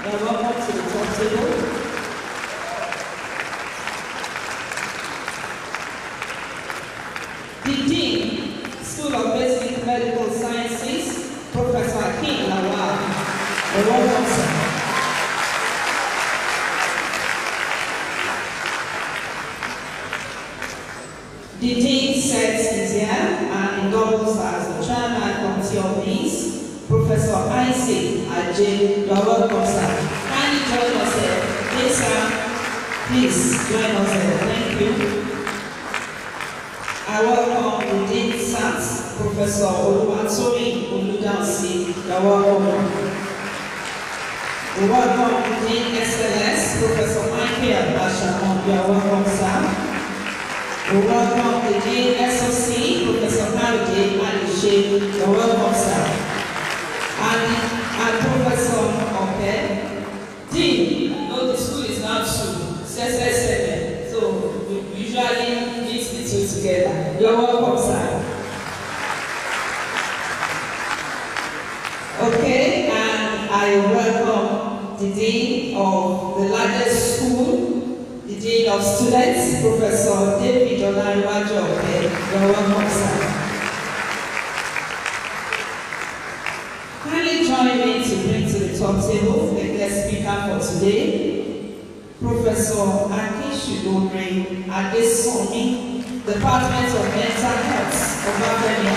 You are welcome to the top table. The Dean, School of Basic Medical Sciences, Professor Akinsulore. You are welcome, sir. The Dean sets his here and doubles as the chairman committee of deans, Professor Isaac Ajay. You are welcome, sir. Kindly join us here. Please, sir. Please join us here. Thank you. I welcome the Dean SAT, Professor Oluwatoyin Oludansi. You are welcome. We welcome the Dean SLS, Professor Michael Ashamon. You are welcome, sir. We welcome the Dean SOC, Professor Kayode Alishe. You are welcome, sir. And Professor Oke. Dean, no, the school is now 2, SS7. So we usually mix the 2 together. You are welcome, sir. Okay, and I welcome the Dean of the largest school, the Dean of Students, Professor David Olariwaju. Okay, you are welcome, sir. Kindly join me to bring to the top table the guest speaker for today, Professor Akinsulore Adesanmi, Department of Mental Health of Aberdeen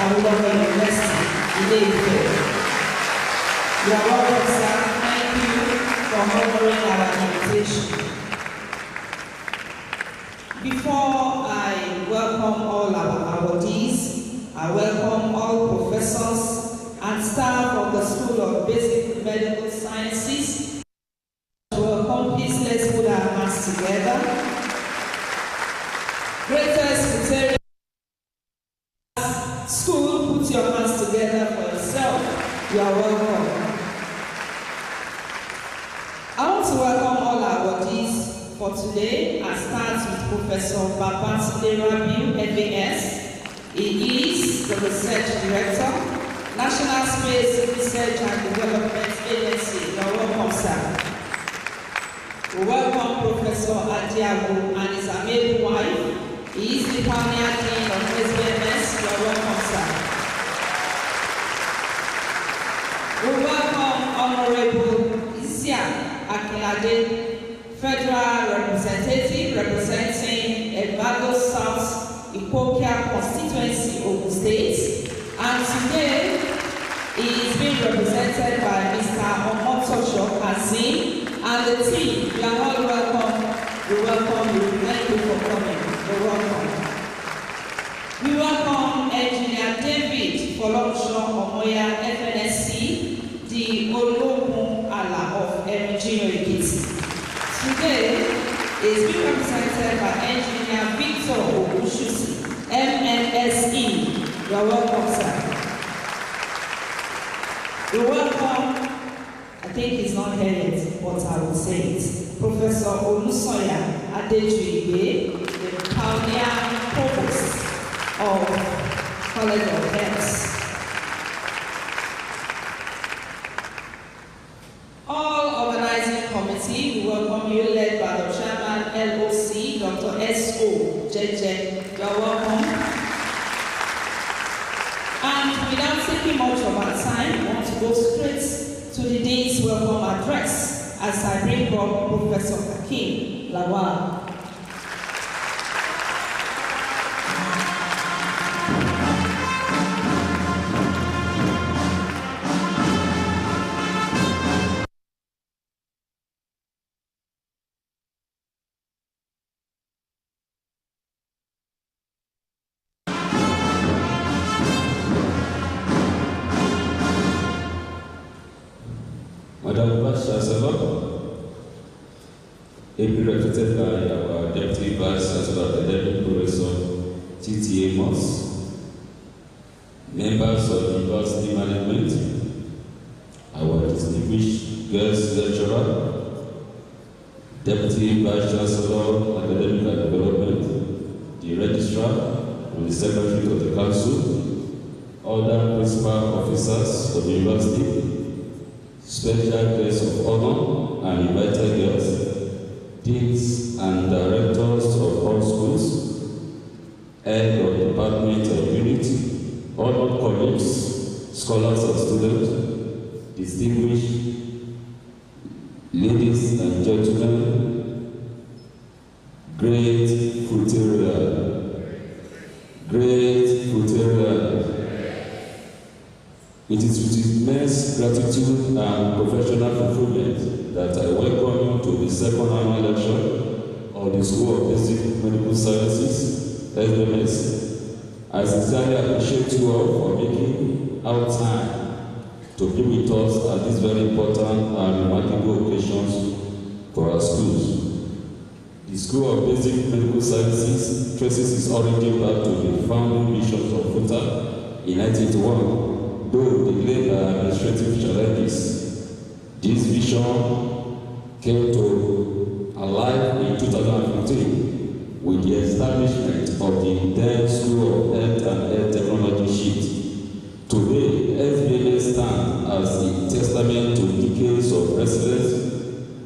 University, Ile-Ife. You are welcome, sir. Thank you for honoring our invitation. Before I welcome all our awardees, I welcome all professors and staff of the School of Basic Medical Sciences. Welcome, please let's put our hands together. Greatest Presbyterian School, put your hands together for yourself. You are welcome. I want to welcome all our awardees for today. I start with Professor Babatunde Rabiu, SBMS. He is the Research Director, National Space Research and Development Agency. You are welcome, sir. We welcome Professor Adiago and his amazing wife. He is the pioneer dean of SBMS. You are welcome, sir. We welcome Honorable Isia Akinlade, Federal Representative representing Edvardo South Ipokia Constituency, Ogun State. And today, he is being represented by Mr. Omotosho Kazim and the team. You are all welcome. We welcome you. Thank you for coming. You're welcome. We welcome Engineer David Folomsho Omoya, FNSC, the Ologun Ala of Emijino Ekiti. Today is being represented by Engineer Victor Ogushusi, MNSE. You are welcome, sir. We welcome, I think he's not here yet, but I will say it, Professor Olusoya Adejuibe, the pioneer provost of College of Health. All organizing committee, we welcome you, led by the chairman LOC, Dr. S.O. Jeje. You are welcome. And without taking much of our time, I want to go straight to the Dean's welcome address as I bring up Professor Akinsulore. Madam Vice Chancellor, ably represented by our Deputy Vice Chancellor of the Academic Professor TTA Moss, members of the University Management, our distinguished guest lecturer, Deputy Vice Chancellor of Academic and Development, the Registrar, and the Secretary of the Council, other principal officers of the University, special guests of honor and invited guests, deans and directors of all schools, head of department and unit, honored colleagues, scholars and students, distinguished ladies and gentlemen, great Futeria, It is with immense gratitude and professional fulfillment that I welcome you to the second annual lecture of the School of Basic Medical Sciences, SBMS. I sincerely appreciate you all for making out time to be with us at these very important and remarkable occasions for our schools. The School of Basic Medical Sciences traces its origin back to the founding missions of FUTA in 1981. Though delayed by administrative challenges, this vision came to alive in 2015 with the establishment of the then School of Health and Health Technology shift. Today, SBMS stands as a testament to decades of resilience,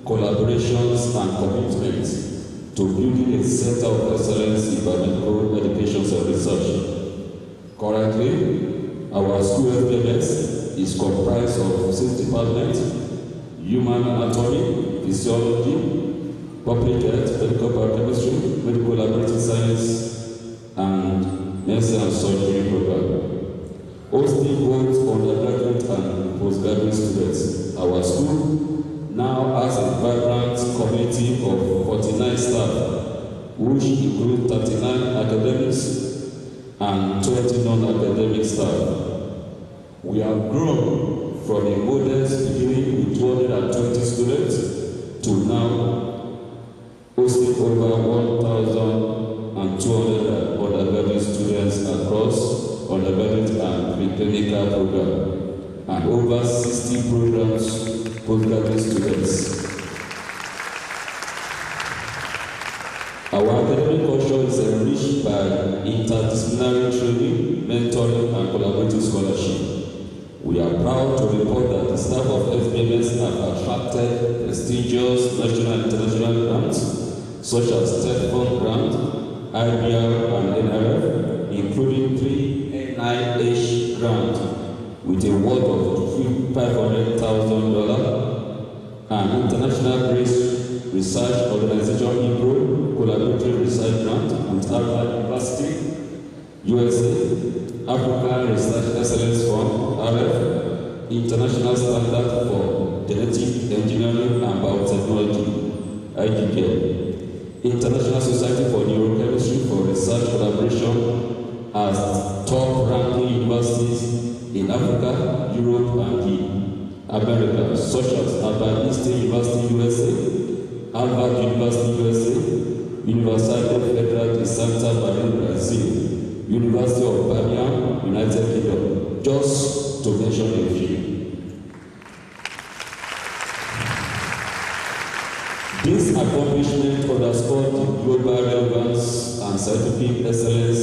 collaborations, and commitment to building a center of excellence in biomedical education and research. Currently, our school SBMS is comprised of 6 departments: human anatomy, physiology, public health, medical biochemistry, medical laboratory science, and medicine and surgery program. Hosting both undergraduate and postgraduate students, our school now has a vibrant community of 49 staff, which include 39 academics and 20 non-academic staff. We have grown from a modest beginning with 220 students to now hosting over 1,200 undergraduate students across undergraduate and preclinical programs, and over 60 programs postgraduate students. Our academic culture is enriched by interdisciplinary training, mentoring, and collaborative scholarship. We are proud to report that the staff of SBMS have attracted prestigious national and international grants, such as TEDFund grant, IBR, and NRF, including 3 NIH grants with a worth of $500,000, and International Grace Research Organization IPRO collaborative research grant with Harvard University, USA, African Research Excellence Fund, RF, International Standard for Genetic Engineering and Biotechnology, IGBL, International Society for Neurochemistry for Research Collaboration as top-ranking universities in Africa, Europe, and the Americas, such as Harvard University, USA, Harvard University, USA, Universidade Federal de Santa Maria, Brazil, University of Birmingham, United Kingdom, just to mention a few. This accomplishment underscores the global relevance and scientific excellence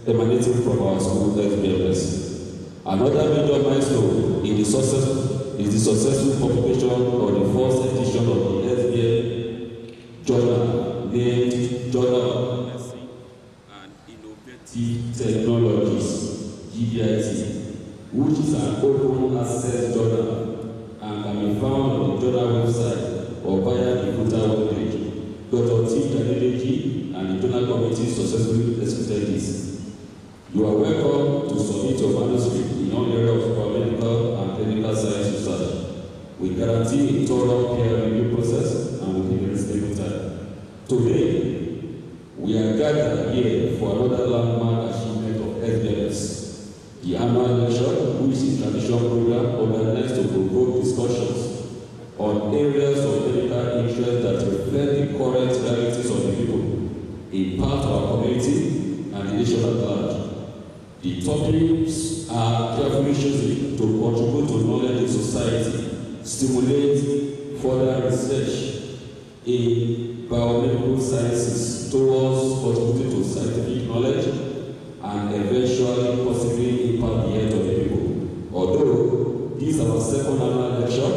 emanating from our school SBMS. Another major milestone in the successful publication of the first edition of the SBM journal named Journal of Medicine and Innovative Technologies, GBIT, which is an open access journal and can be found on the journal website or via the FUTA webpage. Dr. T. Danedeji and the journal committee successfully executed this. You are welcome to submit your manuscript in all areas of biomedical and clinical science research. We guarantee a thorough peer review process and will give a stable time. Today, we are gathered here for another landmark achievement of SBMS, the annual lecture, which is a traditional program organized to provoke discussions on areas of medical interest that reflect the current realities of the people, impact our community, and the nation at large. The topics are carefully chosen to contribute to knowledge in society, stimulate further research in biomedical sciences towards contributing to scientific knowledge, and eventually possibly impact the health of the people. Although this is our second annual lecture,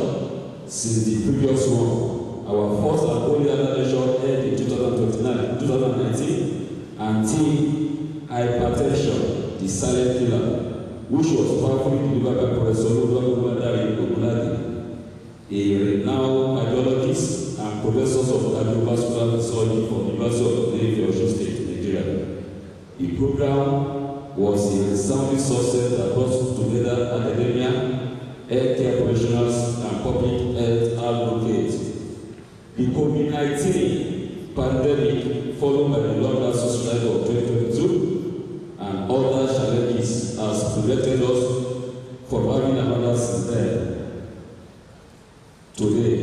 since the previous one. Our first and only annual lecture held in 2019, and theme hypertension, the silent killer, which was powerfully delivered by Professor Ogunlade, a renowned cardiologist and professor of cardiovascular surgery from the University of Osun State, Nigeria. The program was a resounding success that brought together academia, healthcare professionals, and public health advocates. The COVID-19 pandemic, followed by the lockdown society of 2022, and other challenges has prevented us from having another since then. Today,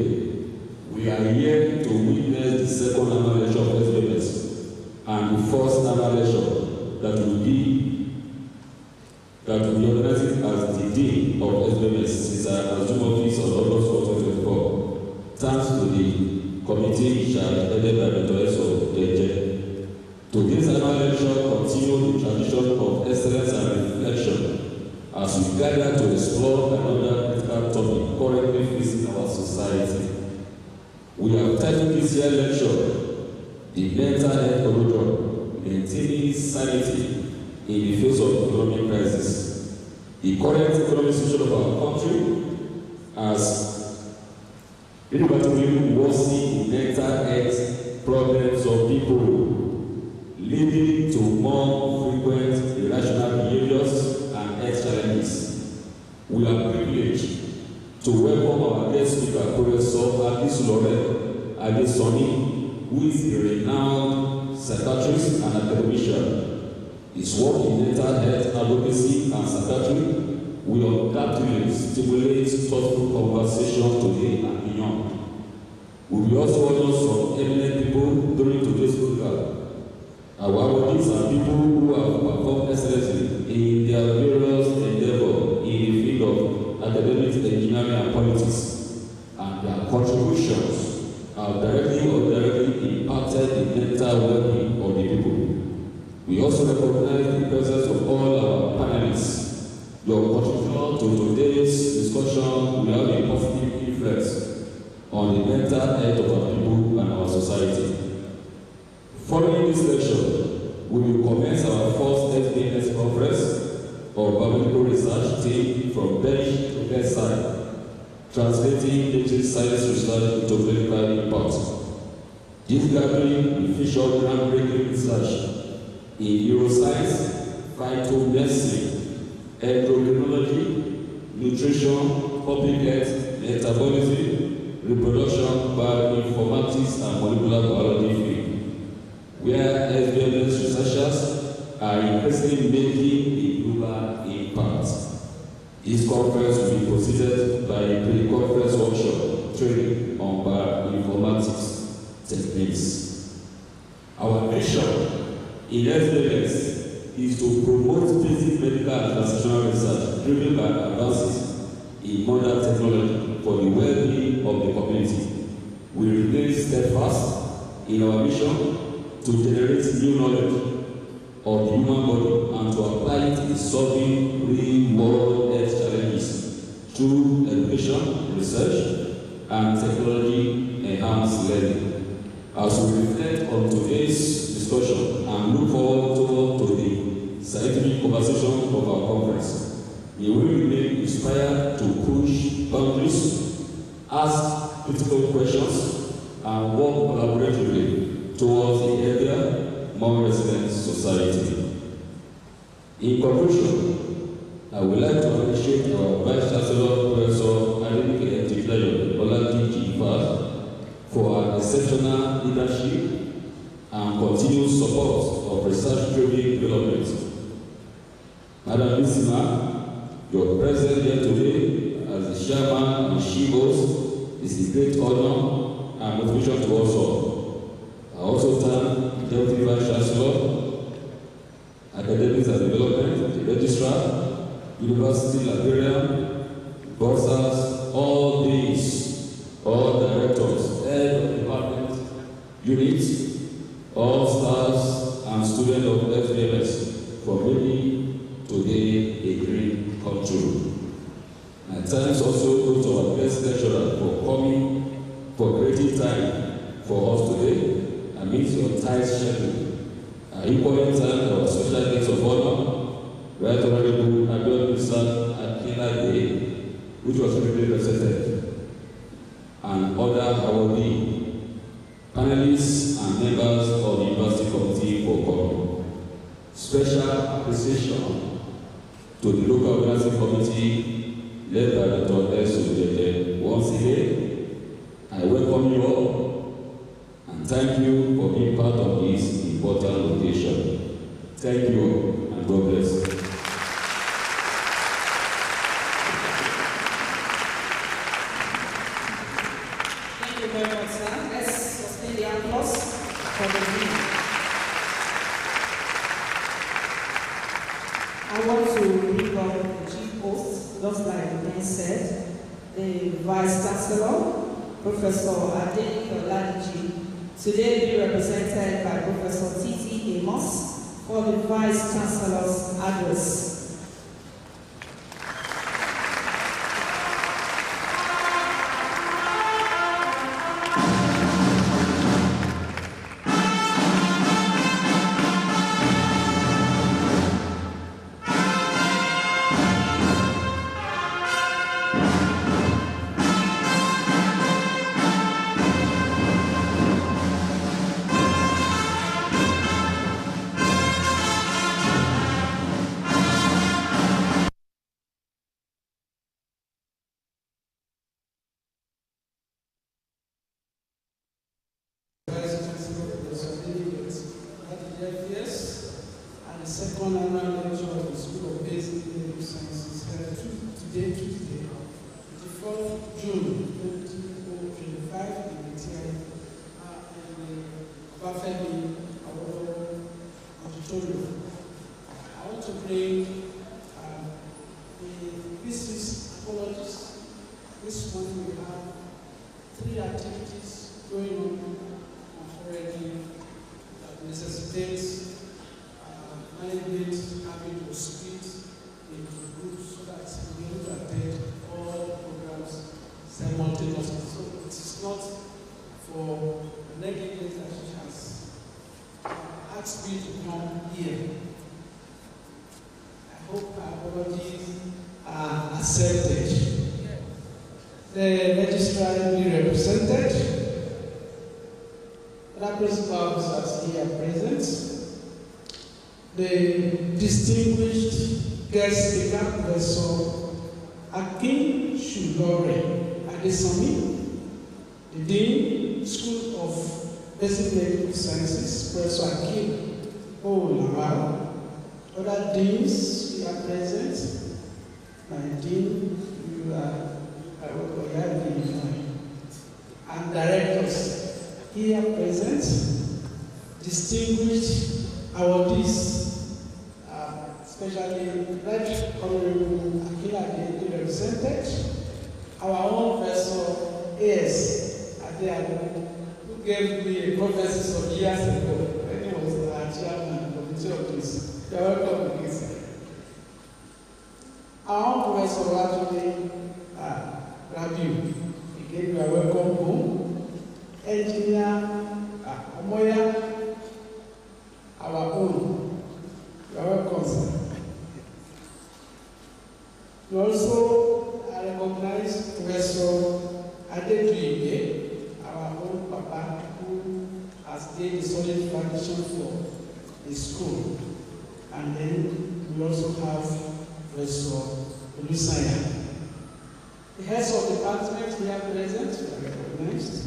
we are here to witness the second annual lecture of SBMS and the first annual lecture that will be organized as the Dean of SBMS since I assumed office on August 2024. Thanks to the committee in charge headed by Dr. Eso Deje. Today's annual lecture continues the tradition of excellence and reflection as we gather to explore another critical topic currently facing our society. We have titled this year's lecture, The Mental Health Conundrum, Maintaining Sanity in the Face of Economic Crisis. The current economic situation of our country has irreversibly worsened the mental health problems of people, leading to more frequent irrational behaviors and health challenges. We are privileged to welcome our guest speaker, Professor Akinsulore Adesanmi, who is a renowned psychiatrist and academician. His work in mental health advocacy and psychiatry will undoubtedly stimulate thoughtful conversation today and beyond. We will also honor some eminent people during today's program. Our awardees are people who have performed excellently in their various endeavors in the field of academics, engineering, and politics, and their contributions have directly or indirectly impacted the mental well-being of the people. We also recognize the presence of all our panelists. Your contribution to today's discussion will have a positive influence on the mental health of our people and our society. Following this lecture, we will commence our first SBMS conference of biomedical research team from bench to bedside, translating basic science research into medical impact. This gathering will feature groundbreaking research in neuroscience, phytomedicine, endocrinology, nutrition, public health, metabolism, reproduction, bioinformatics, and molecular biology field, where SBMS researchers are increasingly making a global impact. This conference will be preceded by a pre-conference workshop training on bioinformatics techniques. Our mission in SBMS is to promote basic medical and translational research driven by advances in modern technology for the well-being of the community. We remain steadfast in our mission to generate new knowledge of the human body and to apply it in solving real-world health challenges through education, research, and technology-enhanced learning. As we reflect on today's discussion and look forward to the scientific conversation of our conference, we will remain inspired to push boundaries, ask critical questions, and work collaboratively towards a healthier, more resilient society. In conclusion, I would like to appreciate our Vice Chancellor, Professor Adesanmi for her exceptional leadership and continued support of research-driven development. Madam Adesanmi, your presence here today as the chairman and she host is a great honor and motivation to us all. I also thank the Deputy Vice Chancellor, Academics and Development, the Registrar, University Librarian, Bursars, all directors, head of department, units, all staffs and students of SBMS for making today a dream come true. My thanks also go to our guest lecturer for coming taking time for us today amidst your tight schedule. Equally thank our special guest of honor, Right Honorable Akinsulore, which was represented, and other awardee, panelists and members of the University Committee for coming. Special appreciation to the local organizing committee led by Dr. S. Once again, I welcome you all and thank you for being part of this important occasion. Thank you and God bless. Thank you very much, sir. Let's sustain the applause for the lead. I want to bring up the chief host, just like Ben said, the Vice Chancellor, Professor Adesanmi, today be represented by Professor T.T. Amos for the Vice Chancellor's address. And the second annual lecture of the School of Basic Medical Sciences held today, Tuesday, 24th June 2025 in the Bafemi Auditorium. I want to bring the business apologies. This morning we have 3 activities going on already that necessitates management having to split into groups so that we be able to attend all programs simultaneously. So it is not for negligence that she has asked me to come here. I hope our apologies are accepted. The registrar will be represented. The principal officers here present. The distinguished guest speaker, Professor Akinsulore Adesanmi, the Dean, School of Basic Medical Sciences, Professor Akin Olawal, other deans who are present, my dean, you are and directors here present, distinguished awardees, especially Right Honorable Akinsulore represented, our own Professor A.S. Adesanmi, who gave me a prophecy some years ago when he was our chairman of the committee of this. You are welcome, please. Our own Professor Rabiu, again, you are welcome home. Engineer Omoya, our own, you are welcome, sir. You also recognize Professor Adesanmi, our own papa, who has laid a solid foundation for the school. And then we also have Professor Olusanya. The heads of department here present are recognized.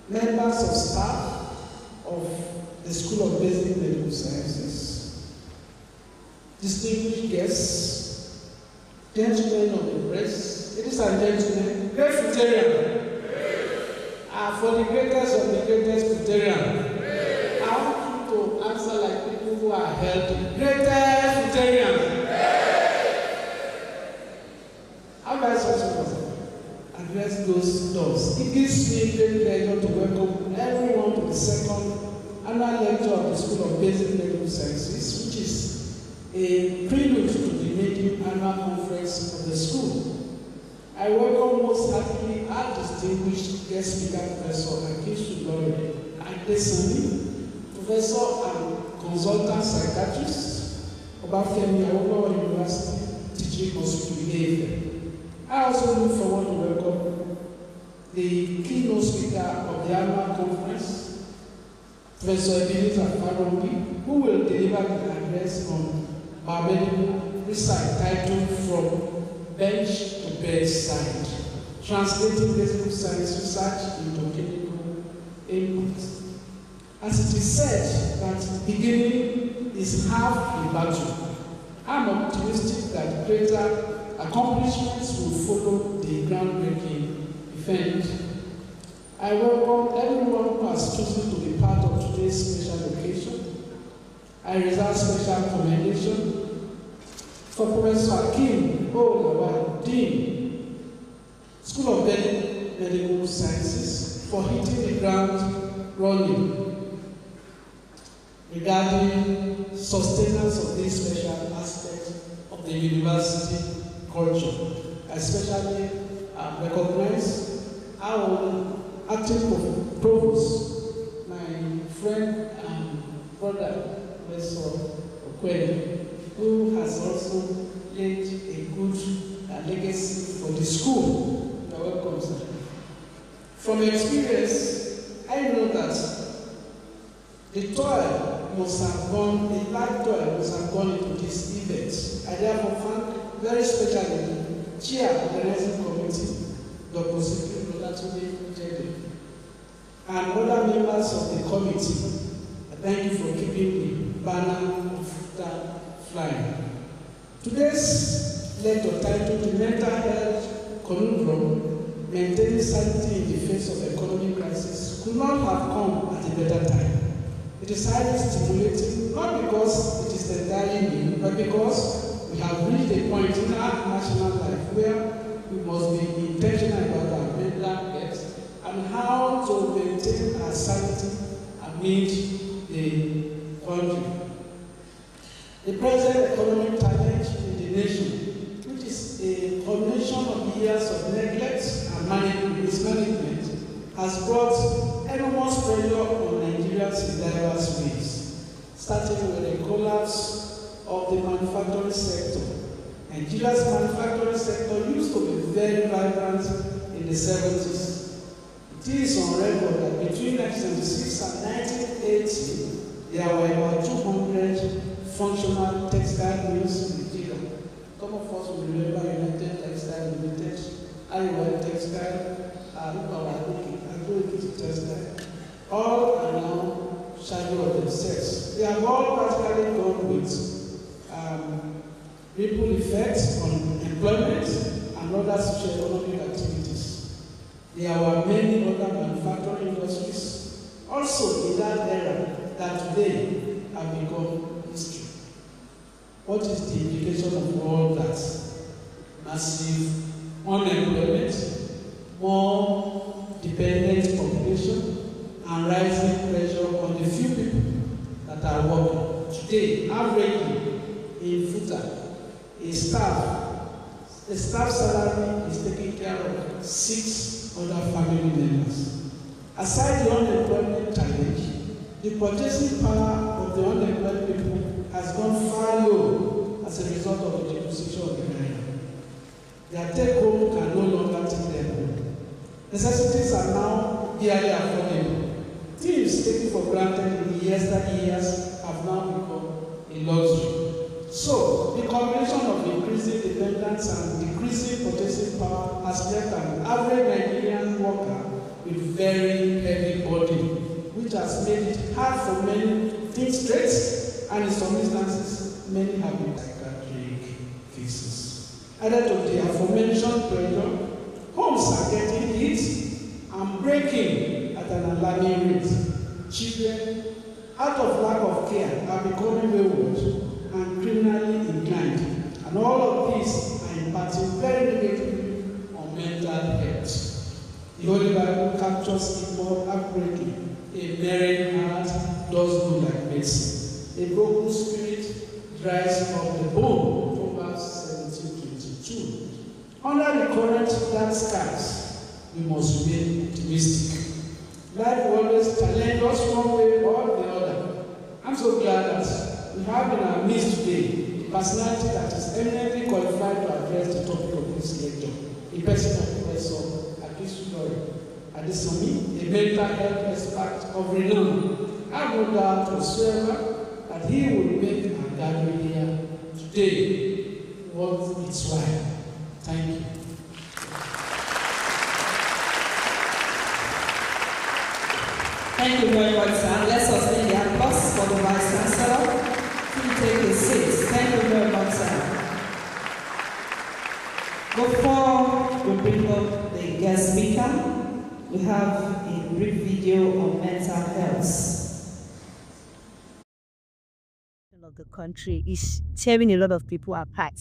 Members of staff of the School of Basic Medical Sciences, distinguished guests, gentlemen of the press, ladies and gentlemen, great Futarian. For the greatest of the greatest Futarian, I want you to answer like people who are healthy. Greatest Futarian. How am I supposed to address those doors? It gives me great pleasure to welcome everyone to the second annual lecture of the School of Basic Medical Sciences, which is a prelude to the maiden annual conference of the school. I welcome most heartily our distinguished guest speaker, Professor Akinsulore Adesanmi, Professor and consultant psychiatrist, Obafemi Awolowo University, teaching hospital. I also look forward to welcome the keynote speaker of the annual conference, Professor Akinsulore, who will deliver the address on biomedical research titled From Bench to Bedside, Translating Basic Science Research into Clinical Input. As it is said that beginning is half the battle, I'm optimistic that greater accomplishments will follow the groundbreaking event. I welcome everyone who has chosen to be part of today's special occasion. I reserve special commendation for Professor Akin Olawale, Dean, School of Medical Sciences, for hitting the ground running regarding sustenance of this special aspect of the university culture. I especially recognize our acting provost, my friend and brother, Professor Okweli, who has also laid a good legacy for the school. You're welcome, sir. From experience, I know that the toil must have gone, a light toil must have gone into this event. I therefore thank very specially the chair of the organizing committee, Dr. Sikri Olatunde Jede, and other members of the committee. Thank you for keeping the banner of that flying. Today's lecture titled The Mental Health Conundrum, Maintaining Sanity in the Face of Economic Crisis, could not have come at a better time. It is highly stimulating, not because it is entirely new, but because we have reached a point in our national life where we must be intentional about our mental health and how to maintain our sanity amid the country. The present economic challenge in the nation, which is a combination of years of neglect and mismanagement, has brought enormous pressure on Nigerians in diverse ways, starting with the collapse of the manufacturing sector. Nigeria's manufacturing sector used to be very vibrant in the 70s. It is on record that between 1976 and 1980, there were about 200 functional textile mills in Nigeria. Some of us will remember United Textile Limited, Ariwa Textile, Textile. All are now shadow of themselves. They have all practically gone with ripple effects on employment and other socio-economic activities. There were many other manufacturing industries also in that era that today have become history. What is the implication of all that? Massive unemployment, more dependent population, and rising pressure on the few people that are working. Today, averagely in FUTA, a staff salary is taking care of 6 other family members. Aside the unemployment challenge, the purchasing power of the unemployed people has gone far low as a result of the depreciation of the naira. Their take-home can no longer take them home. Necessities are now barely affordable. Things taken for granted in the years have now become a luxury. So, the combination of increasing dependence and decreasing purchasing power has left an average Nigerian worker with very heavy burden, which has made it hard for many to think straight, and in some instances, many have been psychiatric cases. Added to the aforementioned pressure, homes are getting hit and breaking at an alarming rate. Children, out of lack of care, are becoming wayward and criminally inclined, and all of these are impacting very negatively on mental health. The Holy Bible captures it more accurately. A merry heart does good like medicine. A broken spirit dries up the bone. Proverbs 17:22. Under the current dark skies, we must remain optimistic. Life will always challenge us one way or the other. I'm so glad that we have in our midst today a personality that is eminently qualified to address the topic of this lecture, the person of Professor Akinsulore Adesanmi, a mental health expert of renown. I have no doubt whatsoever that he will make our gathering here today worth its while. Thank you. Thank you very much, sir. Let's sustain the applause for the Vice Chancellor. Please take his seat. Thank you very much, sir. Before we bring up the guest speaker, we have a brief video on mental health. Of the country is tearing a lot of people apart.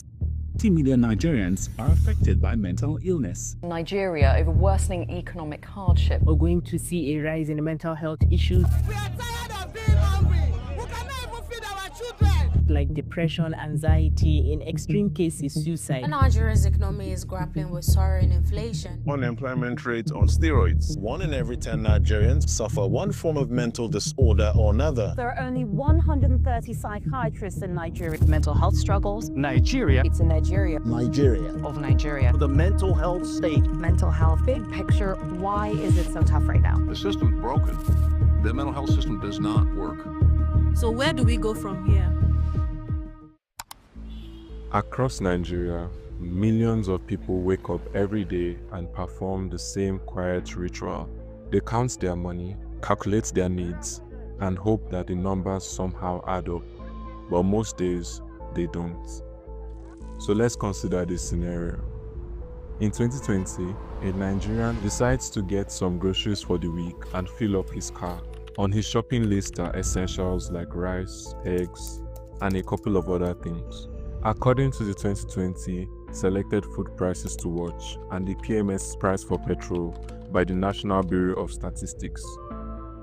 50 million Nigerians are affected by mental illness. Nigeria, over worsening economic hardship. We're going to see a rise in mental health issues. We are tired of being hungry. We cannot even feed our children. Like depression, anxiety, in extreme cases, suicide. Nigeria's economy is grappling with soaring inflation. Unemployment rate on steroids. 1 in every 10 Nigerians suffer one form of mental disorder or another. There are only 130 psychiatrists in Nigeria. Mental health struggles. Nigeria. It's in Nigeria. Nigeria. Of Nigeria. The mental health state. Mental health, big picture, why is it so tough right now? The system's broken. The mental health system does not work. So where do we go from here? Across Nigeria, millions of people wake up every day and perform the same quiet ritual. They count their money, calculate their needs, and hope that the numbers somehow add up. But most days, they don't. So let's consider this scenario. In 2020, a Nigerian decides to get some groceries for the week and fill up his car. On his shopping list are essentials like rice, eggs, and a couple of other things. According to the 2020 selected food prices to watch and the PMS price for petrol by the National Bureau of Statistics,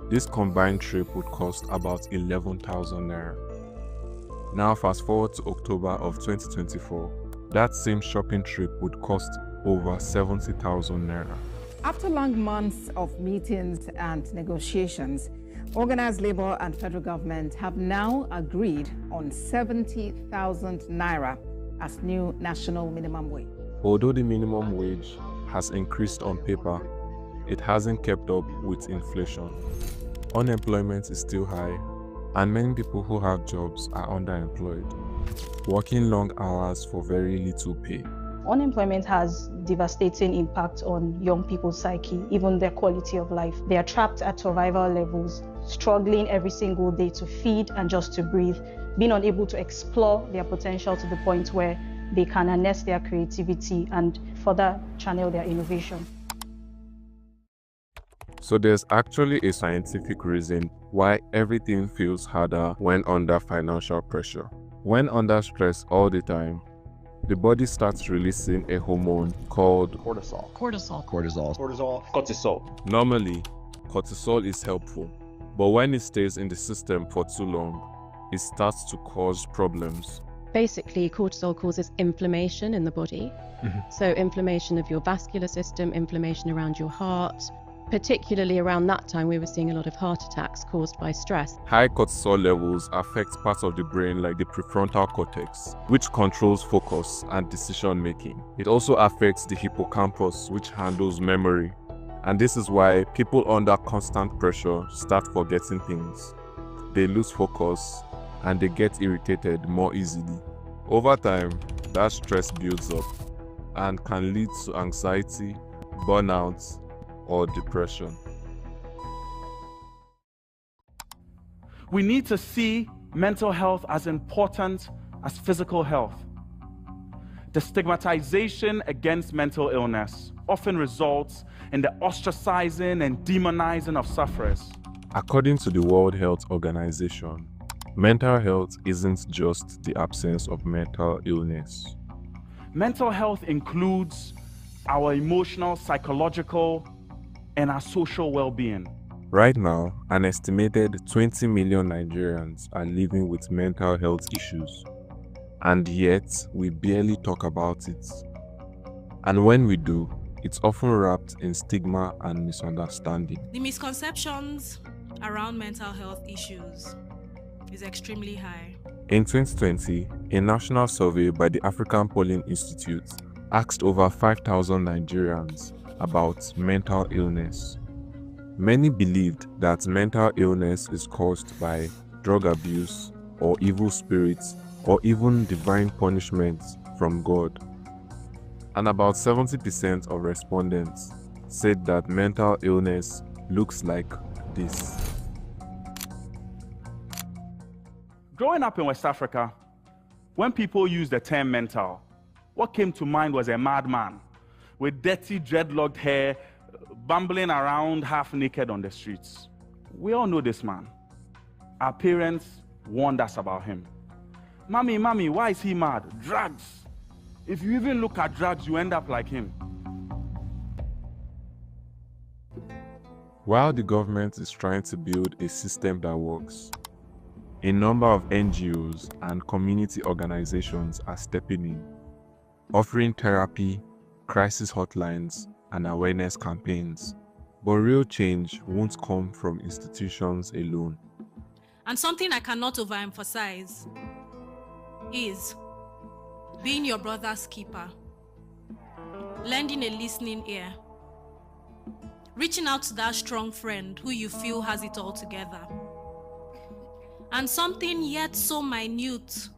this combined trip would cost about 11,000 naira. Now fast forward to October of 2024, that same shopping trip would cost over 70,000 naira. After long months of meetings and negotiations, organized labor and federal government have now agreed on 70,000 naira as new national minimum wage. Although the minimum wage has increased on paper, it hasn't kept up with inflation. Unemployment is still high, and many people who have jobs are underemployed, working long hours for very little pay. Unemployment has devastating impact on young people's psyche, even their quality of life. They are trapped at survival levels, struggling every single day to feed and just to breathe, being unable to explore their potential to the point where they can harness their creativity and further channel their innovation. So there's actually a scientific reason why everything feels harder when under financial pressure. When under stress all the time, the body starts releasing a hormone called Cortisol. Normally, cortisol is helpful, but when it stays in the system for too long, it starts to cause problems. Basically, cortisol causes inflammation in the body. So inflammation of your vascular system, inflammation around your heart. Particularly around that time, we were seeing a lot of heart attacks caused by stress. High cortisol levels affect parts of the brain like the prefrontal cortex, which controls focus and decision making. It also affects the hippocampus, which handles memory. And this is why people under constant pressure start forgetting things. They lose focus and they get irritated more easily. Over time, that stress builds up and can lead to anxiety, burnout, or depression. We need to see mental health as important as physical health. The stigmatization against mental illness often results in the ostracizing and demonizing of sufferers. According to the World Health Organization, mental health isn't just the absence of mental illness. Mental health includes our emotional, psychological, and our social well-being. Right now, an estimated 20 million Nigerians are living with mental health issues, and yet we barely talk about it. And when we do, it's often wrapped in stigma and misunderstanding. The misconceptions around mental health issues is extremely high. In 2020, a national survey by the African Polling Institute asked over 5,000 Nigerians about mental illness. Many believed that mental illness is caused by drug abuse or evil spirits or even divine punishment from God. And about 70% of respondents said that mental illness looks like this. Growing up in West Africa, when people used the term mental, what came to mind was a madman with dirty, dreadlocked hair, bumbling around half naked on the streets. We all know this man. Our parents warned us about him. Mommy, why is he mad? Drugs. If you even look at drugs, you end up like him. While the government is trying to build a system that works, a number of NGOs and community organizations are stepping in, offering therapy, crisis hotlines, and awareness campaigns. But real change won't come from institutions alone. And something I cannot overemphasize is being your brother's keeper, lending a listening ear, reaching out to that strong friend who you feel has it all together. And something yet so minute,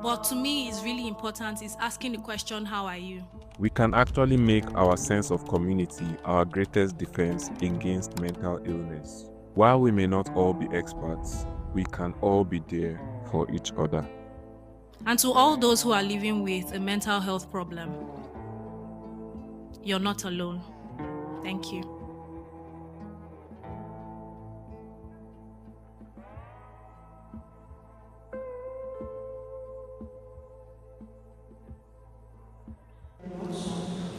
but to me is really important, is asking the question, how are you? We can actually make our sense of community our greatest defense against mental illness. While we may not all be experts, we can all be there for each other. And to all those who are living with a mental health problem, you're not alone. Thank you.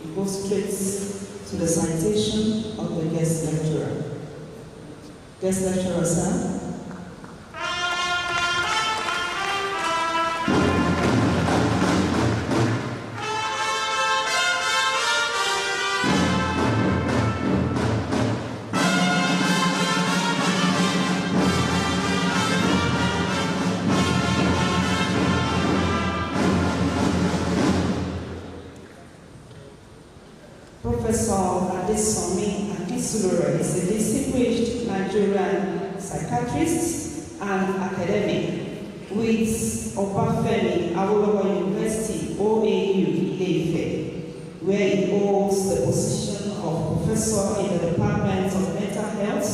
We go straight to the citation of the guest lecturer. Guest lecturer, sir. Professor Adesanmi Akinsulore is a distinguished Nigerian psychiatrist and academic with Obafemi Awolowo University, OAU, Ile-Ife, where he holds the position of professor in the Department of Mental Health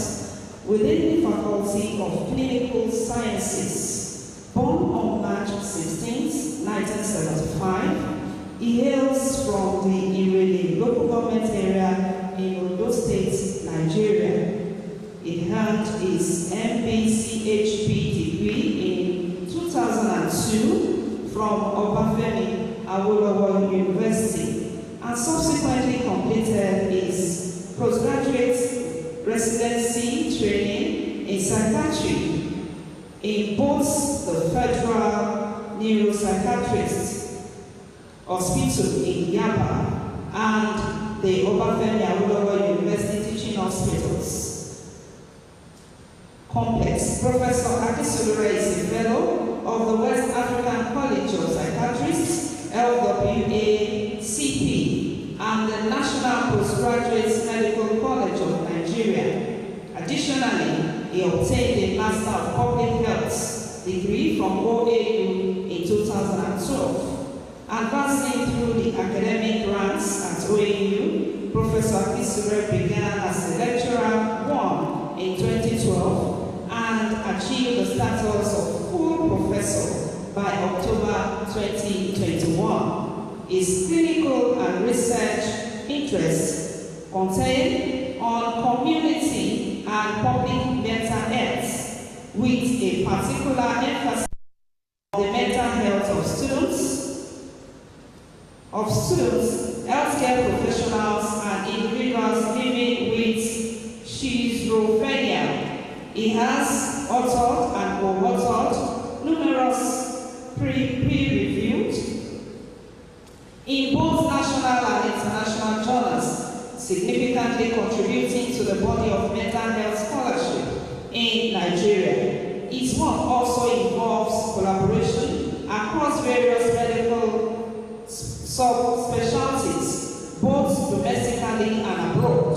within the Faculty of Clinical Sciences. Born on March 16, 1975, he hails from the Irele local government area in Ondo State, Nigeria. He earned his MBCHP degree in 2002 from Obafemi Awolowo University and subsequently completed his postgraduate residency training in psychiatry in both the Federal Neuropsychiatrist Hospital in Yaba and the Obafemi Awolowo University Teaching Hospitals Complex. Professor Akinsulore is a fellow of the West African College of Psychiatrists, LWACP, and the National Postgraduate Medical College of Nigeria. Additionally, he obtained a Master of Public Health degree from OAU in 2012. Advancing through the academic ranks at OAU, Professor Akinsulore began as a lecturer 1 in 2012 and achieved the status of full professor by October 2021. His clinical and research interests contain on community and public mental health, with a particular emphasis on the mental health of students, healthcare professionals, and individuals living with schizophrenia. He has authored and co-authored numerous peer-reviewed in both national and international journals significantly contributing to the body of mental health scholarship in Nigeria. Its work also involves collaboration across various medical subspecialties, both domestically and abroad.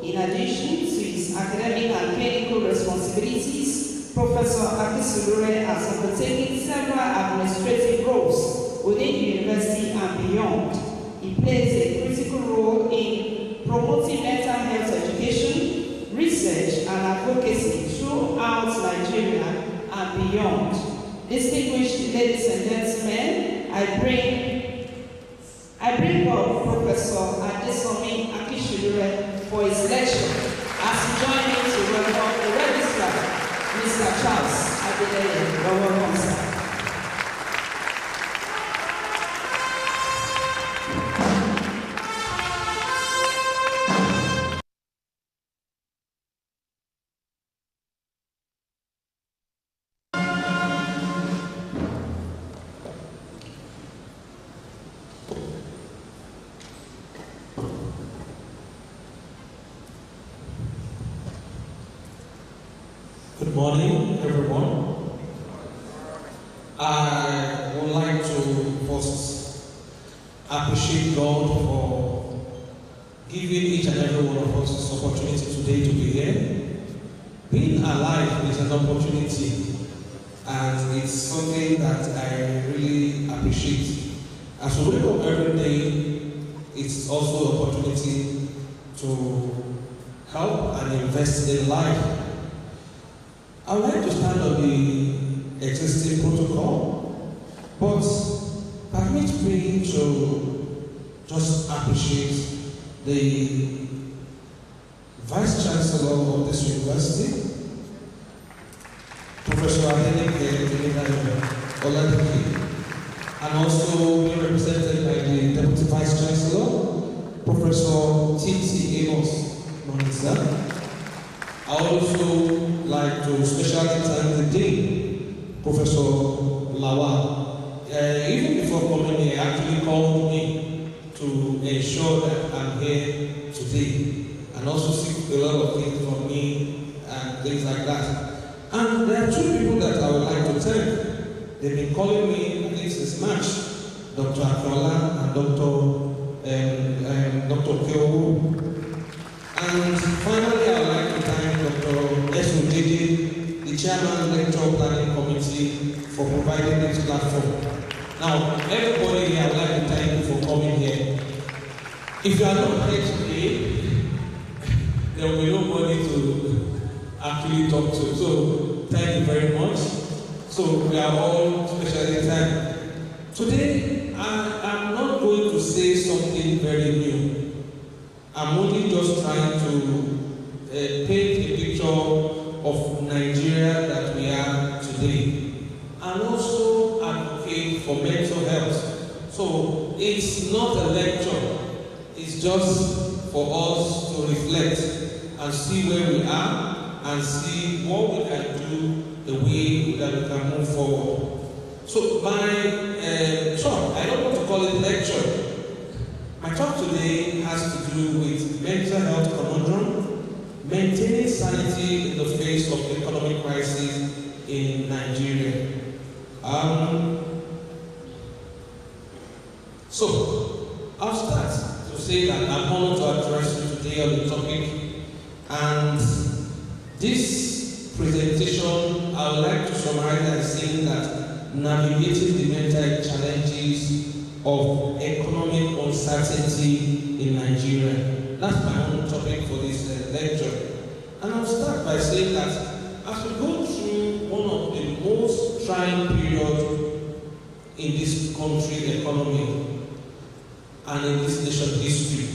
In addition to his academic and clinical responsibilities, Professor Akinsulore has undertaken several administrative roles within the university and beyond. He plays a critical role in promoting mental health education, research, and advocacy throughout Nigeria and beyond. Distinguished ladies and gentlemen, I bring up Professor Adesanmi Akinsulore for his lecture as he joined me to welcome the registrar, Mr. Charles Adeleye. Welcome, sir. Good morning, everyone. I would like to first appreciate God for giving each and every one of us this opportunity today to be here. Being alive is an opportunity, and it's something that I really appreciate. As we wake up every day, it's also an opportunity to help and invest in life. I would like to stand on the existing protocol, but permit me to just appreciate the Vice Chancellor of this university, Professor Adesanmi, and also being represented by the Deputy Vice Chancellor, Professor T.T. Amos Monisa. I also like to especially thank the Dean, Professor Lawal. Even before coming here, actually called me to ensure that I'm here today, and also seek a lot of things from me and things like that. And there are two people that I would like to thank. They've been calling me, I think since March, Dr. Akiola and Dr. Kyowu. And finally, I would like to thank Dr. S.O.J.J., the Chairman Lecture Planning Committee, for providing this platform. Now, everybody here, I would like to thank you for coming here. If you are not here today, there will be nobody to actually talk to. So, thank you very much. So, we are all specially thanked. Today, I'm not going to say something very new. I'm only just trying to paint a picture of Nigeria that we are today, and also advocate for mental health. So it's not a lecture, it's just for us to reflect and see where we are and see what we can do, the way that we can move forward. So my talk, I don't want to call it lecture. My talk today has to do with mental health conundrum, maintaining sanity in the face of economic crisis in Nigeria. So, I'll start to say that I'm honored to address you today on the topic, and this presentation I would like to summarize by saying that navigating the mental challenges of economic uncertainty in Nigeria. That's my own topic for this lecture. And I'll start by saying that as we go through one of the most trying periods in this country economy and in this nation history,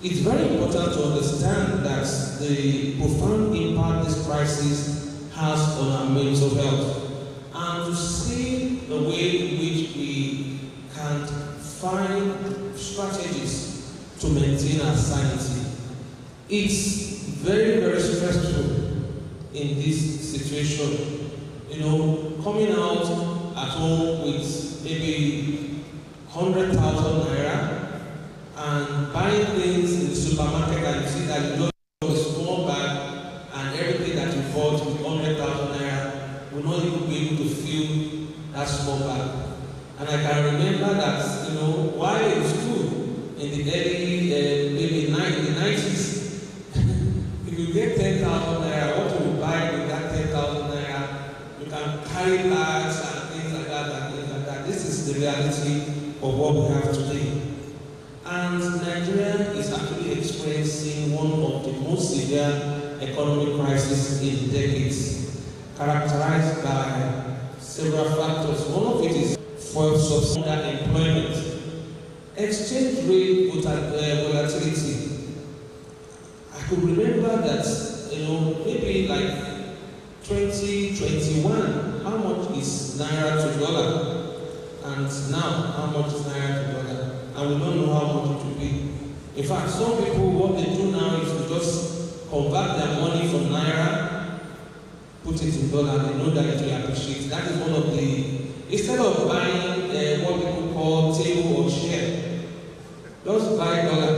it's very important to understand that the profound impact this crisis has on our mental health, and to see the way in which we can find strategies to maintain our sanity. It's very, very stressful in this situation. You know, coming out at home with maybe 100,000 naira and buying things in the supermarket and you see that you just have a small bag and everything that you bought with 100,000 naira will not even be able to fill that small bag. And I can remember that, you know, while in school, in the early, maybe in the 90s, if you get 10,000 naira, what you will buy with that 10,000 naira, you can carry bags and things like that and things like that. This is the reality of what we have today. And Nigeria is actually experiencing one of the most severe economic crises in decades, characterized by several factors. One of it is fuel subsidy, employment, exchange rate volatility. I could remember that, you know, maybe like 2021, how much is naira to dollar? And now, how much is naira to dollar? And we don't know how much it will be. In fact, some people, what they do now is to just convert their money from naira, put it in dollar, and they know that it will appreciate. That is one of the, instead of buying what people call table or share, just buy dollar,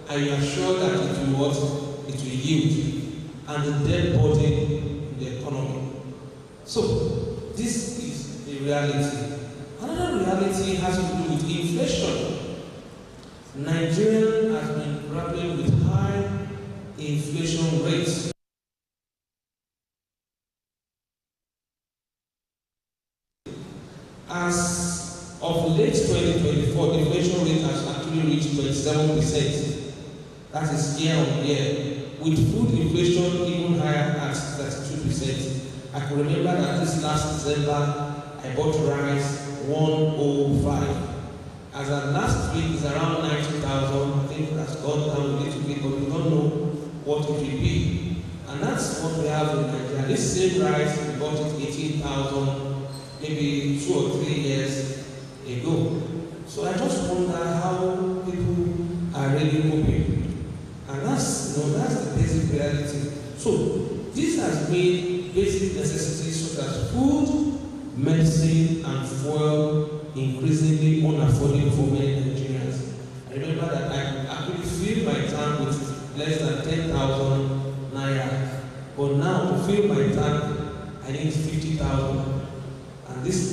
and you are sure that it will what? It will yield, and the dead body in the economy. So, this is the reality. Another reality has to do with inflation. Nigeria has been grappling with high inflation rates. As of late 2024, the inflation rate has actually reached 27%. That is year on year, with food inflation even higher at 32%. I can remember that this last December, I bought rice 105. As of last week, it's around 90,000. I think that's gone down a little bit, but we don't know what it will be. And that's what we have in Nigeria. This same rice, we bought it 18,000, maybe 2 or 3 years ago. So I just wonder how people are really coping. And that's, you know, that's the basic reality. So this has made basic necessities such as food, medicine, and fuel increasingly unaffordable for many Nigerians. I remember that I could actually fill my tank with less than 10,000 naira. But now to fill my tank, I need 50,000. And this is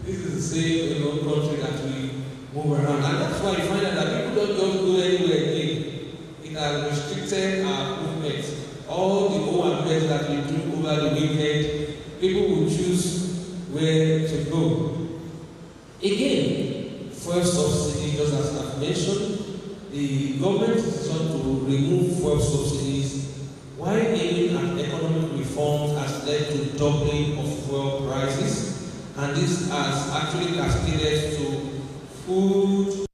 the same, you know, country that we move around. And that's why you find out that people don't just go anywhere again. It has restricted our movement. All the OMS that we do over the weekend, people will choose where to go. Again, fuel subsidy, just as I've mentioned, the government decision to remove fuel subsidies while aiming at economic reforms has led to doubling of fuel prices, and this has actually cascaded to food,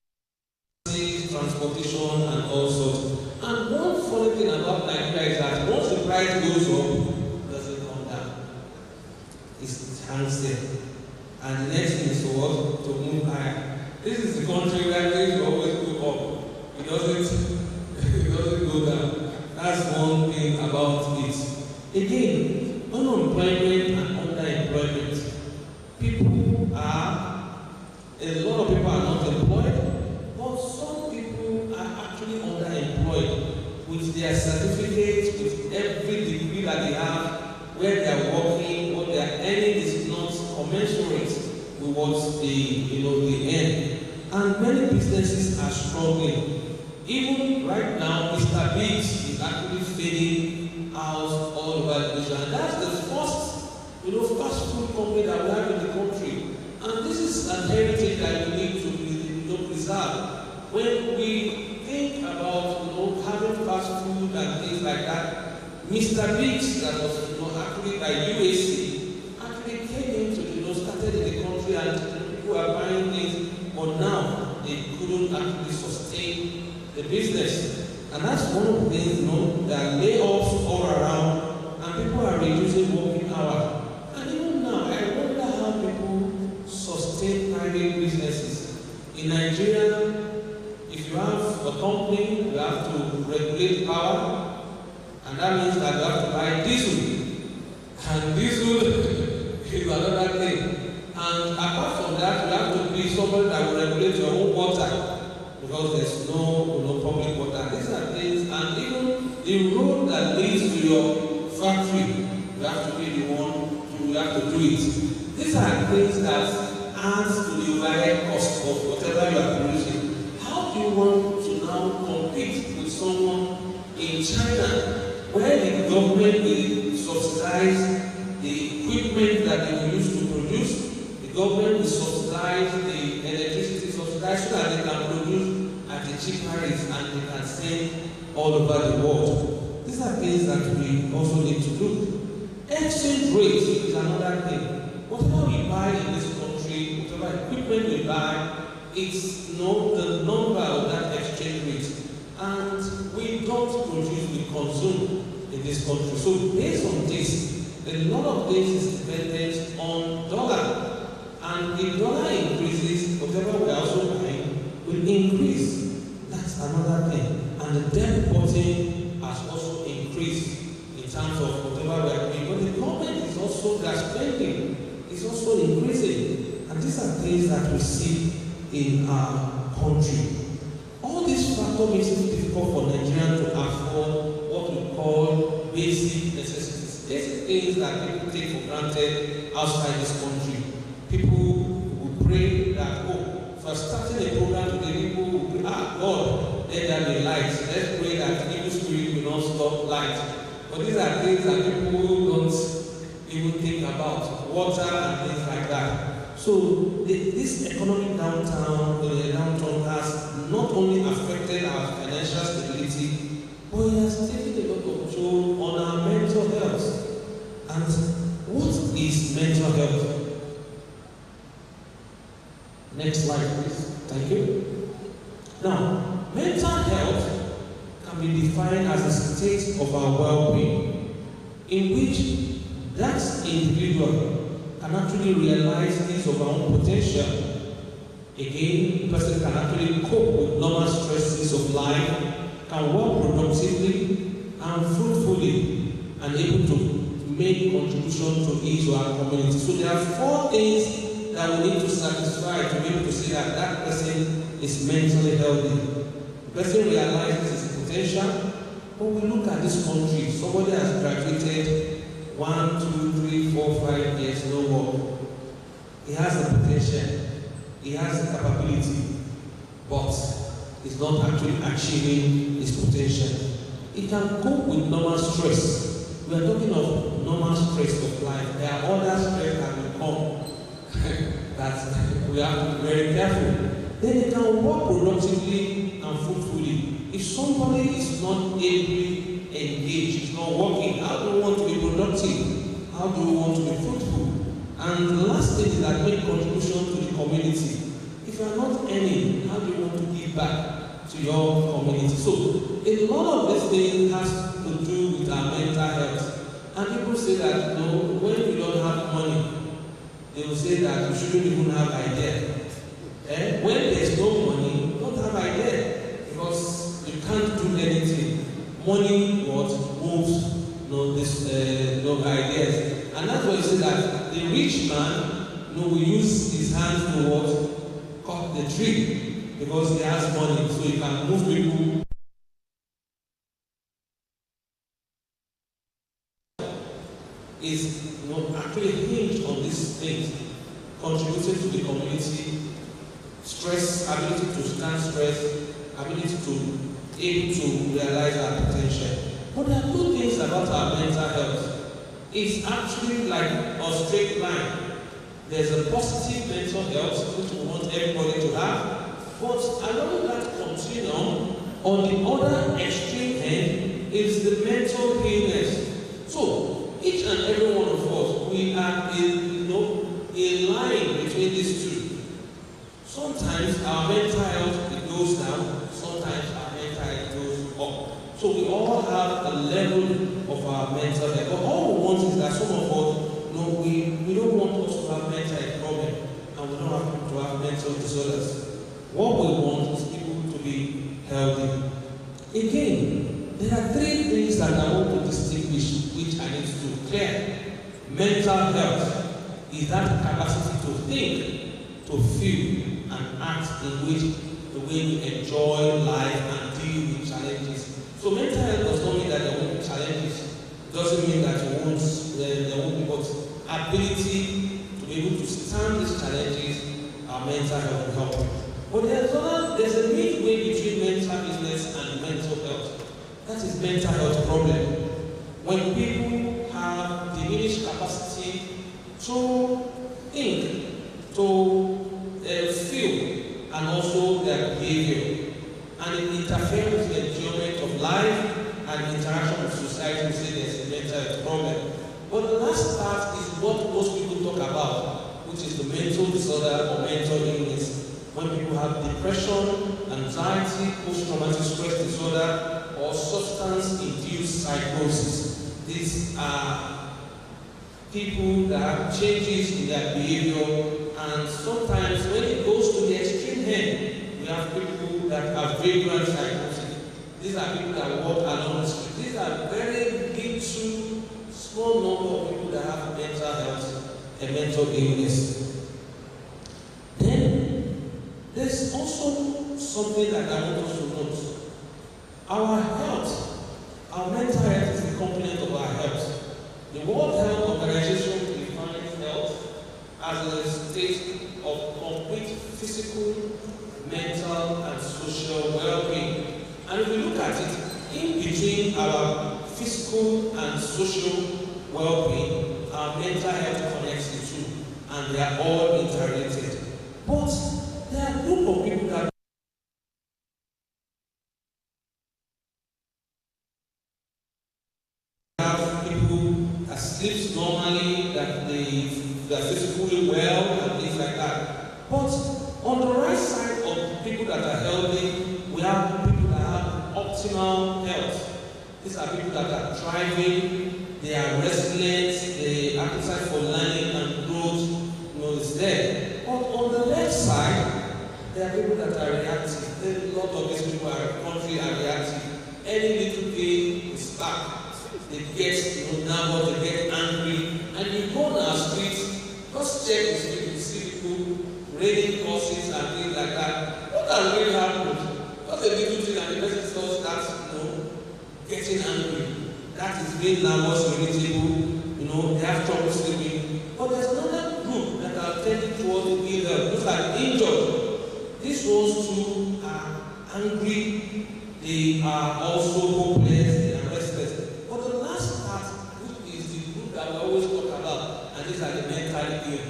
transportation, and all sorts. And one funny thing about Nigeria is that once the price goes up, it doesn't come down. It hangs there. And the next thing is what? To move higher. This is the country where things always go up. It doesn't go down. That's one thing about it. Again, unemployment and underemployment. A lot of people are not employed, but some people are actually underemployed with their certificates, with every degree that they have, where they are working, what they are earning is not commensurate with what they earn. And many businesses are struggling. Even right now, Mr. Biggs is actually fading out all over the nation. And that's the first, fast food company that we have in the country. And this is an heritage that we need to preserve. When we think about having fast food and things like that, Mr. Biggs, that was actually by UAC, actually came into started in the country, and people are buying things, but now they couldn't actually sustain the business. And that's one of the things, there are layoffs all around, and people are reducing working hours. And even now, I wonder how people sustain private businesses. In Nigeria, if you have a company, you have to regulate power, and that means that you have to buy diesel. And diesel is another thing. And apart from that, you have to be somebody that will regulate your own water. because there's no public water. These are things, and even the road that leads to your factory, you have to be the one, you have to do it. These are things that adds to the overhead cost of whatever you are producing. How do you want to now compete with someone in China where the government will subsidize the equipment that they will use to produce, the government will subsidize the electricity, subsidize so that they can produce at a cheaper rate and they can send all over the world. These are things that we also need to do. Exchange rate is another thing. Whatever we buy in this country, whatever equipment we buy, it's the number of that exchange rate. And we don't produce, we consume in this country. So based on this, a lot of this is dependent on dollar. And if dollar increases, whatever we are also buying will increase. That's another thing. And the debt portion has also increased in terms of whatever we are doing. But the government is also, their spending is also increasing. And these are things that we see in our country. All these factors makes it difficult for Nigerians to afford what we call basic necessities. Basic things that people take for granted outside this country. People will pray that, for starting a program today, people will pray, God, let there be light. Let's pray that evil spirit will not stop light. But these are things that people don't even think about. Water and things like that. So this economic downturn has not only affected our financial stability, but it has taken a lot of toll on our mental health. And what is mental health? Next slide, please. Thank you. Now, mental health can be defined as a state of our well-being in which that individual can actually realize his or her own potential. Again, the person can actually cope with normal stresses of life, can work productively and fruitfully, and able to make contribution to his or her community. So there are 4 things that we need to satisfy to be able to say that that person is mentally healthy. The person realizes his potential. When we look at this country, somebody has graduated 1, 2, 3, 4, 5 years, no more. He has the potential, he has the capability, but he's not actually achieving his potential. He can cope with normal stress. We are talking of normal stress of life. There are other stress that will come that we have to be very careful. Then he can work productively and fruitfully. If somebody is not ably engaged, is not working, how do we want to be productive? How do we want to be fruitful? And the last thing is that make contribution to the community. If you are not earning, how do you want to give back to your community? So a lot of this thing has to do with our mental health. And people say that when you don't have money, they will say that you shouldn't even have idea. When there's no money, you don't have idea because you can't do anything. Money moves ideas. And that's why you say that the rich man will use his hands to cut the tree because he has money, so he can move people. Is actually hinged on these things, contributing to the community, stress, ability to stand stress, ability to able to realize our potential. But there are good things about our mental health. It's actually like a straight line. There's a positive mental health which we want everybody to have, but along that continuum, on the other extreme end is the mental illness. So each and every one of us, we are a line between these two. Sometimes our mental health it goes down, sometimes our mental health goes up. So we all have a level of our mental health. But all we want is that some of us, we don't want us to have mental health problem, and we don't have people to have mental disorders. What we want is people to be healthy. Again, there are 3 things that I want to distinguish, which I need to clear. Mental health is that capacity to think, to feel, and act in which the way we enjoy life and deal with challenges. So mental health does not mean that there won't be challenges. It doesn't mean that there won't be, but ability to be able to stand these challenges, our mental health will help. But there's a midway between mental illness and mental health. That is mental health problem. When people have diminished capacity to think, to feel, and also their behavior, and it interferes with the enjoyment of life and interaction with society, we say there's a mental health problem. But the last part is what most people talk about, which is the mental disorder or mental illness. When people have depression, anxiety, post-traumatic stress disorder, or substance-induced psychosis. These are people that have changes in their behavior, and sometimes when it goes to the extreme end, we have people that have vagrant psychosis. These are people that walk along the street. These are very little, small number of people that have mental health and mental illness. Then, there's also something that I want us to note. Our health, our mental health is a component of our health. The World Health Organization defines health as a state of complete physical, mental, and social well-being. And if we look at it, in between our physical and social well-being, our mental health connects the two, and they are all interrelated. But there are a group of people that have people that sleep normally, that they are physically well, and things like that. But on the right side of people that are healthy, we have people that have optimal health. These are people that are thriving, they are resilient, the appetite for learning and growth is there. But on the left side, there are people that are reactive. A lot of these people are country are reactive. Any little thing is back. They get nervous, they get angry, and you go on our streets, just check the street, you see people raiding horses and things like that. What has really happened? Just a little thing, and the person starts getting angry. That is being nervous, irritable, they have trouble sleeping. But there's another group that are tending towards the ill health. Those are injured. These ones too are angry, they are also hopeless, they are restless. But the last part, which is the group that we always talk about, and these are the mentally ill.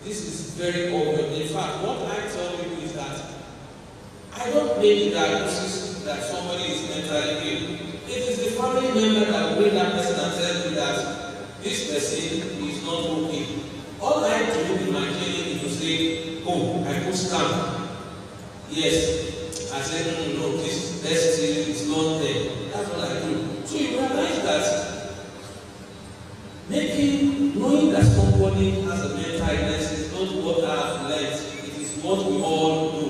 This is very obvious. In fact, what I tell people is that I don't make the diagnosis that somebody is mentally ill. It is the family member that will bring that person and tell you that this person is not okay. All I do in my clinic is to say, oh, I put stamp. Yes. I said, no, this destiny is not there. That's what I do. So you realize that knowing that somebody has a mental illness is not what I have learned. It is what we all do.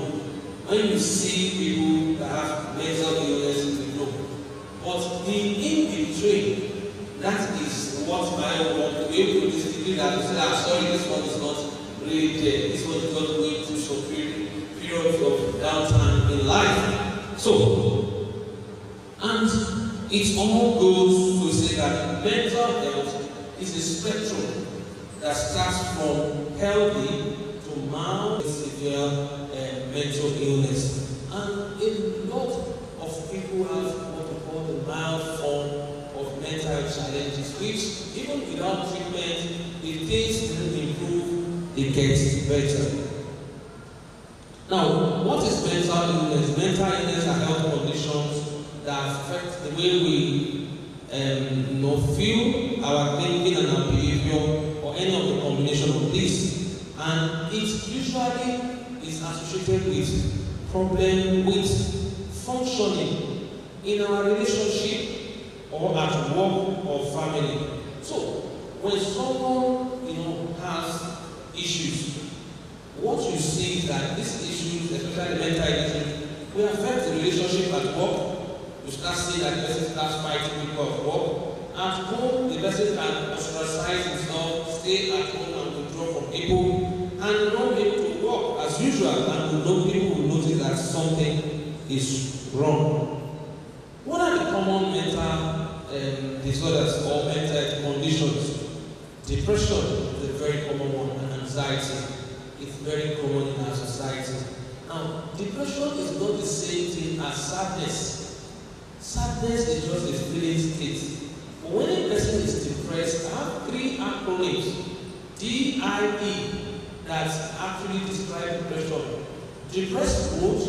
When you see people that have mental illness, you know. But the in-between, that is what my work, the way we distribute that, we say, sorry, this one is not really there. This one is not going through some periods of downtime in life. So, and it all goes to say that mental health is a spectrum that starts from healthy to mild severe mental illness. And a lot of people have what we call the mild form of mental health challenges, which even without treatment, if things don't improve, it gets better. Now, what is mental illness? Mental illness are health conditions that affect the way we feel, our thinking and our behavior, or any of the combination of these. And it usually is associated with problem with functioning in our relationship or at work or family. So, when someone has issues, what you see is that these issues, especially mental issues, will affect the relationship at work. You start seeing that the person starts fighting people at work. At home, the person can ostracize himself, stay at home and withdraw from people, and not be able to work as as usual, and people will notice that something is wrong. What are the common mental disorders or mental conditions? Depression is a very common one, and anxiety is very common in our society. Now, depression is not the same thing as sadness. Sadness is just a feeling state. But when a person is depressed, I have 3 acronyms, DIE, that actually describe depression. Depressed mood,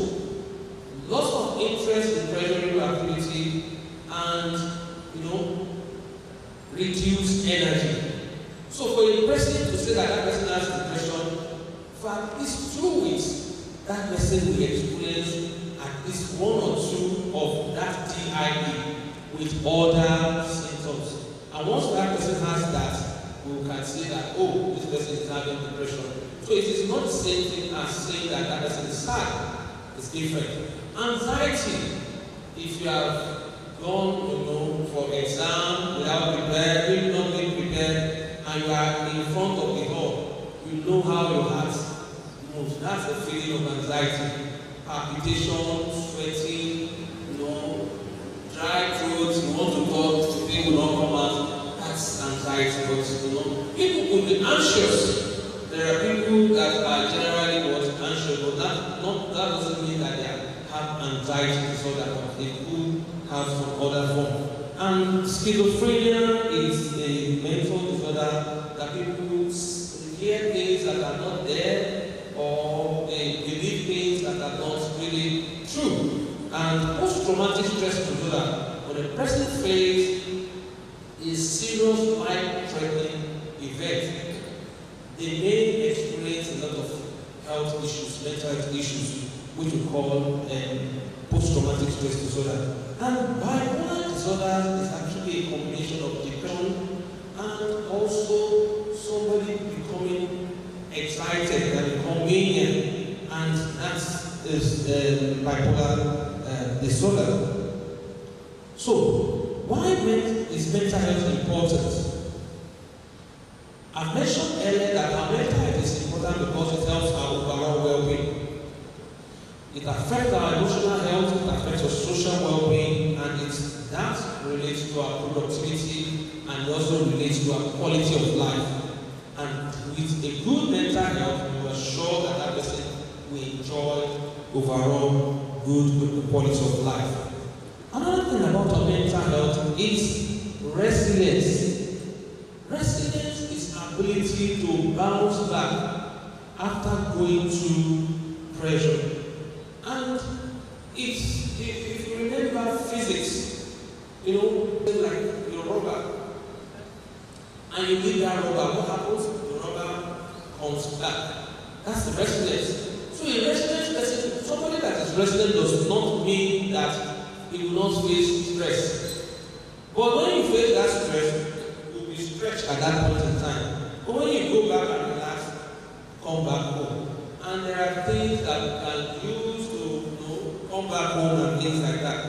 loss of interest in pleasurable activity, and reduced energy. So for a person to say that that person has depression, for at least 2 weeks, that person will experience at least 1 or 2 of that DIE with other symptoms. And once that person has that, we can say that, oh, this person is having depression. So it is not the same thing as saying that that person is sad. It's different. Anxiety, if you have gone, for exam without prepared, not being prepared, and you are in front of the hall, you know how your heart moves. That's the feeling of anxiety. Palpitation, sweating, dry throat, you want to talk, the thing will not come out. That's anxiety. But people could be anxious. There are people that are generally anxious, but that doesn't mean that they have anxiety disorder, but they could have some other form. And schizophrenia is a mental disorder that people hear things that are not there, or they believe things that are not really true. And post-traumatic stress disorder, when a person faces a serious life-threatening event, they may experience a lot of health issues, mental health issues, which we call post-traumatic stress disorder. And bipolar disorder is actually a combination of depression and also somebody becoming excited and become mania, and that is bipolar disorder. So, why is mental health important? I've mentioned earlier that our mental health is important because it helps our overall well-being. It affects our emotional health, it affects our social well-being, and that relates to our productivity and also relates to our quality of life. And with a good mental health, we are sure that that person will enjoy overall good quality of life. Another thing about our mental health is resilience. Resilience is ability to bounce back after going through pressure. And if you remember physics, like your rubber, and you leave that rubber, what happens? The rubber comes back. That's the resilience. So a resilient person, somebody that is resilient does not mean that he will not face stress. But when you face that stress, you will be stretched at that point in time. But when you go back and relax, come back home. And there are things that you can use to come back home and things like that.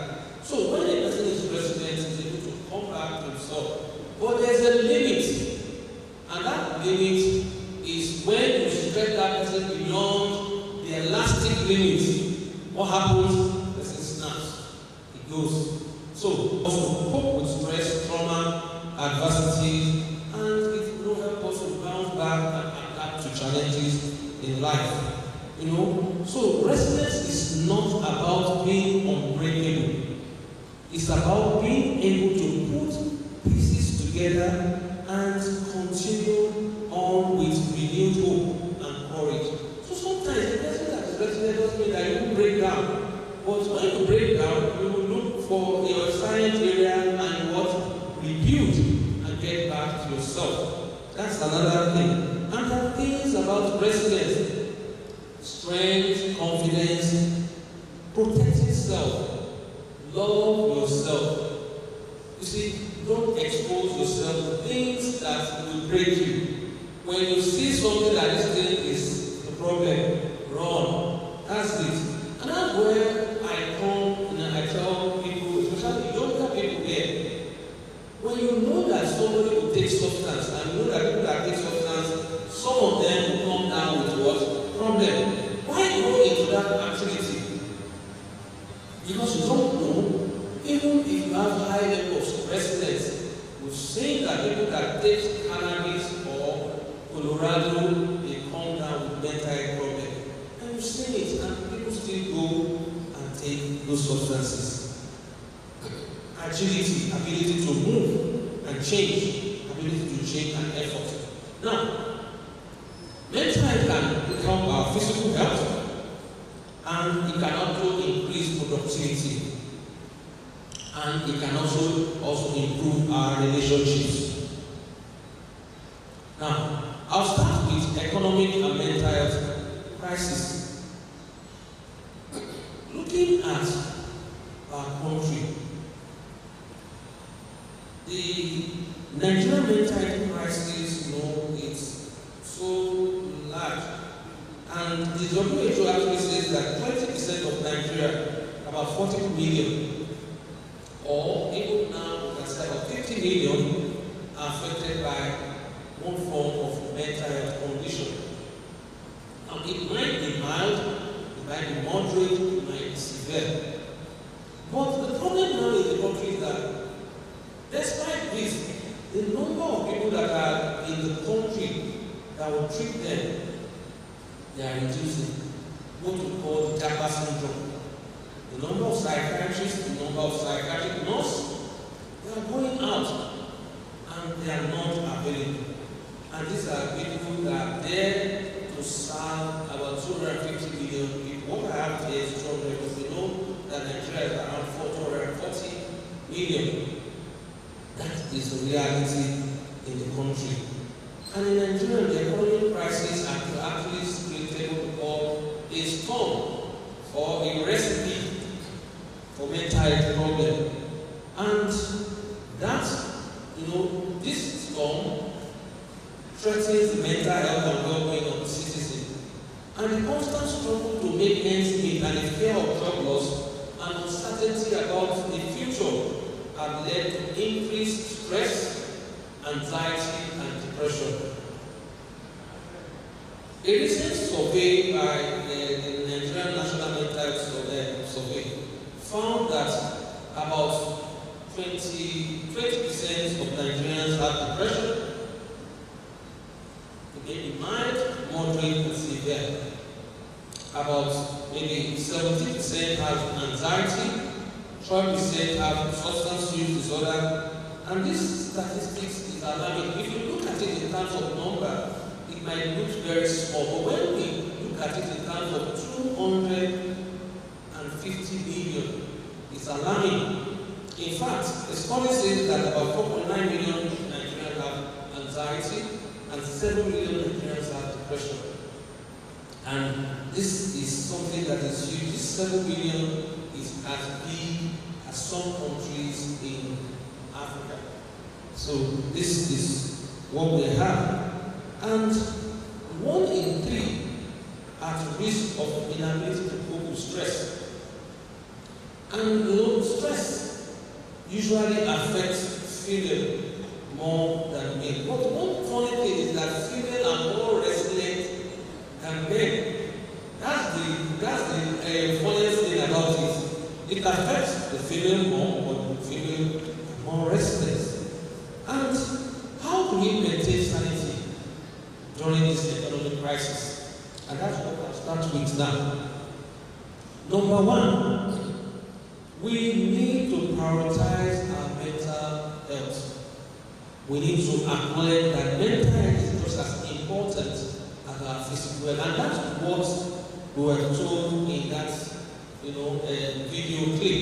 So when a person is resilient, he's able to come back to himself. But there's a limit. And that limit is when you stretch that person beyond the elastic limit. What happens? The person snaps. It goes. So also cope with stress, trauma, adversity, and it will help us to bounce back and adapt to challenges in life. So resilience is not about being unbreakable. It's about being able to put pieces together and continue on with renewed hope and courage. So sometimes the person that is resilient doesn't mean that you will break down. But when you break down, you will look for your science area and rebuild and get back to yourself. That's another thing. And there are things about resilience. Strength, confidence, protecting self, love yourself. You see, don't expose yourself to things that will break you. When you see something that this thing is the problem, run. That's it. And that's where I come and I tell people, especially younger people here, when you know that somebody will take substance, and you know that people that take substance, some of them will come down with what? Problem. high level of resilience. We've seen that people that take cannabis or Colorado, they come down with mental health problem. And we've seen it, and people still go and take those substances. Agility, ability to move and change, ability to change and effort. Now, mental health can become our physical health, and it can also increase productivity, and it can also improve our relationships. Now, I'll start with economic and mental health crisis. Looking at our country, the Nigerian mental health crisis, it's so large. And the WHO actually says that 20% of Nigeria, about 40 million, or even now we can say about 50 million, are affected by one form of mental health condition. Now, it might be mild, it might be moderate, it might be severe. But the problem now in the country is that despite this, the number of people that are in the country that will treat them, they are reducing. What we call the Japa syndrome. The number of psychiatrists, the number of psychiatric nurses, they are going out and they are not available. And these are people that are there to serve about 250 million people. What I have here is 200 because we know that Nigeria is around 440 million. That is the reality in the country. And in Nigeria, the economic crisis actually created what we call a storm or a recipe for mental health problem. And that, this storm threatens the mental health and well-being of the citizen. And the constant struggle to make ends meet and the fear of job loss and uncertainty about the future have led to increased stress, anxiety, and depression. A recent survey by the Nigerian National Mental Health Survey found that about 20% of Nigerians have depression. It may be mild, moderate, and severe. About maybe 70% have anxiety, 12% have substance use disorder, and this statistics is alarming. If you look at it in terms of number, it might look very small, but when we look at it in terms of 250 million, it's alarming. In fact, the study says that about 4.9 million Nigerians have anxiety and 7 million Nigerians have depression. And this is something that is huge. This 7 million is as big as some countries in Africa. So this is what we have. And 1 in 3 are at risk of inability to cope with stress. And stress usually affects female more than men. But one funny thing is that female are more resilient than men. That's the funniest thing about it. It affects the female more, but the female are more resilient. And how do we maintain sanity during this economic crisis? And that's what I'll start with now. Number 1, we need to prioritize our mental health. We need to acknowledge that mental health is just as important as our physical health. And that's what we were told in that video clip.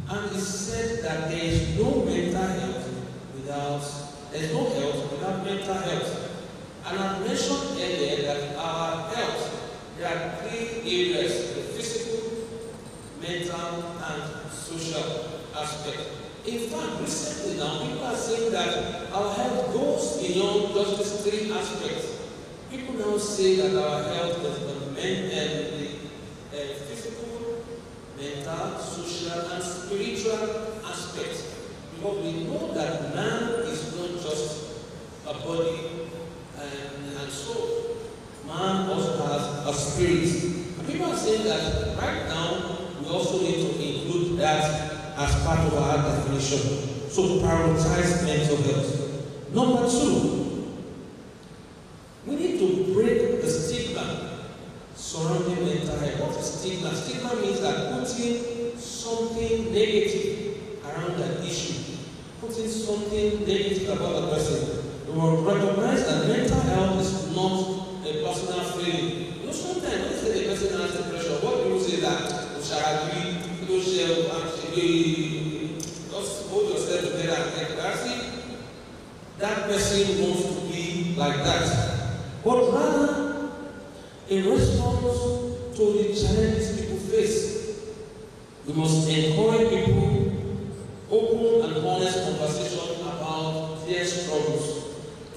And it said that there is no mental health there's no health without mental health. And I mentioned earlier that our health, there are 3 areas: the physical, mental, and social aspect. In fact, recently now, people are saying that our health goes beyond just these 3 aspects. People now say that our health is the physical, mental, social, and spiritual aspects. Because we know that man is not just a body and soul. Man also has a spirit. And people are saying that right now we also need to include that as part of our definition. So prioritize mental health. Number two, we need to break the stigma surrounding mental health. What is stigma? Stigma means that putting something negative around an issue, putting something negative about a person. We will recognize that mental health is not a personal feeling. You know, sometimes when you say the person has depression, what do you say that we shall agree, you shall actually just hold yourself together and take mercy? That person wants to be like that. But rather, in response to the challenges people face, we must encourage people open and honest conversation about their struggles.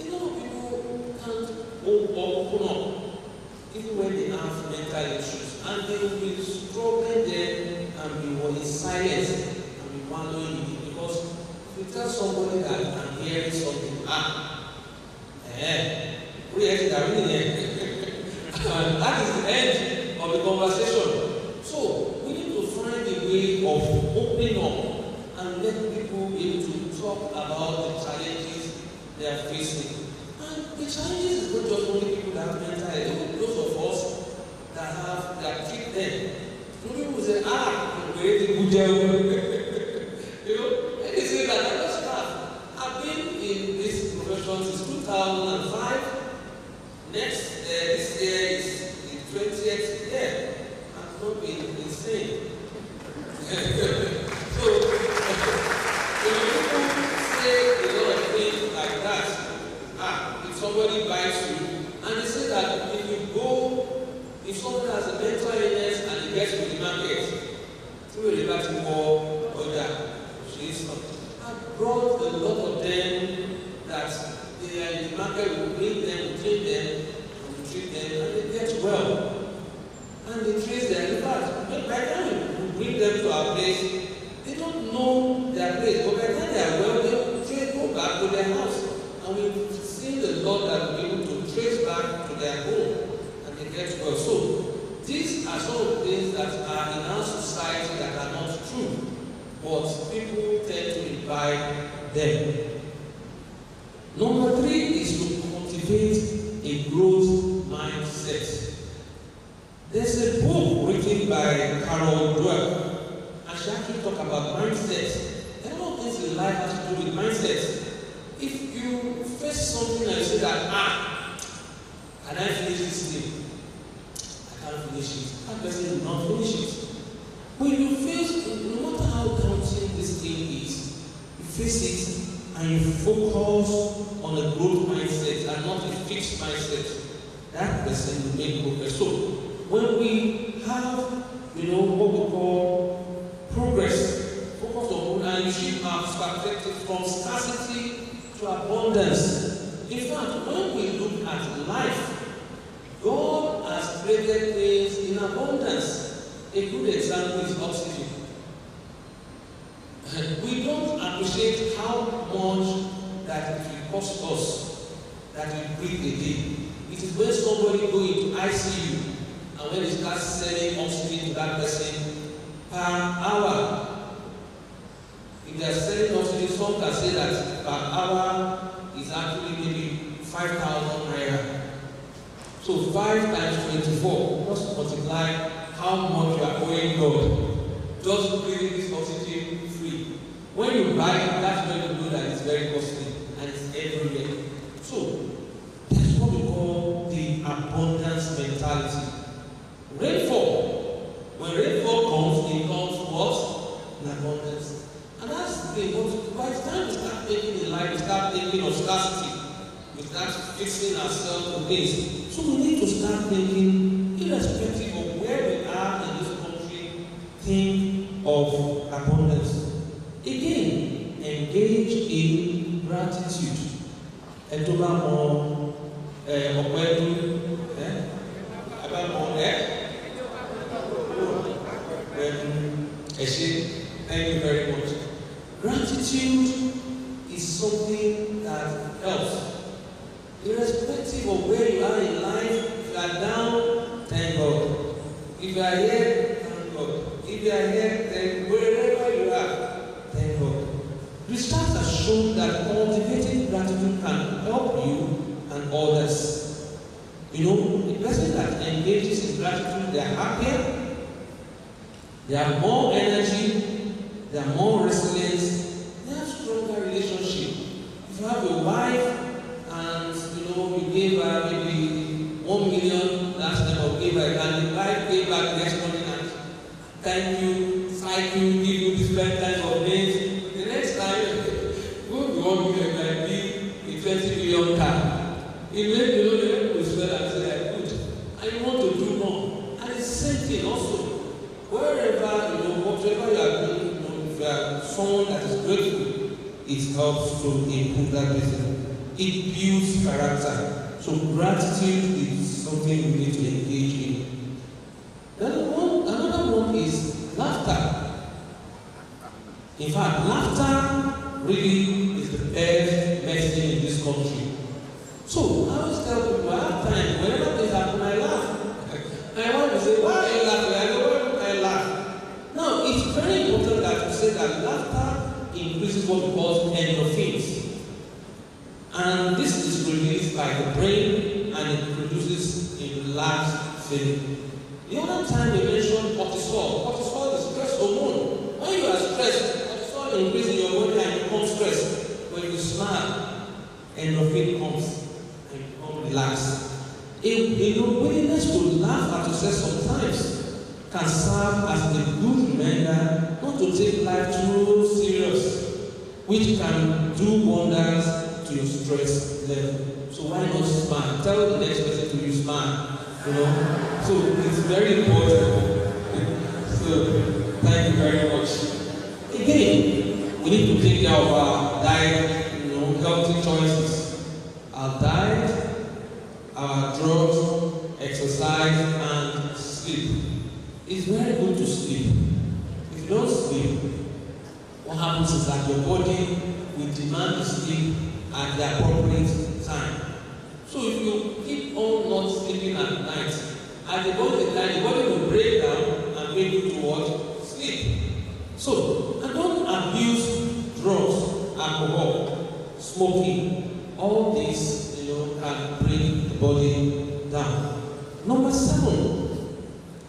You know, people can't open up even when they have mental issues, and they will be struggling there and be in silence and be wallowing in it. Because if you tell somebody that I'm hearing something, that is the end of the conversation. So we need to find a way of opening up and let people be able to talk about the challenges they are facing. And the challenges is not just only people that have mental health, those of us that treat them. Some people say, we're the good you know, and they say that I just have. I've been in this profession since 2005. This year is the 20th year. I've not been insane. So, when people say a lot of things like that, if somebody bites you, and they say that if someone has a mental illness and he gets to the market, through a liberty war or that, I've brought a lot of them that they are in the market, we bring them, we train them, and we treat them, and they get well. And they trace them. In fact, by the time we bring them to our place, they don't know their place. But by the time they are well, they go back to their house. And we've seen the Lord that will be able to trace back to their home, and they get well. So, these are some of the things that are in our society that are not true, but people tend to imbibe them. Number three is to cultivate a growth mindset. There's a book written by Carol Dweck, and she actually talks about mindset. And all things in life has to do with mindset. If you face something and you say that, can I finish this thing? I can't finish it. That person will not finish it. When you face, no matter how daunting this thing is, you face it and you focus on a growth mindset and not a fixed mindset, that person will make progress. So, when we have, what we call progress, focus on, and you shift our perspective from scarcity to abundance. In fact, when we look at life, God has created things in abundance. A good example is oxygen. We don't appreciate how much that it will cost us that we breathe a day. It is when somebody goes into ICU and when they start selling oxygen to that person per hour. If they are selling oxygen, some can say that per hour is actually maybe 5,000 naira. So 5 times 24, just multiply how much you are owing God. Just breathing this oxygen free. When you buy it, that's when you know that it's very costly and it's everywhere. So that's what we call the abundance mentality. Rainfall. When rainfall comes, it comes what? In abundance. And that's the thing. But by the time we start thinking in life, we start thinking of scarcity. We start fixing ourselves to things. So we need to start thinking, irrespective of where we are in this country, think of abundance. Again, engage in gratitude. Thank you very much. Gratitude is something that helps. Irrespective of where you are in life, if you are down, thank God. If you are here, thank God. If you are here, then wherever you are, Research has shown that cultivating gratitude can help you and others. You know, the person that engages in gratitude, they are happier, they have more energy, they are more resilient, they have stronger relationship. If you have a wife and you gave her maybe 1 million last time or gave her, and the wife gave back the next morning and thank you, thank you, give you different kinds of names. The next time, go to 1 million and give a 20 million car. It makes the people swear and say, good, I want to do more. And it's the same thing also. Wherever, whatever you are doing, if you are someone that is grateful, it helps to improve that business. It builds character. So gratitude is something we need to engage in. Then another one is laughter. In fact, laughter really is the best medicine in this country. So I always tell people, I have time, whenever things happen, I laugh. I want to say, why are you laughing? I know, why don't I laugh? Now, it's very important that we say that laughter increases what we call endorphins. And this is released by the brain and it produces a relaxed feeling. The other time we mentioned cortisol. Cortisol is stress hormone. When you are stressed, cortisol increases in your body and you become stressed. When you smile, endorphin comes and you become relaxed. A willingness to laugh at yourself sometimes can serve as a good reminder not to take life too serious, which can do wonders to your stress level. So why not smile? Tell the next person to use smile. So it's very important. So thank you very much. Again, we need to take care of our diet, healthy choices. Our diet, our drugs, exercise, and sleep. It's very good to sleep. If you don't sleep, what happens is that your body will demand to sleep at the appropriate time. So if you keep on not sleeping at night, at the body will break down and make you to what? Sleep. So, and don't abuse drugs, alcohol, smoking. All these, can bring the body down. Number 7,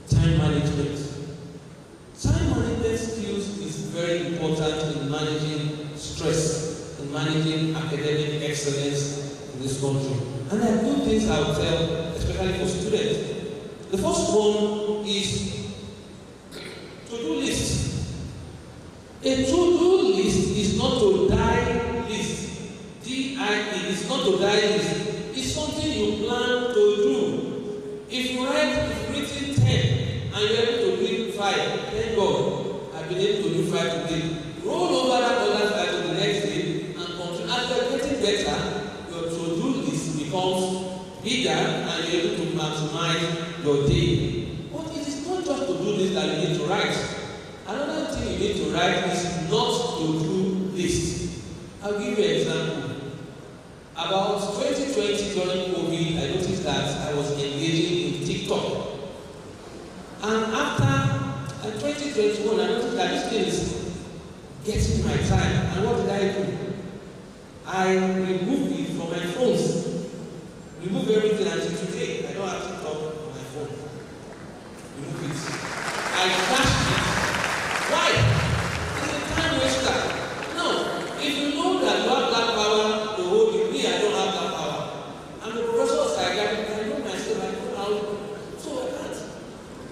time management. Time management skills is very important in managing stress, in managing academic excellence in this country. And there are 2 things I will tell, especially for students. The first one is to-do list. A to-do list is not to die list. D-I-E, it's not to die list. It's something you plan to do. If you've written 10 and you're able to read 5, thank God, I've been able to do 5 today. Roll over that other 5 to the next day and continue. As you're getting better, your to-do list becomes bigger and you're able to maximize your day. But it is not just to-do list that you need to write. Another thing you need to write is not to-do list. I'll give you an example. About 2020 during COVID, I noticed that I was engaging in TikTok. And after 2021, I noticed that this thing is getting my time. And what did I do? I removed it from my phones. Remove everything until today. I don't have TikTok on my phone. Remove it. I crashed it. Why? It's a time waster. No. If you know that you have that power to hold it, me, I don't have that power. I'm the professor of psychiatry. I know myself. I know how. So I can't.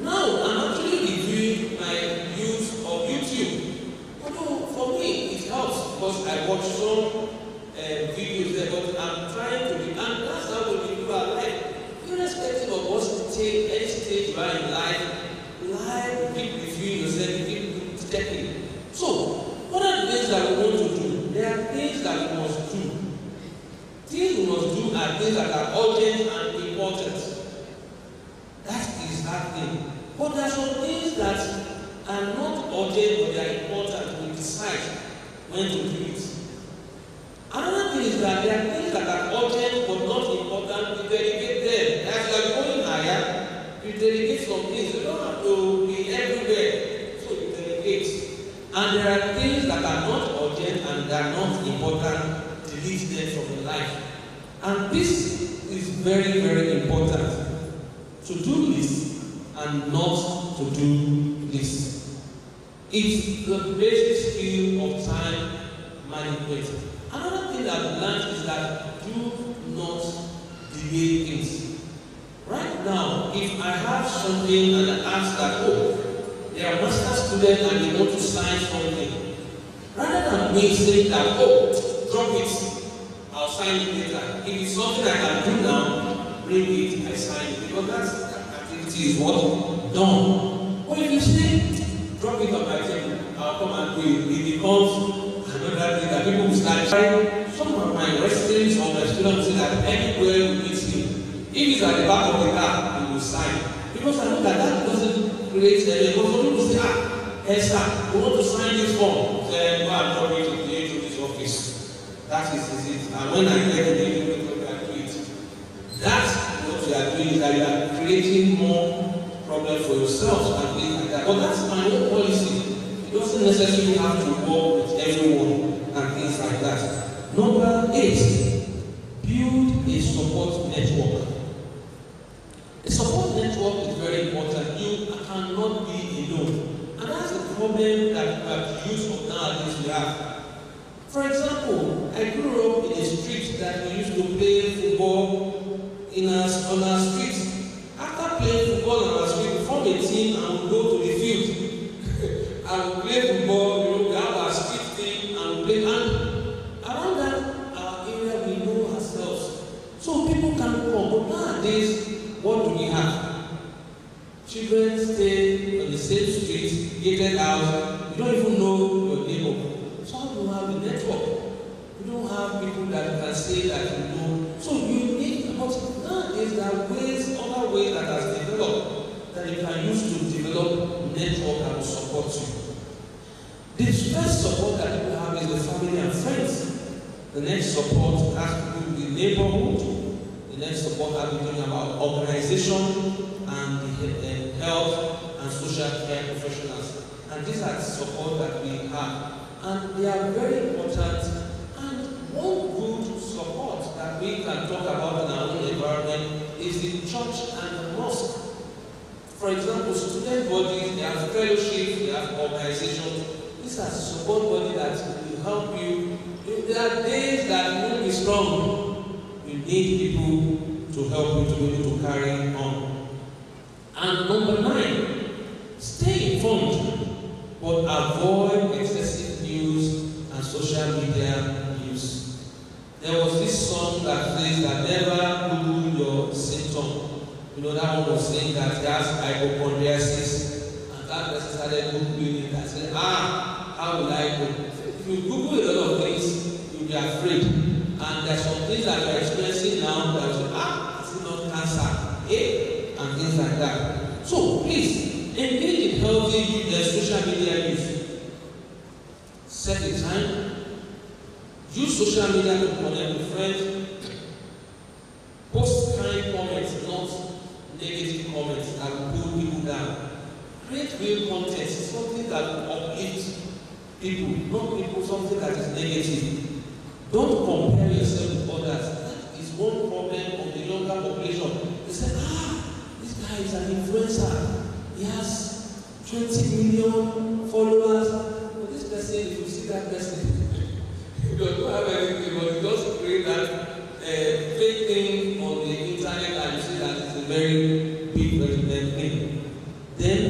Now, I'm actually reviewing my use of YouTube. Although, for me, it helps because I watch some videos there, but I'm trying to be, and that's how we do our life. Irrespective of what stage, any stage you are in life, you keep reviewing yourself, you keep checking. So, what are the things that we want to do? There are things that we must do. Things we must do are things that are urgent and important. That is that thing. But there are some things that are not urgent but they are important. We decide when to do it. Another thing is that there are things that are urgent but not important. We delegate them. As you are going higher, you delegate some things. You don't have to be everywhere. So you delegate. And there are things that are not urgent and that are not important, delete them from your life. And this is very, very important. To-do list and not to-do list. It's the basic skill of time management. Another thing that I've learned is that do not delay things. Right now, if I have something and I ask that, oh, they are master students and they want to sign something, rather than me saying that, oh, drop it, I'll sign it later. If it's something I can do now, bring it, I sign it. Because that activity is what? Done. But if you say, drop it on my table, I'll come and do it. It becomes another thing that people will start trying. Some of my residents or my students say that anywhere we meet him, if it's at the back of the car, he will sign. Because I know that doesn't create any. Because some people say, Esther, we want to sign this form. Say, go and drop it to the edge of this office. That is it. And when I get to the edge of the office, I do it. That's what you are doing, is that you are creating more problems for yourself and things like that. But that's my own policy. It doesn't necessarily have to work with everyone and things like that. Number 8, build a support network. A support network is very important. You cannot be alone. And that's the problem that the youth of nowadays we have. For example, I grew up in a street that we used to play football on our street. After playing football on our street, we form a team and we go to the field. And we play football, we have our street team and we play. And around that, our area, we know ourselves. So people can come. But nowadays, what do we have? Children stay on the same street, gated out. You don't even know your neighbor. So how do you have a network? You don't have people that you can say that you know. So you need, but nowadays there are ways, other ways that has developed that you can use to develop network that will support you. The first support that people have is the family and friends. The next support has to do with the neighborhood. The next support has to do about organization and the health and social care professionals. And these are the support that we have. And they are very important. And one good support that we can talk about in our own environment is the church and the mosque. For example, student bodies, they have fellowships, they have organizations. These are support bodies that will help you. There are days that you won't be strong. You need people to help you to be able to carry on. And number 9, stay informed, but avoid excessive news and social media use. There was this song that says that never Google your symptom. You know, that one was saying that he has hypochondriasis, and that person started Googling it and said, how will I go? If you Google a lot of things, you'll be afraid. And there's some things that you're experiencing now that you say, it's not cancer, and things like that. So please, engage in healthy social media use. Set a time. Use social media to connect with friends. Post kind comments, not negative comments that will pull people down. Create real content, something that will uplift people, not people something that is negative. Don't compare yourself with others. That is one problem of the younger population. They say, this guy is an influencer. He has 20 million followers. But this person, if you see that person, you don't have anything, but you just create that fake thing on the internet and you see that it's a very big thing. Then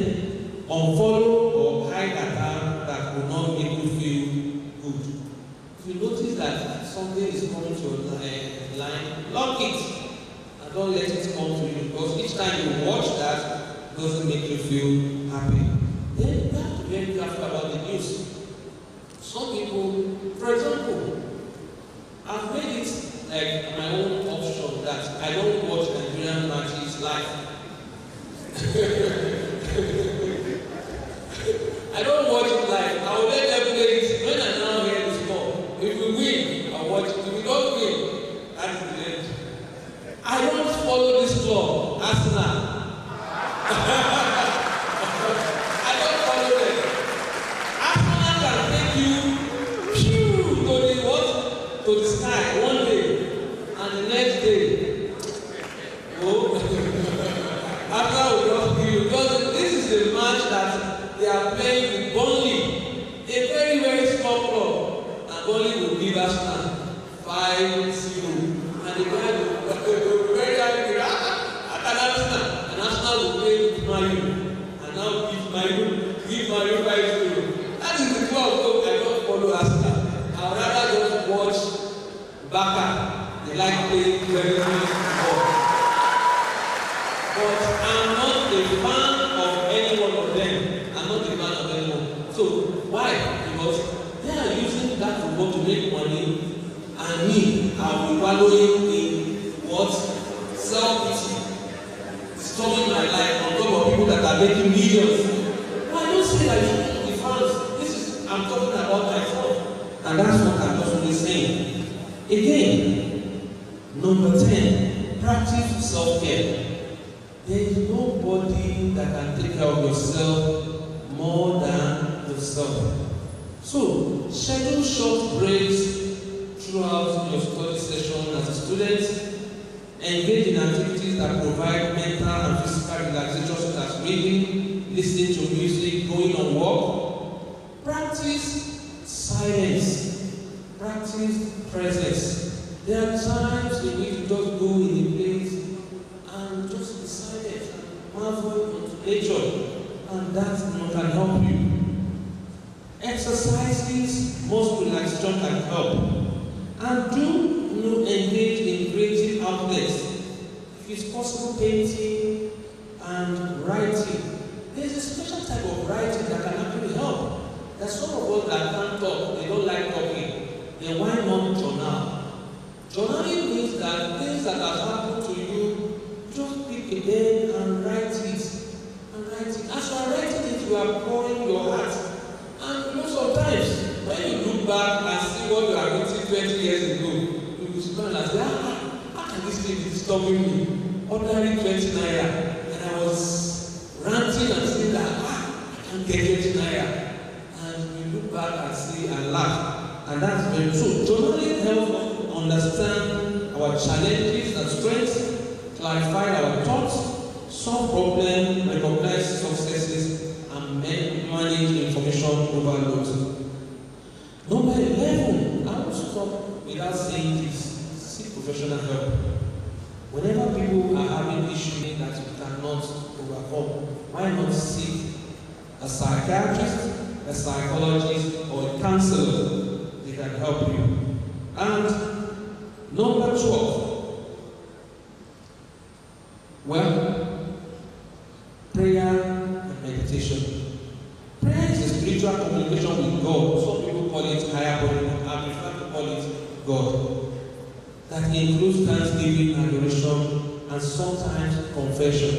unfollow or hide account that will not make you feel good. If you notice that something is coming to your line, lock it and don't let it come to you, because each time you watch that, doesn't make you feel happy. Then you have to be very careful about the news. Some people, for example, I've made it like my own option that I don't watch Nigerian matches live. I don't watch it live. I will let them play it when I now hear the score. If we win, I'll watch it. If we don't win, that's the end. I don't follow this club, Arsenal. I don't follow them. Arsenal to the sky one day, and the next day, oh, after we just give you, because this is the match that they are playing with Burnley, a very, very small club, and Burnley will give us now 5-0, and the guy will be very angry. And Arsenal will play with Man U, and now give Man U 5-0. That is the club I don't follow Arsenal. I would rather just watch Barca. They like playing very good football. But I'm not a fan of any one of them. I'm not a fan of anyone. So why? Because they are using that football to make money, and me, I'll be wallowing in what? Self-pity. Disturbing my life on top of people that are making millions. Why don't say that the fans? I'm talking about myself. And that's what I'm also saying. Again, number 10, practice self-care. There is nobody that can take care of yourself more than yourself. So, schedule short breaks throughout your study session as a student. Engage in activities that provide mental and physical relaxation, such as reading, listening to music, going on walk. Practice silence. Practice presence. There are times in which you just go in a place and just be silent and marvel into nature, and that can help you. Exercises, most relaxation can help. And do engage in creative outlets. If it's possible, painting and writing. There's a special type of writing that can actually help. There's some of us that can't talk, they don't like talking. Then why not journal? Journaling means that things that have happened to you, just pick a pen and write it. And write it. As you are writing it, you are pouring your heart. And sometimes, when you look back and see what you are writing 20 years ago, you will smile and say, how can this thing be disturbing me? Ordinary 20 naira. And I was ranting and saying that, I can't get 20 naira. And you look back and see and laugh. And that's very true. Journaling helps us understand our challenges and strengths, clarify our thoughts, solve problems, recognize successes, and manage information overload. Number 11, I will stop without saying this: seek professional help. Whenever people are having issues that you cannot overcome, why not seek a psychiatrist, a psychologist, or a counselor? They can help you. And number 12, well, prayer and meditation. Prayer is a spiritual communication with God. Some people call it higher body, I prefer to call it God. That includes thanksgiving, adoration, and sometimes confession.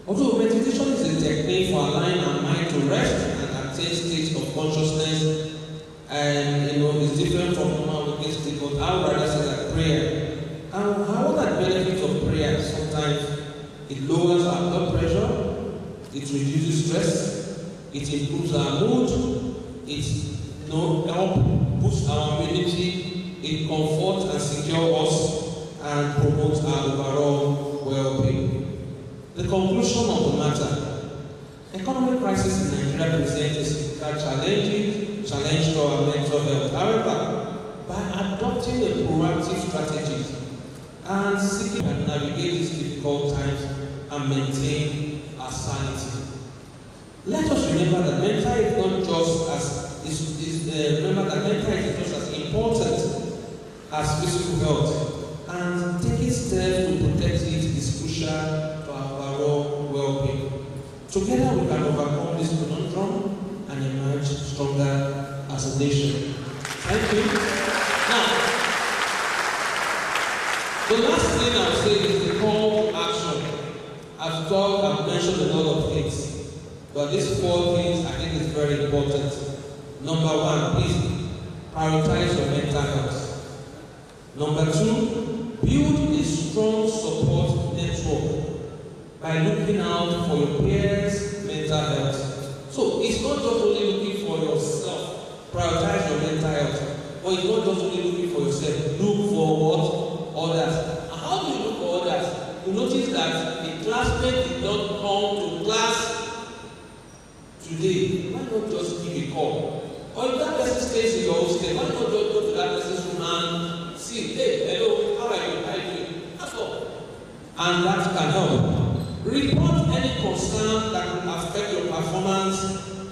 Although meditation is a technique for allowing our mind to rest and attain states of consciousness, and it's different from normal waking state, but I would rather say that prayer. And how that benefit of prayer? Sometimes it lowers our blood pressure, it reduces stress, it improves our mood, it helps boost our immunity, it comforts and secures us, and promotes our overall well-being. The conclusion of the matter: economic crisis in Nigeria presents a significant challenge to our mental health. However, by adopting a proactive strategy and seeking to navigate these difficult times and maintain our sanity, let us remember that mental health is not just as important as physical health, and taking steps to protect it is crucial to our overall well-being. Together we can overcome this conundrum and emerge stronger as a nation. Thank you. Now, the last thing I'll say is the call to action. I've mentioned a lot of things, but these 4 things I think is very important. Number 1, please prioritize your mental health. Number 2, build a strong support network by looking out for your peers' mental health. So it's not just only looking for yourself, prioritize your mental health, or it's not just only looking for yourself. said, look for what? Others. And how do you look for others? You notice that the classmate did not come to class today. Why not just give a call? Or if that person stays in your hostel, why not just go to that person's room and see, hey, hello, how are you? How are you doing? That's all. And that can help. Report any concern that will affect your performance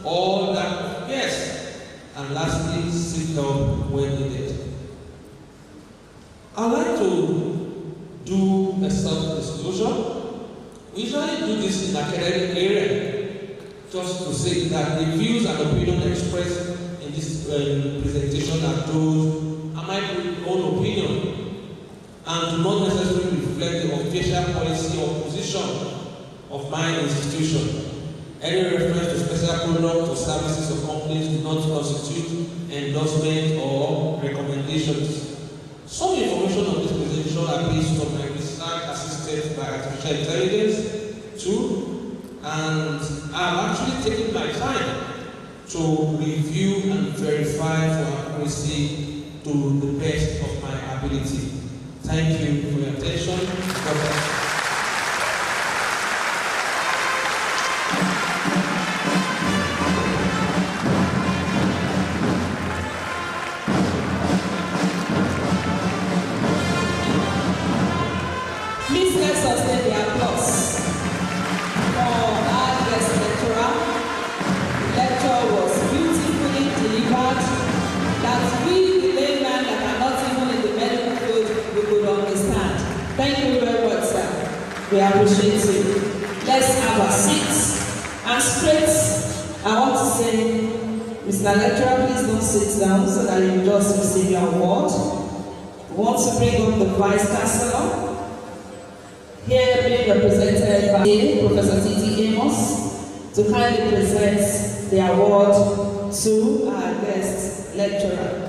or that, yes. And lastly, seek help when needed. I'd like to do a self-disclosure. We usually do this in the academic area, just to say that the views and opinions expressed in this presentation are those are my own opinion and do not necessarily reflect the official policy or position of my institution. Any reference to special products or services or companies do not constitute endorsement or recommendations. Some information on this presentation are based on my research assisted by artificial intelligence too, and I've actually taken my time to review and verify for accuracy to the best of my ability. Thank you for your attention. We appreciate you. Let's have our seats. And straight, I want to say, Mr. Lecturer, please don't sit down so that you just receive your award. We want to bring up the Vice Chancellor. Here being represented by Professor T.T. Amos to kindly present the award to our guest lecturer.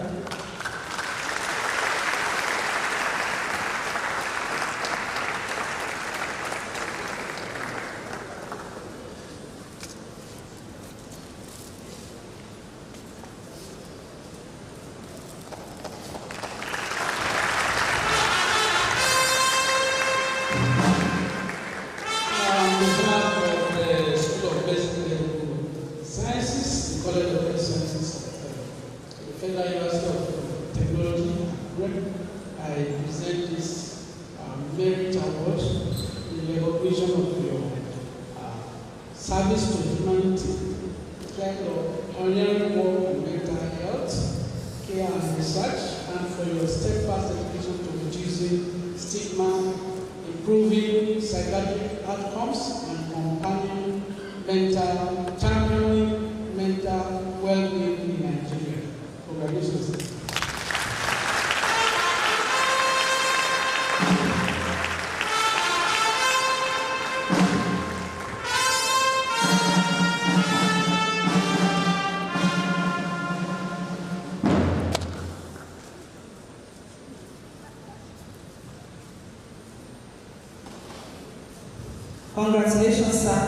Congratulations, sir.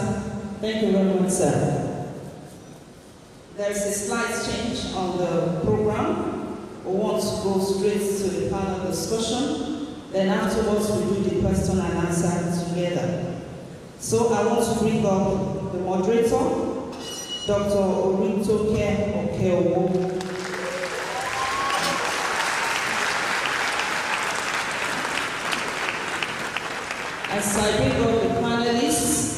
Thank you very much, sir. There is a slight change on the program. We want to go straight to the panel discussion. Then afterwards, we do the question and answer together. So I want to bring up the moderator, Dr. Oritoke Okeowo. As I bring up the panelists,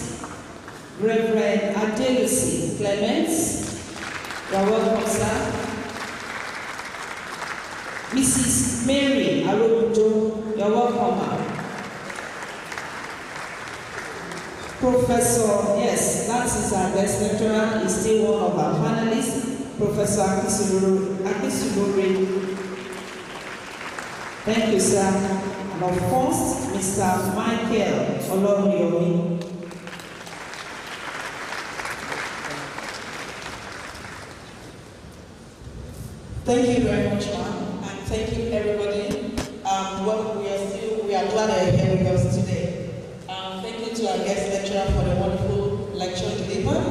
Reverend Adesanmi Clements, you're welcome, sir. Mrs. Mary Arobujo, you're welcome, ma'am. Professor, yes, that is our guest lecturer, is still one of our panelists, Professor Akinsulore. Thank you, sir. And of course, Mr. Michael Oloriyomi. Thank you very much, ma'am, and thank you, everybody. We are glad that you're here with us today. Thank you to our guest lecturer for the wonderful lecture delivered.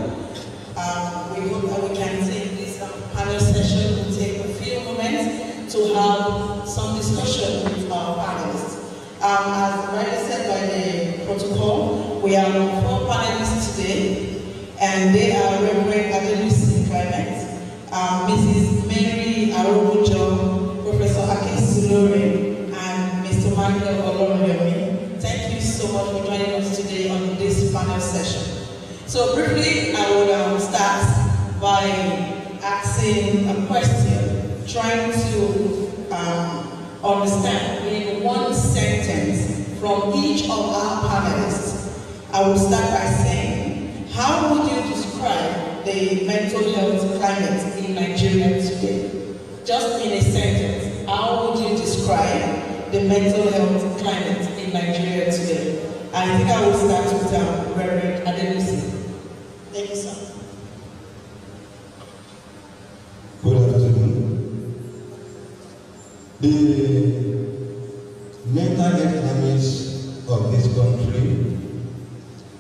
We hope that we can take this panel session to take a few moments to have have some discussion with our panelists. As already said by the protocol, we have 4 panelists today, and they are Reverend Adesanmi Clement, Mrs. Mary Arobujo, Professor Akinsulore, and Mr. Michael Olorunyomi. Thank you so much for joining us today on this panel session. So briefly, I will start by asking a question, trying to understand in one sentence from each of our panelists. I will start by saying, how would you describe the mental health climate in Nigeria today? Just in a sentence, how would you describe the mental health climate in Nigeria today? I think I will start with Reverend Adesanmi. Thank you, sir. Good afternoon. The mental health climate of this country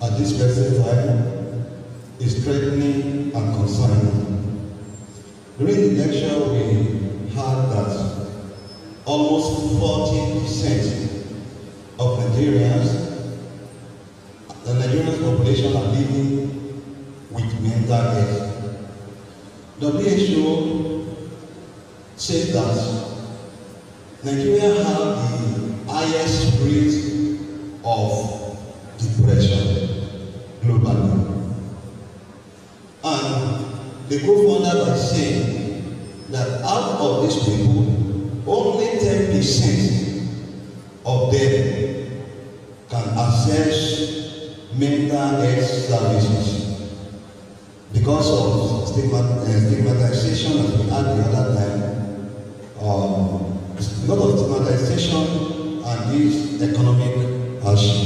at this present time is threatening and concerning. During the lecture, we heard that almost 40% of Nigerians, the Nigerian population are living with mental health. WHO said that Nigeria has the highest rate of depression globally. And they go further by saying that out of these people, only 10% of them can access mental health services because of stigmatization, as we had the other time. A lot of stigmatization and this economic hardship.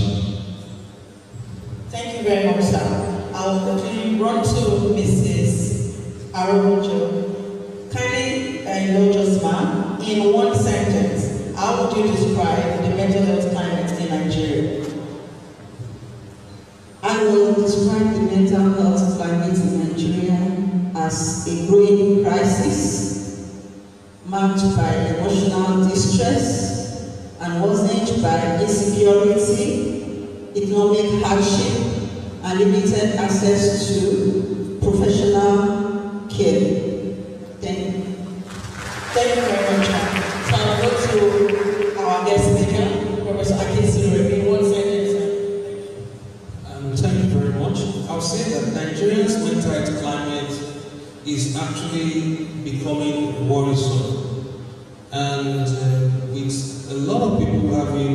Thank you very much, sir. I'll quickly run to Mrs. Arobujo. Kindly indulge us, ma'am. In one sentence, how would you describe the mental health climate in Nigeria? I will describe the mental health climate in Nigeria as a growing crisis marked by emotional distress and worsened by insecurity, economic hardship, and limited access to professional care. Thank you. Thank you very much, ma'am. So I'll go to our guest speaker, Professor Akinsulore, in one sentence. Thank you very much. I'll say that Nigeria's mental health climate is actually becoming worrisome. And with a lot of people having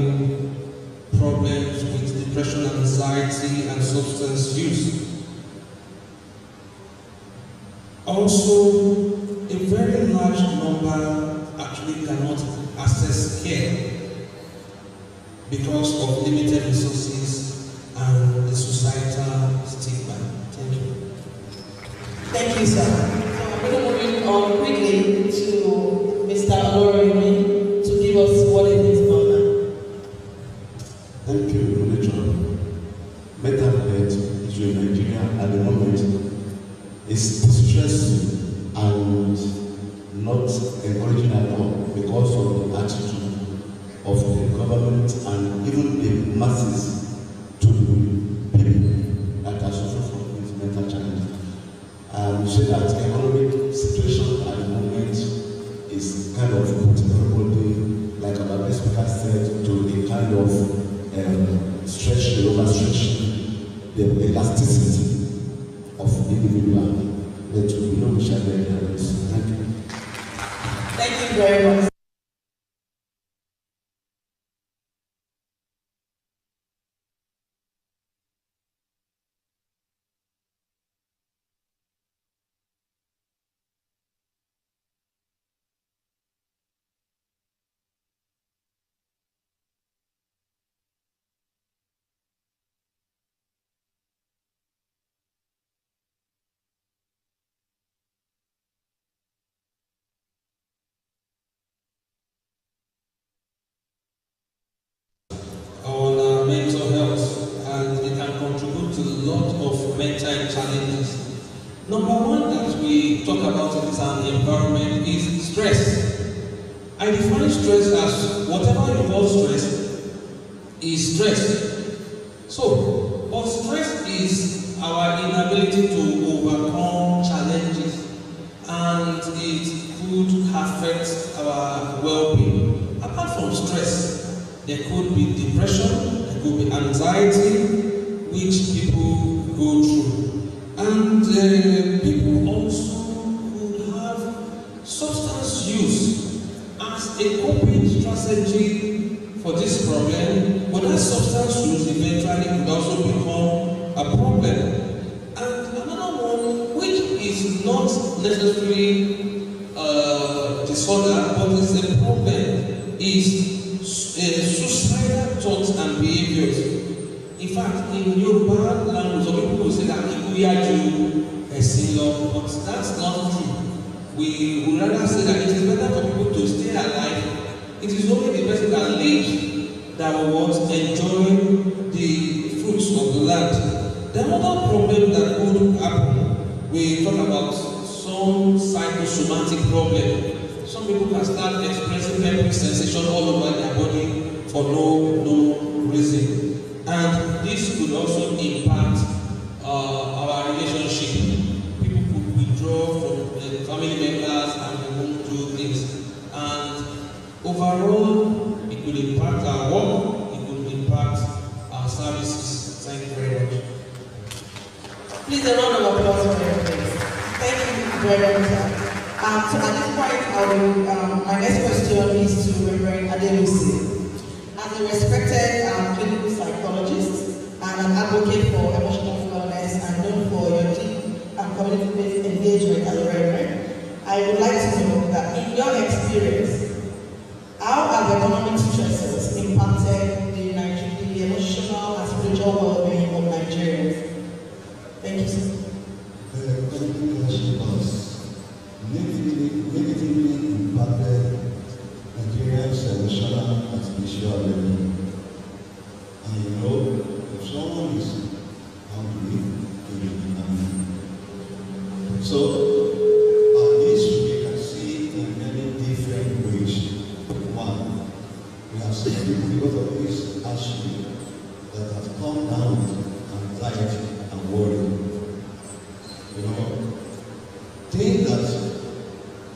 problems with depression, anxiety, and substance use. Also, a very large number actually cannot access care because of limited resources and the societal stigma. Thank you. Thank you, sir. So I'm going to move on quickly to Mr. Olorunyomi to give us what it is about that. Thank you, Rachel. Mental health issue in Nigeria at the moment is distressing and not encouraging at all because of the attitude of the government and even the masses to people that are suffering from these mental challenges. We say that the economic situation at the moment is kind of putting everybody, like our best speaker said, to a kind of stretching, overstretching the elasticity of individual. That we know we shall be there. Thank you. Thank you very much. On mental health, and it can contribute to a lot of mental challenges. Number one that we talk about in this environment is stress. I define stress as whatever you call stress is stress. So, but stress is our inability to overcome challenges, and it could affect our well-being. Apart from stress, there could be depression, there could be anxiety, which people go through. And people also could have substance use as a coping strategy for this problem, but that substance use eventually could also become a problem. And another one, which is not necessarily disorder, but it's a problem, is suicidal thoughts and behaviors. In fact, in Yoruba language, some people will say that but that's not true. We would rather say that it is better for people to stay alive. It is only the person that lives that will enjoy the fruits of the land. The other problem that could happen, we talk about some psychosomatic problem. Some people can start expressing every sensation all over their body for no reason. And this could also impact our relationship. People could withdraw from the family members and they won't do things. And overall, it could impact our work, it could impact our services. Thank you very much. Please, a round of applause for them, please. Thank you very much, sir. So at this point, my next question is to Reverend Adesanmi. As a respected clinical psychologist and an advocate for emotional wellness and known for your deep and community-based engagement as a reverend, I would like to know that in your experience, how have economic stresses impacted the emotional and spiritual well-being of Nigerians? Thank you, sir. Negatively impacted Nigerians' emotional and spiritual well-being. And you know, if someone is hungry, they will be hungry. So, this we can see in many different ways. One, we have seen because of this issue that has come down with anxiety and worry. You know, things that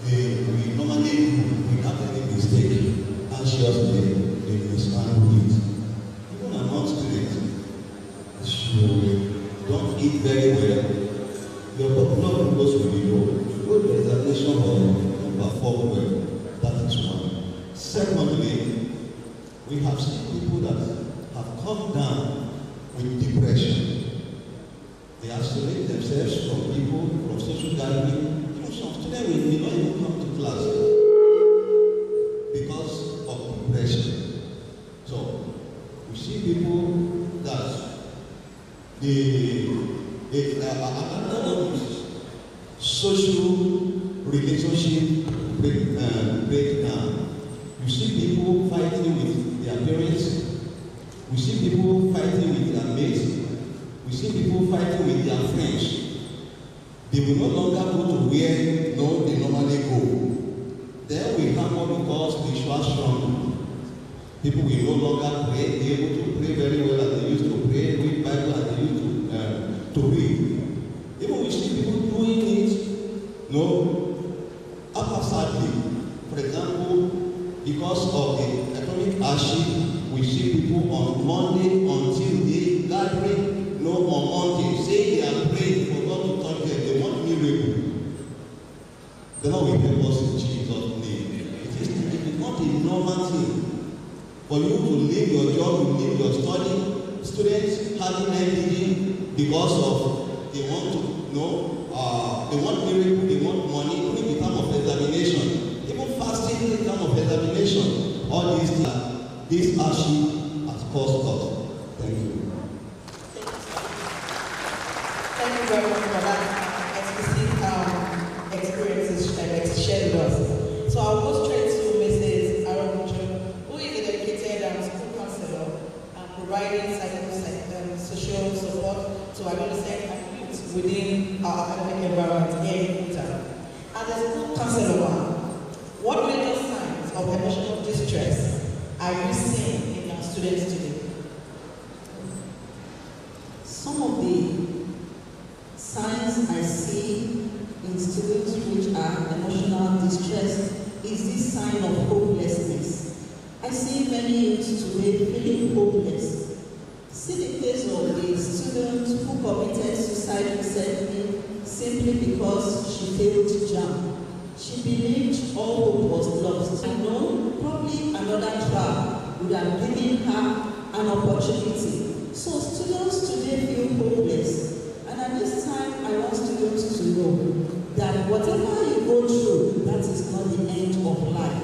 we normally do without any mistake, anxiously, they mishandle it. Even among students, you don't eat very well. Your popular glucose will be low. You go to the examination hall, you don't perform well. That is one. Secondly, we have seen people that have come down with depression. They isolate themselves from people, from social gathering. Some students will not even come to class because of depression. So we see people that social relationship breakdown. You see people fighting with their parents. We see people fighting with their mates. We see people fighting with their friends. They will no longer go to where they normally go. Then we have what we call spiritual struggle. People will no longer pray, be able to pray very well as they used to pray, read Bible as they used to read. Even we see people doing it, haphazardly. For example, because of the economic hardship, we see people on Monday until they gathering, on Monday, say they are praying for God to touch them. They want miracle. The Lord will help us in Jesus' name. It is not a normal thing for you to leave your job, to leave your study. Students having MDG because of they want to they want miracle, they want money, even in terms of examination, even fasting in terms of examination. All these things, this hardship has caused us. Thank you. Thank you very much for that explicit experiences shared with us. So I'll go straight to Mrs. Aramucho, who is a dedicated school counselor and providing social support to adolescents and youth within our academic environment here in Utah. As a school counselor, what major signs of distress are you seeing in your students today? Some of the signs I see in students which are emotional distress is this sign of hopelessness. I see many youths today feeling hopeless. See the case of the student who committed suicide recently simply because she failed JAMB. She believed all hope was lost. I know probably another trial would have given her an opportunity. So students today feel hopeless. And at this time, I want students to know that whatever you go through, that is not the end of life.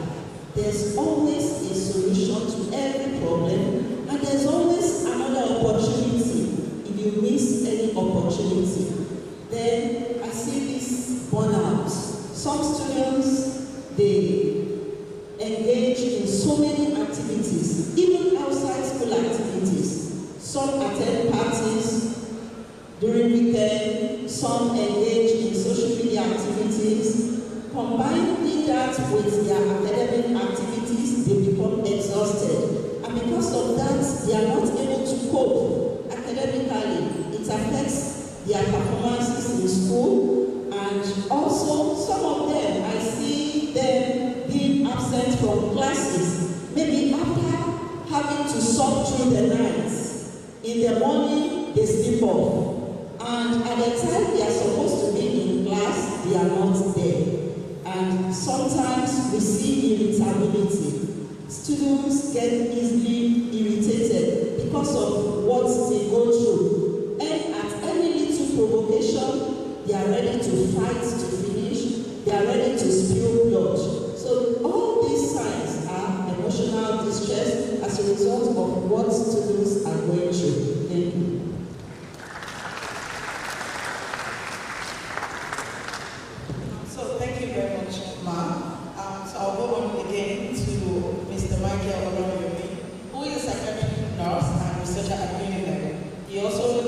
There's always a solution to every problem, and there's always another opportunity if you miss any opportunity. Then I see this burnout. Some students, they engage in so many activities, even outside school activities. Some attend parties during weekend, some engage in social media activities. Combining that with their academic activities, they become exhausted. And because of that, they are not able to cope academically. It affects their performances in school. And also, some of them, I see them being absent from classes, maybe after having to sob through the nights. In the morning, they sleep off. And at the time they are supposed to be in class, they are not there. And sometimes we see irritability. Students get easily irritated because of what they go through. And at any little provocation, they are ready to fight to finish. They are ready to spill blood. So all these signs are emotional distress as a result of what students are going through. Thank you. So thank you very much, ma'am. So I'll go on again to Mr. Michael Oloriyomi, who is a psychiatric nurse and researcher at UNILEG. He also is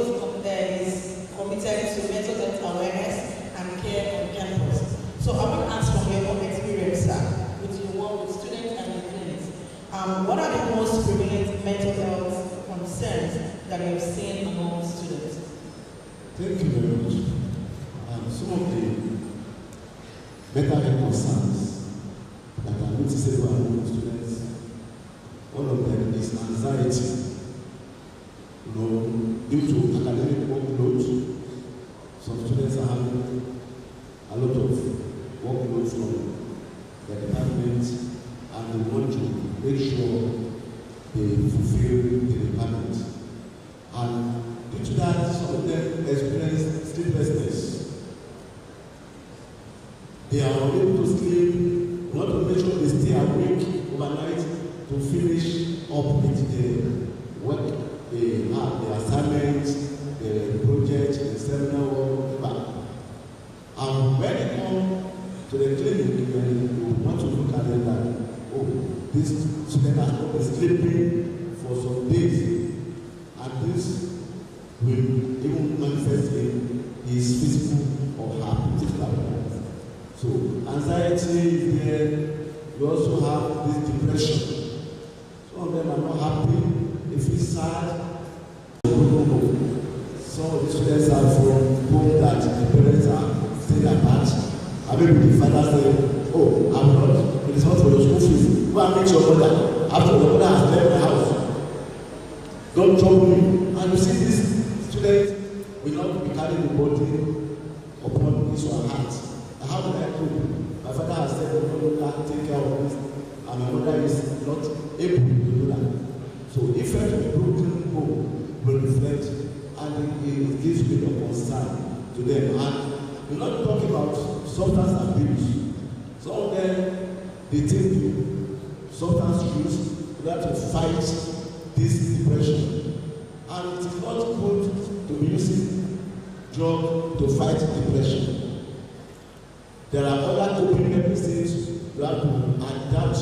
committed to mental health awareness and care on campus. So I want to ask from your own experience, sir, with your work with students and with clinics, what are the most prevalent mental health concerns that you have seen among students? Thank you very much. Some of the mental health concerns that are noticeable among students, one of them is anxiety. Due to academic workload, some students are having a lot of workload from the department, and they want to make sure they fulfill the department. And due to that, some of them experience sleeplessness. They are unable to sleep. We want to make sure they stay awake overnight to finish up with the work they have, the assignments, the project, the seminar work. And when they come to the clinic, you want to look at them like, oh, this student has not been sleeping for some days, and this will even manifest in his physical or her physical health. So anxiety is there. You also have this depression. Some of them are not happy. They feel sad. Some of the students are from home that the parents are staying apart. I mean, the father said, oh, I'm not, it is not for your school fees. Go and meet your mother. After your mother has left the house, don't trouble me. And you see, this student will not be carrying the body upon his or her heart. How do I cope? My father has said, no, take care of this, and my mother is not able to do that. So, effect of broken home will reflect, and it gives me a concern to them. And we're not talking about substance abuse. Some of them, they take substance use in order to fight this depression. And it is not good to be using drugs to fight depression. There are other coping mechanisms you have to adapt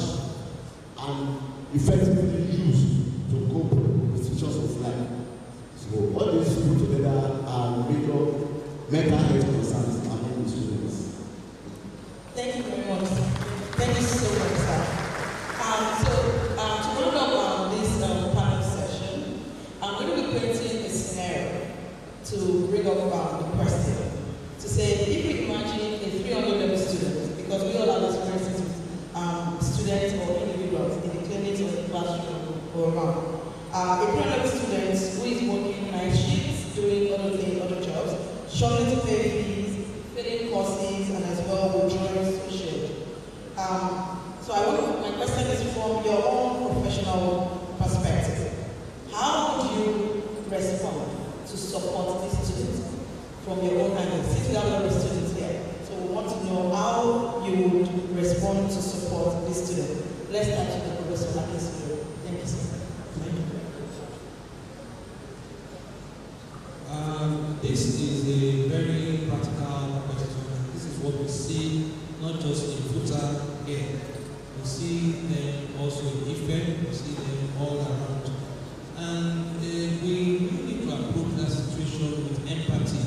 and effectively use to cope with situations of life. So all these put together are major mental health concerns among the students. Thank you very much. Thank you so much, sir. classroom or around. A parallel student who is working night shifts, doing other things, other jobs, struggling to pay fees, failing courses, and as well withdrawing social. So my question is from your own professional perspective. How would you respond to support these students from your own angle? Since we have a lot of students here, so we want to know how you would respond to support these students. Let's start with the Professor Akinsulore. Thank you, sir. Thank you. This is a very practical question. This is what we see, not just in Futa here. We see them also in Ife, we see them all around. And we need to approach that situation with empathy.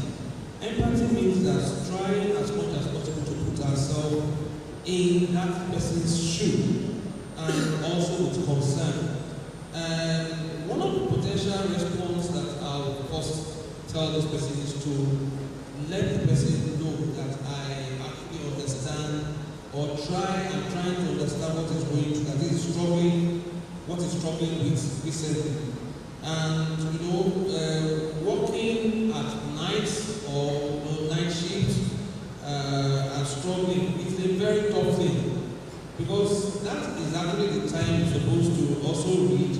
Empathy means that trying as much as possible to put ourselves in that person's shoe, and also with concern. And one of the potential response that I will first tell this person is to let the person know that I actually understand, or I'm trying to understand what is going through, that is struggling, what is struggling with recently. And working at night or night shift and struggling, it's a very tough thing, because that is actually the time you're supposed to also read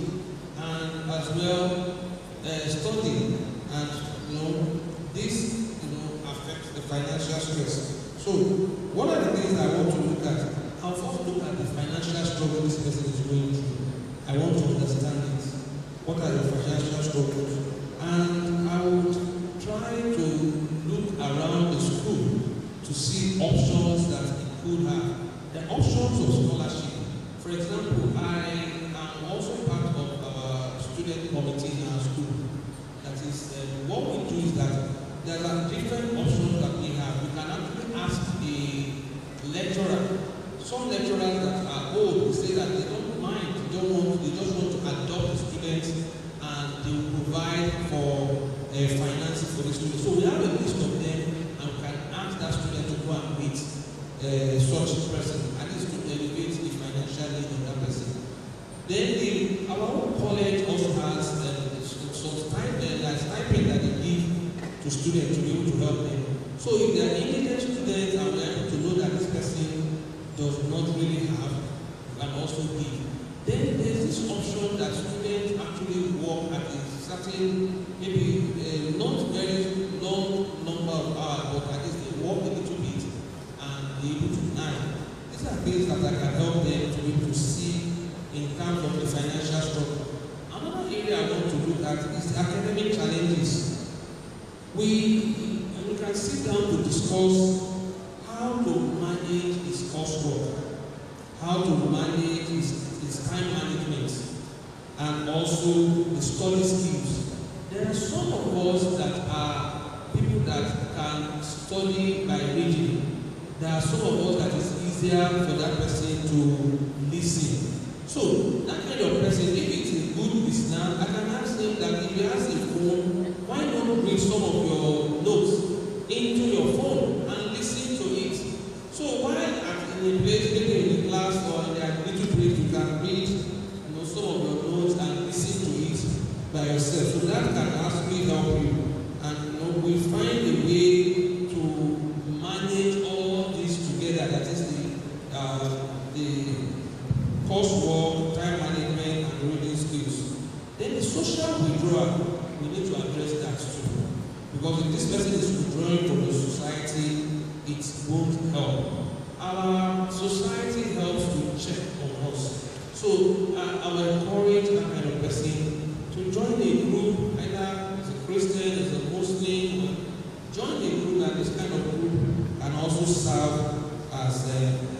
and as well study. And this affects the financial stress. So one of the things I want to look at, I'll first look at the financial struggle this person is going through. I want to understand it. What are the financial struggles? And I would try to look around the school to see options that it could have. The options of scholarship. For example, I am also part of our student committee in our school. That is, what we do is that there are different options that we have. We can actually ask a lecturer. Some lecturers that are old will say that they don't mind, they just want to adopt the students and they will provide for finances for the students. So we have a list of them and we can ask that student to go and meet such person, at least to elevate the financial need of that person. Then our own college also has some stipend that they give to students to be able to help them. So if they are indigent students and we are able to know that this person does not really have, you can also give. Then there's this option that students actually work at a certain, maybe not very long number of hours, but at least they work a little bit and be able to earn. These are things that I can help them to be able to see in terms of the financial struggle. Another area I want to look at is the academic challenges. We can sit down to discuss how to manage his coursework, how to manage his time management, and also the study skills. There are some of us that are people that can study by reading. There are some of us that it's easier for that person to listen. So that kind of person, if it's a good listener, I can ask him that if he has a phone, why not bring some of your notes into your phone and listen to it? So while in a place, maybe in the class or in their little break, you can read some of your notes and listen to it by yourself. So that can actually help you. And we find a way to manage all this together. That is the coursework, time management, and reading skills. Then the social withdrawal, we need to address that too. Because if this person is withdrawing from the society, it won't help. Our society helps to check on us. So I will encourage that kind of person to join a group, either as a Christian, as a Muslim, join a group that this kind of group can also serve as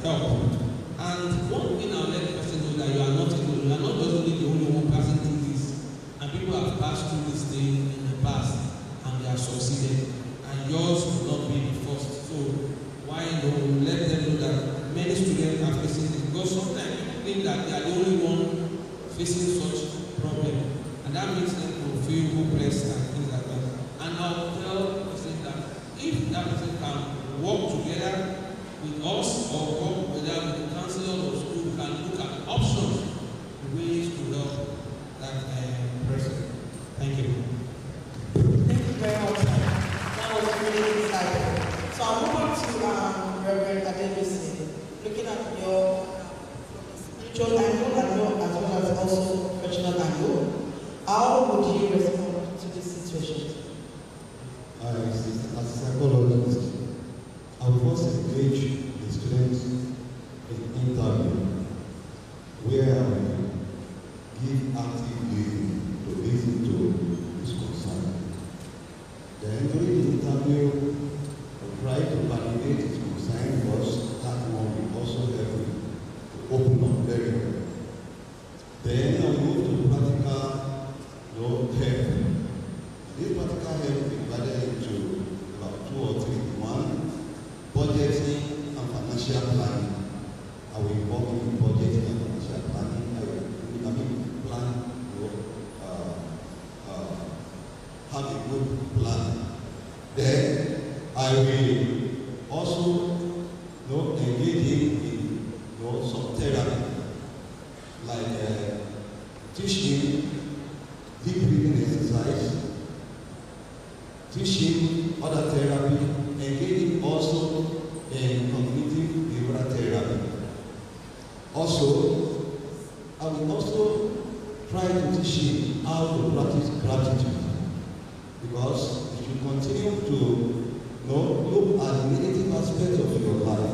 help. And one thing I'll let the person know that you are not alone. You are not just the only one passing through this. And people have passed through this thing in the past and they have succeeded. And yours will not be the first. So why don't let them know that many students are facing this? Because sometimes people think that they are the only one facing such problem. And that makes them feel hopeless and things like that. And I'll tell the person that if that person can work together with us or work with the counselor or school, can look at options, ways to as well as also professional angle. How would you respond to this situation? As a psychologist, I will first engage the students in interview where I give active listening to listen to his concern. Then during the interview, I try to validate his concern because that one will also help me to open up very well. Then I move to practical help. This practical help is divided into about 2 or 3. One, budgeting and financial planning. I will involve in budgeting and financial planning. I mean, plan, have a good plan. Then I will also engage in some therapy, like teaching deep breathing exercise, teaching other therapy, engaging also in cognitive behavioral therapy. Also, I will also try to teach him how to practice gratitude, because if you continue to look at the negative aspect of your life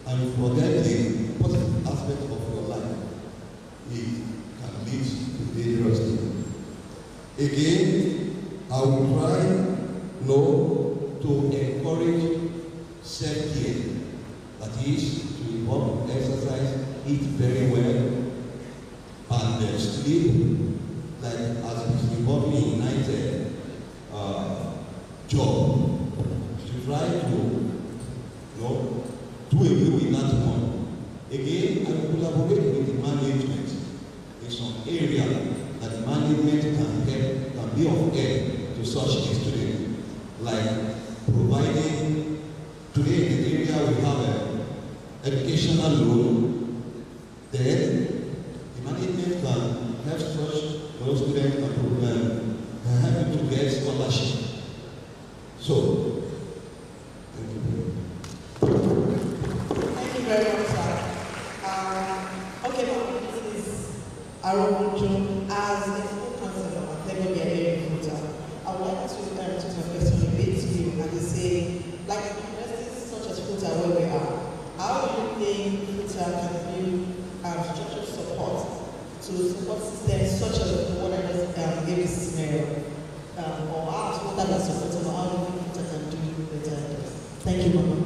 and you forget the positive aspect of your life, it can lead to dangerous things. Again, I will try to encourage self-care. That is, to involve exercise, eat very well, and sleep, like as it's involving in night job. To try to do away with that one. Again, I will collaborate with the management in some area that the management can be of help to such a student, like providing, today in the area we have an educational loan. Then the management can help such those students and help them to get scholarship. So, thank you. Thank you very much, sir. Okay, now, this is Arogunjo as a school counselor at Lagos Area Futa. I would like to turn my question a bit to you and say, like universities such as Futa where we are, how do you think Futa can build structural support to support systems such as the one I just gave this scenario? Or how to that is supported, or how do you think Futa can do better? Thank you, Mama.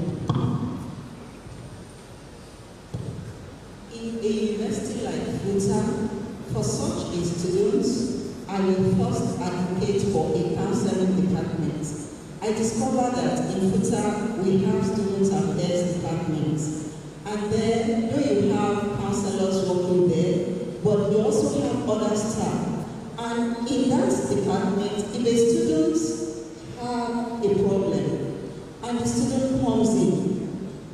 In a university like Futa, for such a student, I will first advocate for a counseling department. I discovered that in Futa, we have student affairs departments. And then, though you have counselors working there, but we also have other staff. And in that department, if a student have a problem, and the student comes in,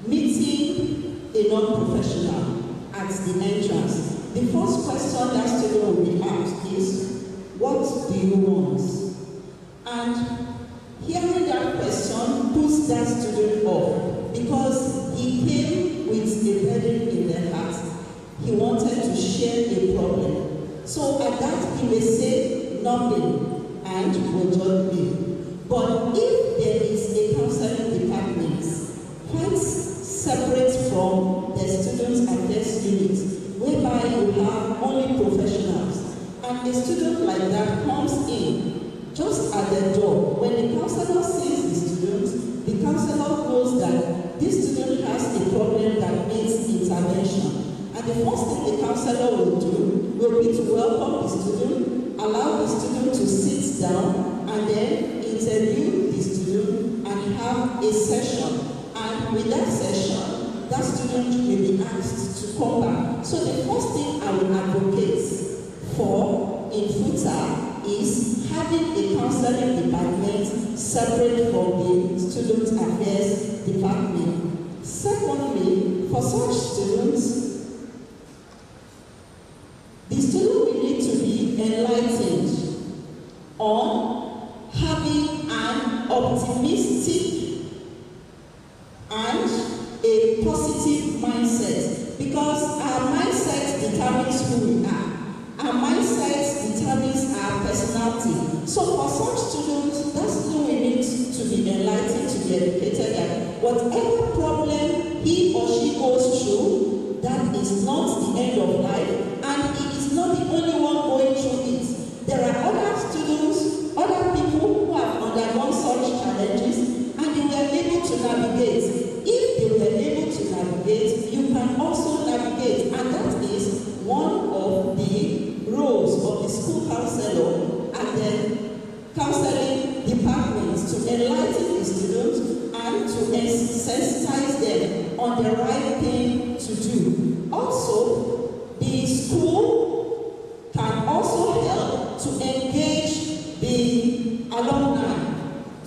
meeting a non-professional at the entrance, the first question that student will be asked is, what do you want? And hearing that question puts that student off, because he came with a burden in their heart. He wanted to share a problem. So at that, he may say nothing and will judge me. But if there is a counseling department quite separate from the students and their units, whereby you have only professionals, and a student like that comes in just at the door, when the counselor sees the student, the counselor knows that this student has a problem that needs intervention. And the first thing the counselor will do will be to welcome the student, allow the student to sit down, and then interview the student and have a session. And with that session, that student will be asked to come back. So the first thing I will advocate for in Futa is having a counseling department separate from the student affairs department. Secondly, for such students, the student will need to be enlightened on having an optimistic and a positive mindset, because our mindset determines defines who we are. Our mindset determines our personality. So for such students, that's why we need to be enlightened, to be educated that whatever problem he or she goes through, that is not the end of life, and he is not the only one going through it. There are other students, other people who have undergone such challenges, and they were able to navigate. If they were able to navigate, you can also navigate, and that is one of the roles of the school counselor and the counseling departments, to enlighten the students and to sensitize them on the right thing to do. Also, the school can also help to engage the alumni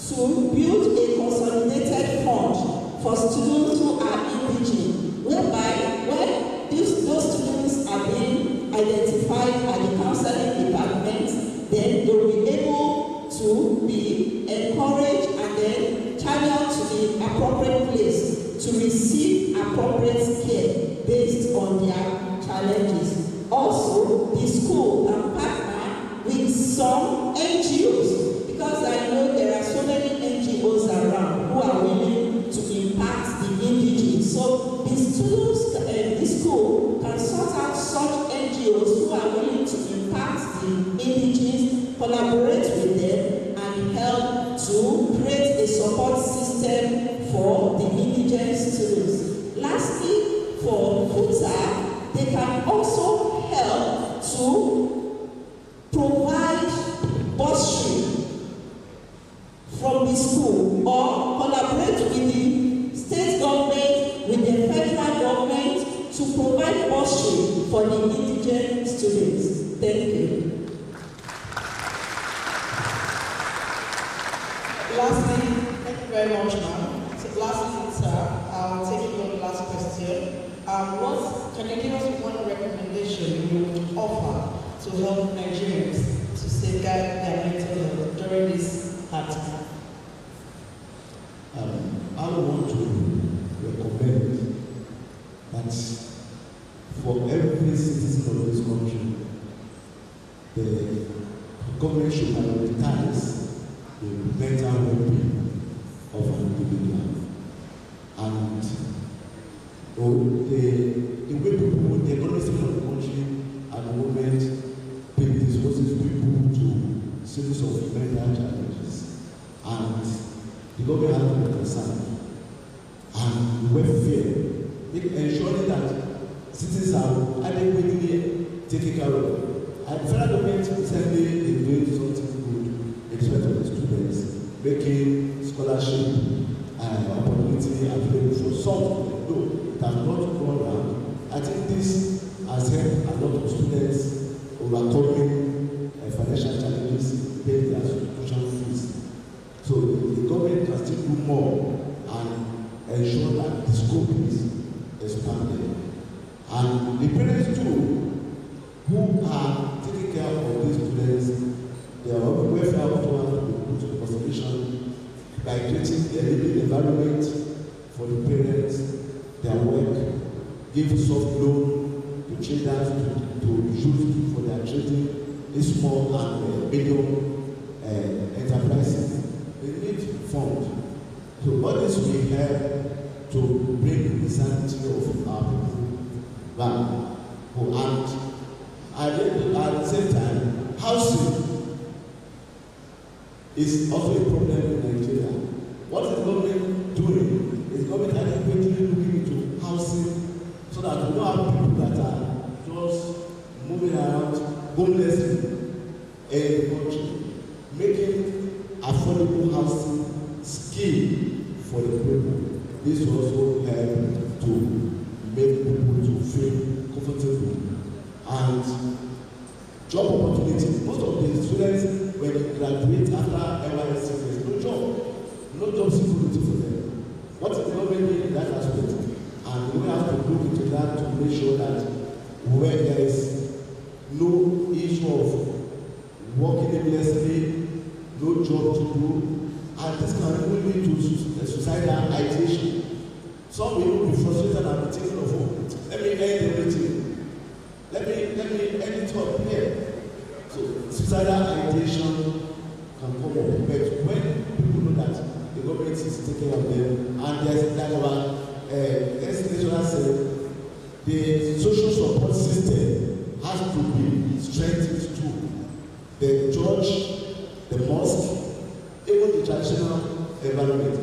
to build a consolidated fund for students who are indigent, whereby when those students are being identified at the counseling department, then they will be able to be encouraged and then channeled to the appropriate place to receive appropriate care based on their challenges. Also, the school can partner with some NGOs, because I know there are so many NGOs around who are willing to impact the indigent. So the students, the school can sort out such NGOs who are willing to impact the indigent, collaborate with them, and help to create a support system for the indigent students. Lastly, for FUTA, they can also help to provide bursary from the school, or collaborate with the state government, with the federal government, to provide bursary for the indigent students. Thank you. Lastly, thank you very much, ma'am. So lastly, sir, I'll take your last question. Can you give us one recommendation you would offer to help Nigerians to safeguard their mental health during this hard time? I want to recommend that for every citizen of this country, the government should prioritize the mental well-being of an individual. And the way people, the economic system of the country at the moment, predisposes people to series of mental challenges. And the government has to be concerned. And welfare, ensuring that citizens are adequately taken care of. And the federal government recently is doing something good in respect of the students, making scholarship and opportunity available for some. Though it has not gone around, I think this has helped a lot of students overcoming financial challenges, paying their tuition fees. So the government can still do more and ensure that the scope is expanded. And the parents too, who are taking care of these students, their welfare also has to be put to consideration by creating a living environment for the parents, their work, give soft loan to traders to use for their trading in small and medium enterprises. They need funds. So all this will help to bring the sanity of our people back. And at the same time, housing is also a problem in Nigeria. What is the government doing? Is government adequately looking into housing so that we don't have people that are just moving around homelessly in the country, making affordable housing scheme for the people. This will also help to make people to feel comfortable. And job opportunities. Most of the students, when they graduate after NYSC, there's no job. No job security for them. What is the government doing in that aspect? And we have to look into that to make sure that where there is no issue of working aimlessly, no job to do, and this can even lead to suicidal ideation. Some will be frustrated and be thinking of, let me end everything. Let any talk here. So suicidal ideation can come up, but when people know that the government is taking care of them, and there's that one, said, the social support system has to be strengthened too. The church, the mosque, even the traditional environment,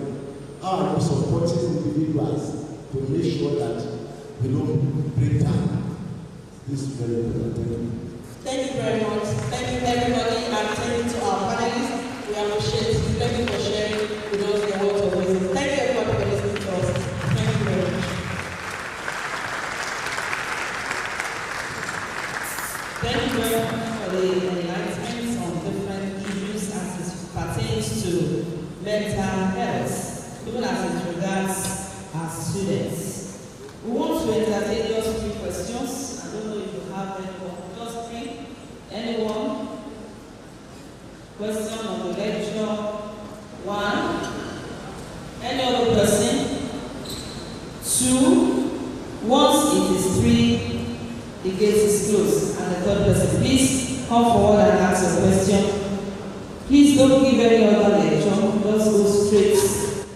are supporting individuals to make sure that we don't break down. This is very important. Thank you very much. Thank you everybody, and thank you to our panelists. We appreciate you. Thank you for sharing with us your words of wisdom. Thank you everybody for listening to us. Thank you very much. Thank you very much for the enlightenment on different issues as it pertains to mental health, even as it regards our students. We want to entertain just 3 questions. I don't know if you have anyone. Just 3. Anyone? Question on the lecture 1. Any other person? 2. Once it is 3, the gate is closed. And the 3rd person, please come forward and ask your question. Please don't give any other lecture. Just go straight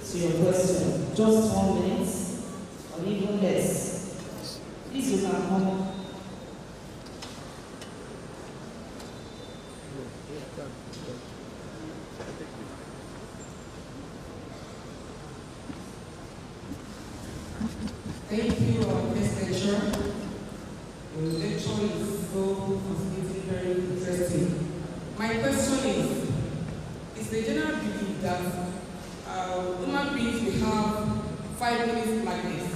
to your question. Just 1 minute or even less. Please, you can come. Thank you, Ms. Lecturer. The lecture is so fascinating, very interesting. My question is the general belief that human beings will have 5 minutes like this?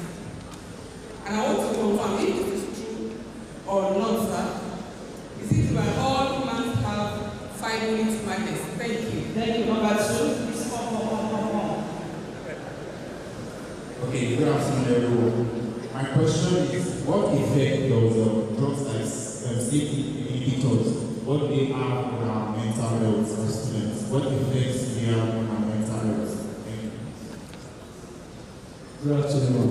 And I want to confirm if this is true or not, sir. Is it that all humans have 5 minutes madness? Thank you. Thank you, number 2. Please come. Okay, good afternoon, everyone. My question is, what effect does drugs like sleep inhibitors, what they have on our mental health as students? What effects they have on our mental health? Thank you. Good afternoon.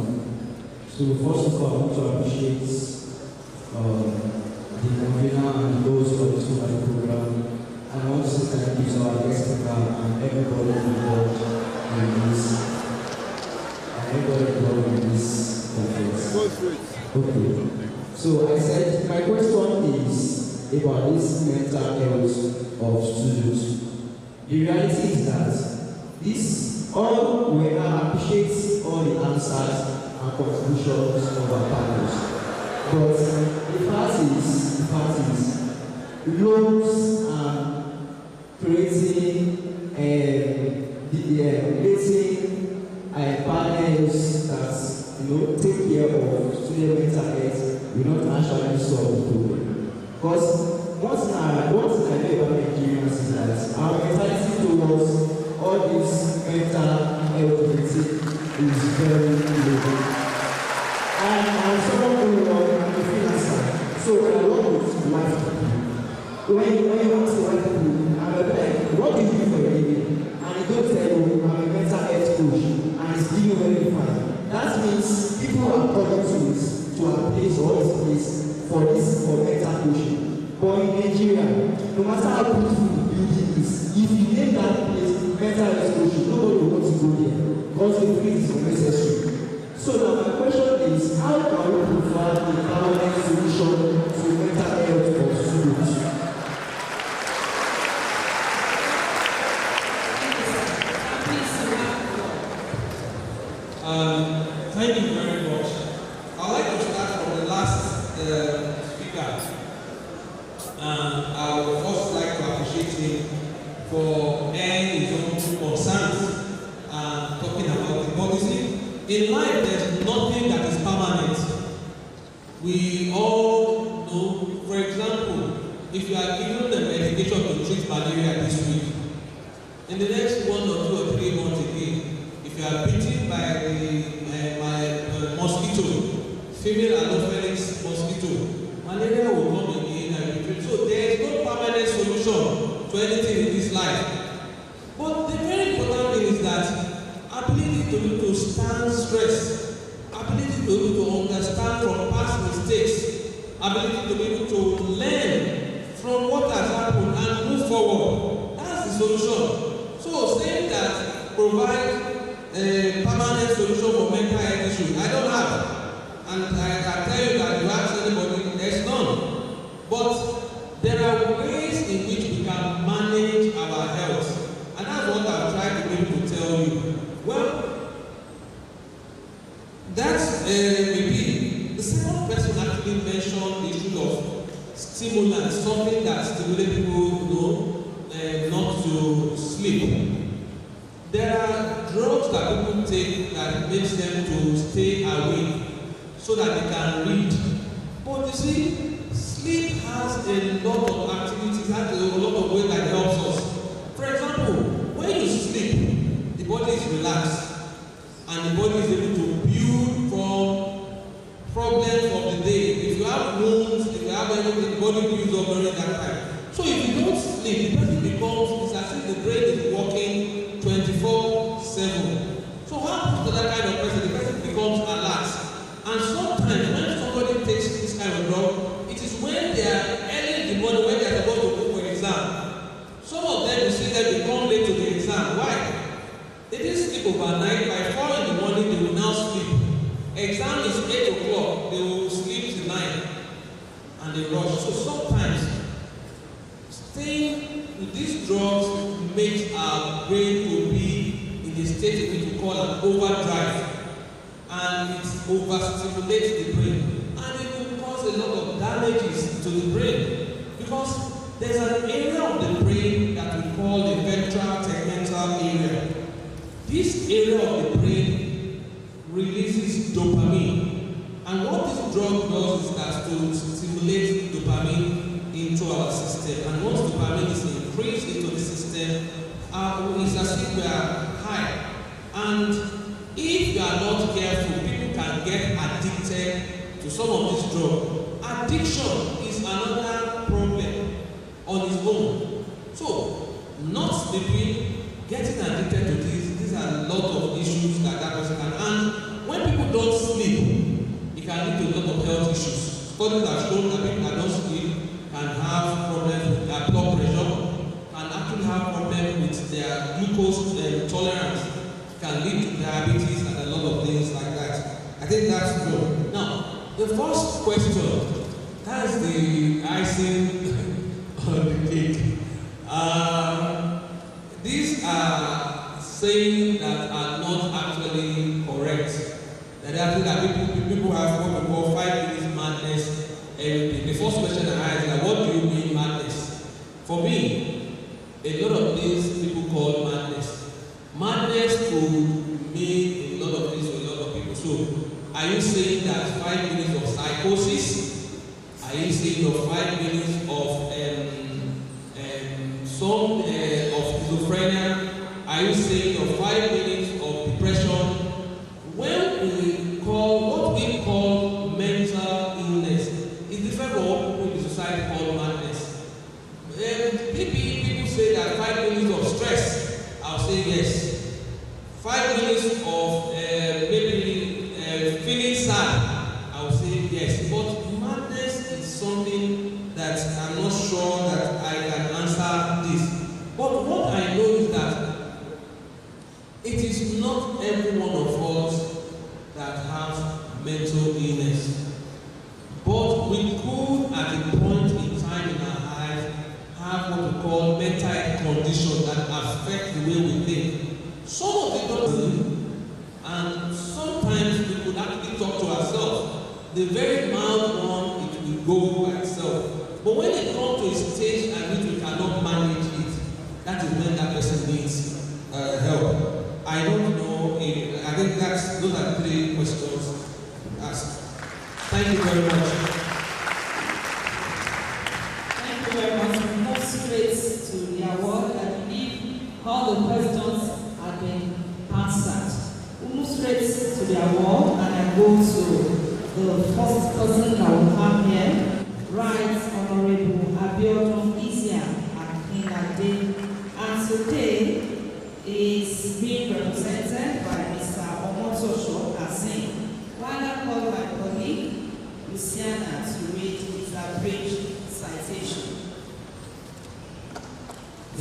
So first of all, I want to appreciate the convener and those for this wonderful program. And I want to say thank you to our guest speaker and everybody involved in this. Okay. So I said my question is about this mental health of students. The reality is that this all we appreciate all the answers and contributions of our panels. But the fact is loans and creating panels that take care of student mental health will not actually solve the problem. Because one thing I know about Nigerians is that our mentality towards all this mental health is very low. And I'm someone who I'm a freelancer, so I work with white people. When you ask the white people, I'm like, what do you do for a living? And they don't tell you, I'm a mental health coach, and it's doing very fine. That means people are coming to a place or this place for mental coaching. But in Nigeria, no matter how beautiful the building is, if you name that place mental health coaching, nobody will want to go there because the place is unnecessary. So now my question is, how can we provide a permanent solution to mental health of students? Thank you very much. I'd like to start from the last speaker. I would first like to appreciate him for airing his own concerns and talking about the policy. In life, there's nothing that is permanent. We all know, for example, if you are given the medication to treat malaria this week, in the next 1 or 2 or 3 months again, if you are bitten by the mosquito, female anopheles mosquito, malaria will come again and repeat. So there is no permanent solution to anything in this life. But the very important thing is that ability to stand stress, ability to understand from past mistakes, ability to be able to learn from what has happened and move forward. That's the solution. So saying that provide a permanent solution for mental health issues, I don't have. And I can tell you that you ask anybody, there's none. But there are ways in which we can manage our health. And that's what I'm trying to be able to tell you. Well, that's maybe the second person actually mentioned the issue of stimulants, something that stimulates people not to sleep. There are drugs that people take that makes them to stay awake so that they can read. But you see, sleep has a lot of activities, has a lot of ways that helps us. For example, when you sleep, the body is relaxed and the body is able to build from problems of the day. If you have wounds, if you have anything, the body builds up during that time. So if you don't sleep, the person becomes, it's as if the brain is working 24/7. So what happens to that kind of person? The person becomes alert. And sometimes when somebody takes this kind of drug, it is when they are early in the morning, when they are supposed to go for exam. Some of them, you see them, they come late to the exam. Why? They didn't sleep overnight. By 4 in the morning, they will now sleep. Exam is 8 o'clock. They will sleep till 9. And they rush. So sometimes, staying with these drugs makes our brain to be in a state which we call an overdrive. And it overstimulates the brain. And it will cause a lot of damages to the brain. Because there's an area of the brain that we call the ventral tegmental area. This area of the brain releases dopamine. And what this drug does is that to stimulate dopamine into our system. And once dopamine is increased into the system, it's as if we are high. And if you are not careful, people can get addicted to some of these drugs. Addiction is another problem on its own. So, not sleeping, getting addicted to these are a lot of issues that person can. And when people don't sleep, it can lead to a lot of health issues. Studies have shown that people that don't sleep can have problems with their blood pressure, can actually have problems with their glucose tolerance, can lead to diabetes and a lot of things like that. I think that's good. Now, the first question, that's the icing on the cake. These are saying that are not actually correct. That actually that people have what we call 5 minutes madness every day. The first question I ask is, what do you mean madness? For me, a lot of things people call madness. Madness could mean a lot of things to a lot of people. So, are you saying that 5 minutes of psychosis? Are you saying of 5 minutes of schizophrenia? Are you saying of 5 minutes of depression? When we call what we call mental illness, it's different from what people in the society call madness. Maybe people say that 5 minutes of stress. I'll say yes. 5 minutes of maybe feeling sad, I will say yes. But madness is something that I'm not sure that I can answer this. But what I know is that it is not every one of us that have mental illness. But we could, at a point in time in our life, have what we call mental health conditions that affect the way we think. Some of it doesn't, and sometimes we could actually talk to ourselves. The very mild one, it will go by itself. But when it comes to a stage at which we cannot manage it, that is when that person needs help. I don't know. I think those are 3 questions asked. Thank you very much. Thank you very much. We move straight to the award. I believe all the questions have been answered. We move straight to the award, and I go to the first person that we have here. Right Honorable Abiodun Akinsulore. And today is being represented by Mr. Omotosho Asin. While I call my colleague Luciana to read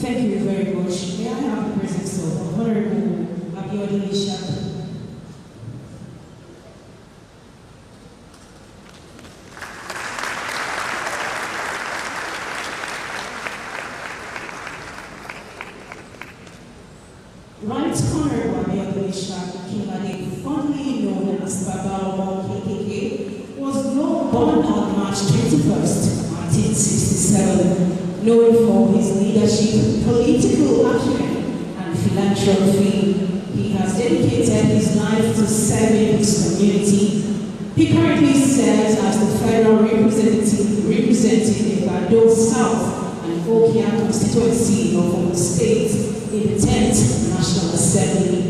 Thank you very much. May I have the presence of Honorable Adesanmi? Right Honorable Adesanmi, fondly known as Baba KKK, was born on March 21st, 1967. Known for his leadership, political acumen, and philanthropy, he has dedicated his life to serving his community. He currently serves as the federal representative representing the Bado South and Okia constituency of Ogun State in the 10th National Assembly.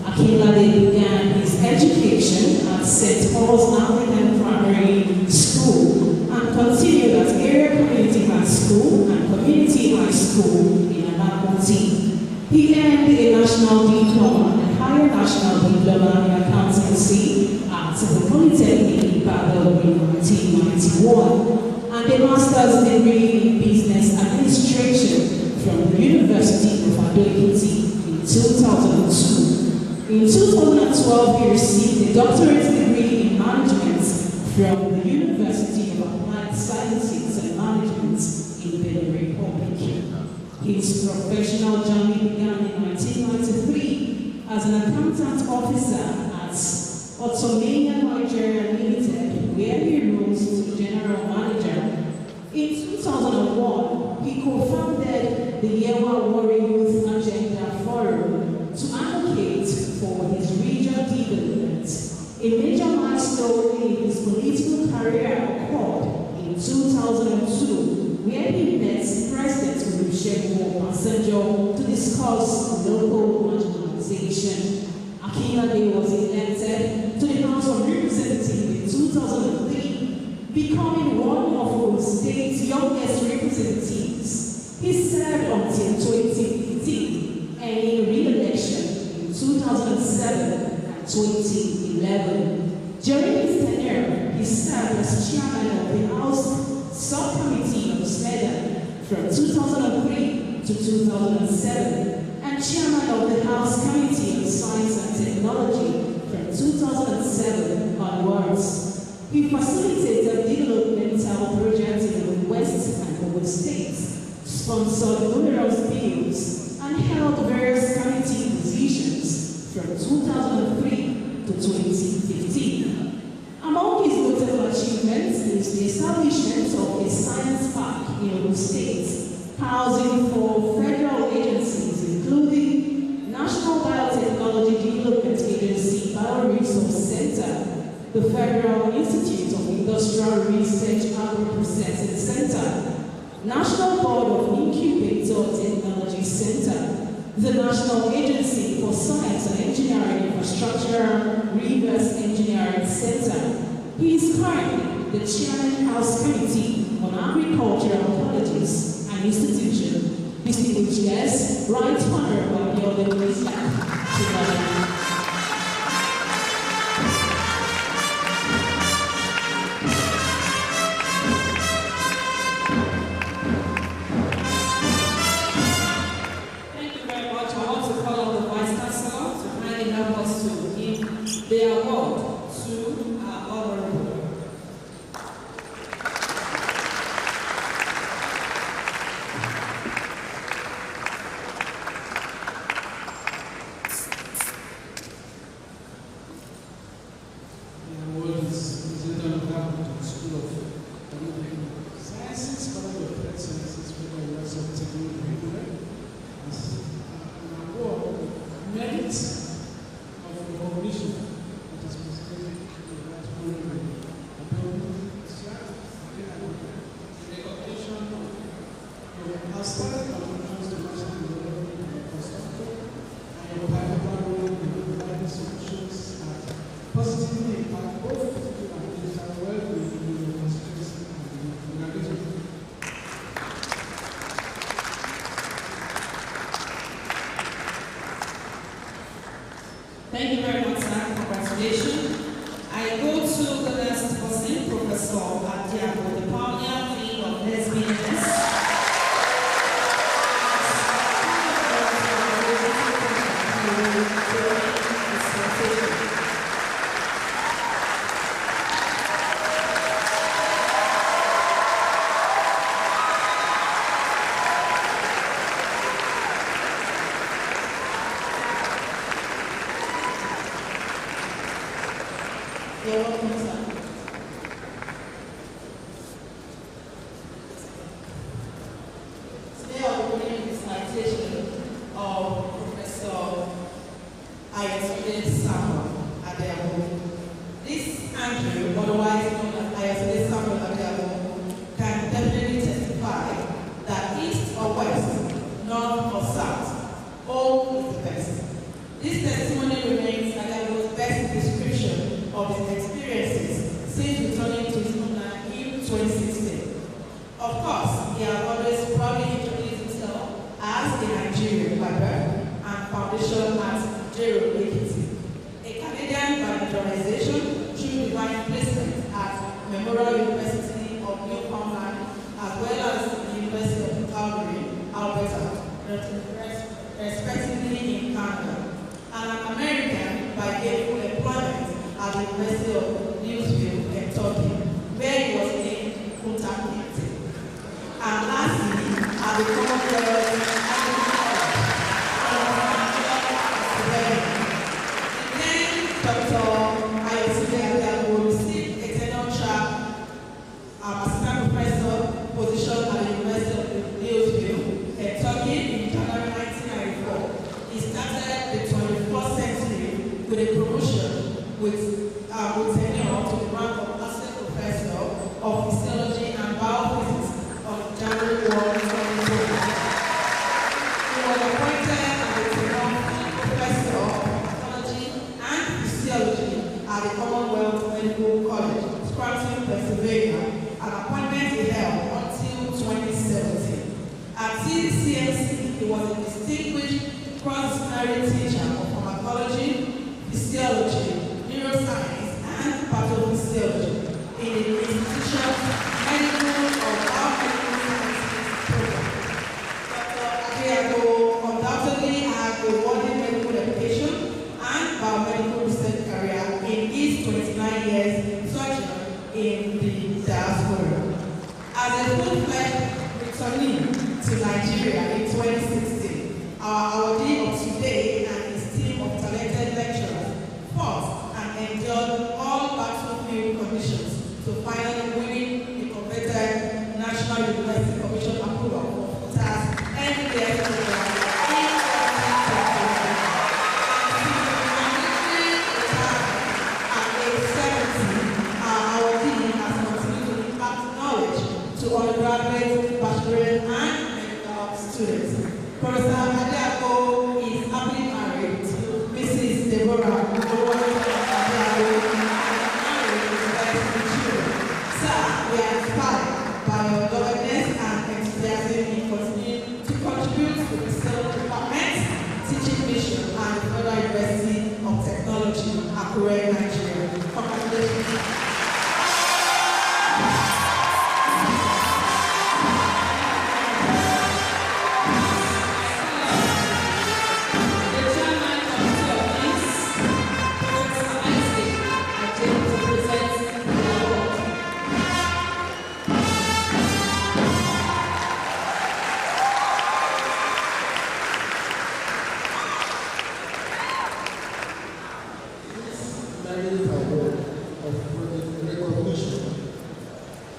Akinsulore began his education at St. Paul's Anglican Primary School and continued at Area Community High School and Community High School in Anambra. He earned a national diploma and higher national diploma in accountancy at the Polytechnic in Ibadan in 1991 and a master's degree in business administration from the University of Ado-Ekiti in 2002. In 2012, he received a doctorate degree in management from the University of Applied Sciences and Management in Benin Republic. His professional journey began in 1993 as an accountant officer at Automania Nigeria Limited, where he rose to general manager. In 2001, he co-founded the Yewa Warri Youth Agenda Forum to advocate for his regional development. A major milestone in his political career occurred in 2002, where he met President Olusegun Obasanjo to discuss local marginalization. Akinsulore was elected to the House of Representatives in 2003, becoming one of Ogun State's youngest representatives. He served until 2015, earning re-election in 2007 and 2011. During his tenure, he served as chairman of the House Subcommittee on SMEDA from 2003 to 2007 and chairman of the House Committee on Science and Technology from 2007 onwards. He facilitated developmental projects in the West and Ogun States, sponsored numerous bills, and held various committee positions from 2003 to 2015. Among his notable achievements is the establishment of a science park in Ogun State, housing for federal agencies including National Biotechnology Development Agency Bioresource Center, the Federal Institute of Industrial Research Agro-Processing Center, National Board of Incubator Technology Center, the National Agency for Science and Engineering Infrastructure Reverse Engineering Center. He is currently the Chairman House Committee on Agricultural Colleges and Institutions. Distinguished guests, Right Honorable Adesanmi. The award to our honorable. The award is presented on behalf of the School of Sciences, College of Health Sciences, Federal University of Technology, as an award merit of recognition. Thank you very much, sir. Congratulations. I go to the next person, Professor Adesanmi, the pioneer field of SBMS. You're welcome, sir. Today I'll be reading the citation of Professor Adesanmi. This Andrew, otherwise known as Adesanmi, can definitely testify that east or west, north or south, all is the best. This testimony remains Adesanmi's best description of his experiences since returning to his homeland in 2016. Of course, he has always proudly introduced himself as a Nigerian by birth and foundation at Jero Ekiti, a Canadian by naturalization through divine placement at Memorial University of Newfoundland, as well as the University of Calgary, Alberta, respectively in Canada, and an American by gainful employment at the University of Louisville, Kentucky, where he was named Punta Kinte. And lastly, at the Commonwealth Dr. Adesanmi received a tenure track assistant professor position at the University of Louisville, Kentucky in January 1994. He started the 21st century with a promotion with tenure to the rank of assistant professor of physiology and biophysics on January 1, 2020. He was appointed as a tenure professor of pathology and physiology at the Commonwealth Medical College, Scranton, Pennsylvania, an appointment he held until 2017. At CMC, he was a distinguished cross-disciplinary teacher of pharmacology, physiology, neuroscience, and pathophysiology in the institution's medical or biomedical sciences program. Dr. Adesanmi undoubtedly had a worthy medical education and biomedical research career in his 29 years sojourn in the diaspora. As a full-fledged returnee to Nigeria in 2016, our awardee of today and his team of talented lecturers fought and endured all battlefield conditions to finally winning the coveted National University Commission approval for TAS NDS program in 2021. At age 70, our awardee has continued to impact knowledge to undergraduate, bachelorette, and medical students. Professor Adesanmi is happily married to Mrs. Deborah Adesanmi and married with children. Sir, we are inspired by your doggedness and enthusiasm in continuing to contribute to the Civil Department, teaching mission, and the Federal University of Technology, Akure, Nigeria. Congratulations.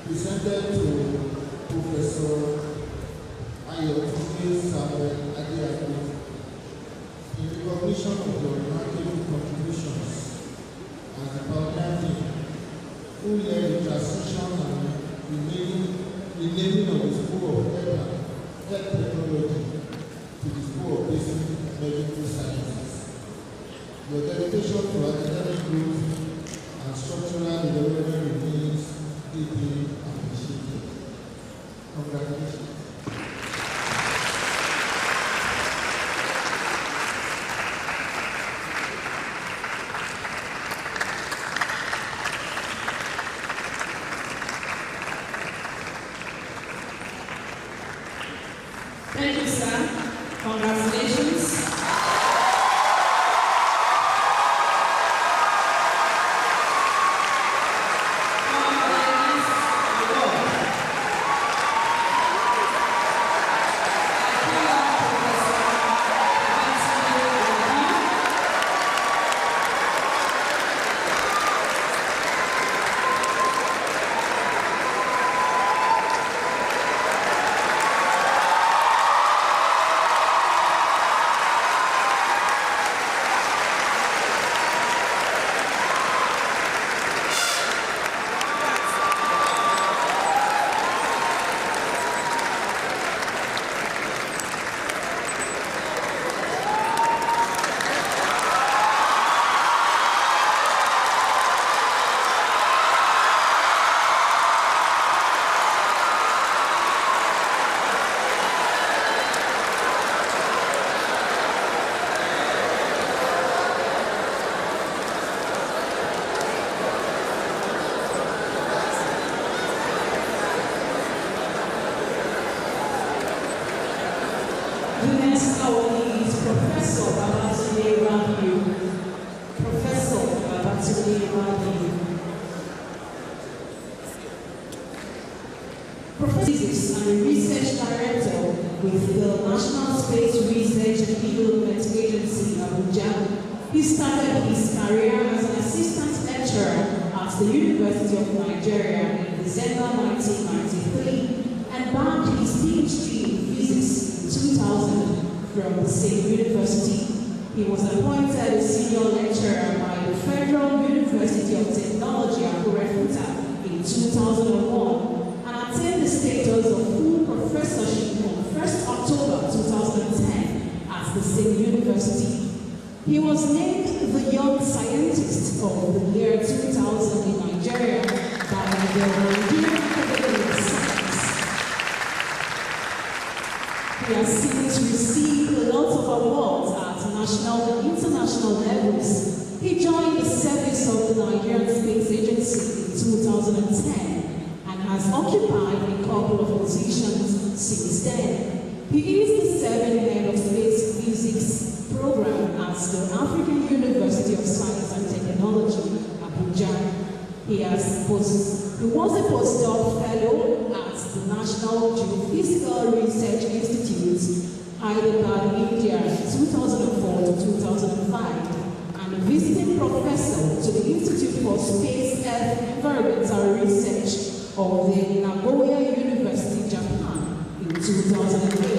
Presented to Professor Adesanmi in recognition of your remarkable contributions as a pioneer who led the transition and renaming of the School of Health Technology to the School of Basic Medical Sciences. Your dedication to academic growth and structural development remains deeply appreciated. Congratulations. Thank you, sir. Congratulations. The next awardee is Professor Babatunde Rabiu. Professor Babatunde Rabiu. Professor and Research Director with the National Space Research and Development Agency, Abuja. He started his career as an assistant lecturer at the University of Nigeria in December 1993 and bagged his PhD in physics in 2000 from the same university. He was appointed a senior lecturer by the Federal University of Technology, Akure-Futa, in 2001 and attained the status of full professorship on 1st October 2010 at the same university. He was named the Young Scientist of the year 2000 in Nigeria by the Nigerian Academy of Science. He has since received a lot of awards at national and international levels. He joined the service of the Nigerian Space Agency in 2010 and has occupied a couple of positions since then. He is the serving head of Space Physics program at the African University of Science and Technology, Abuja. He was a postdoc fellow at the National Geophysical Research Institute, Hyderabad, India, 2004 to 2005, and a visiting professor to the Institute for Space and Environmental Research of the Nagoya University, Japan, in 2008.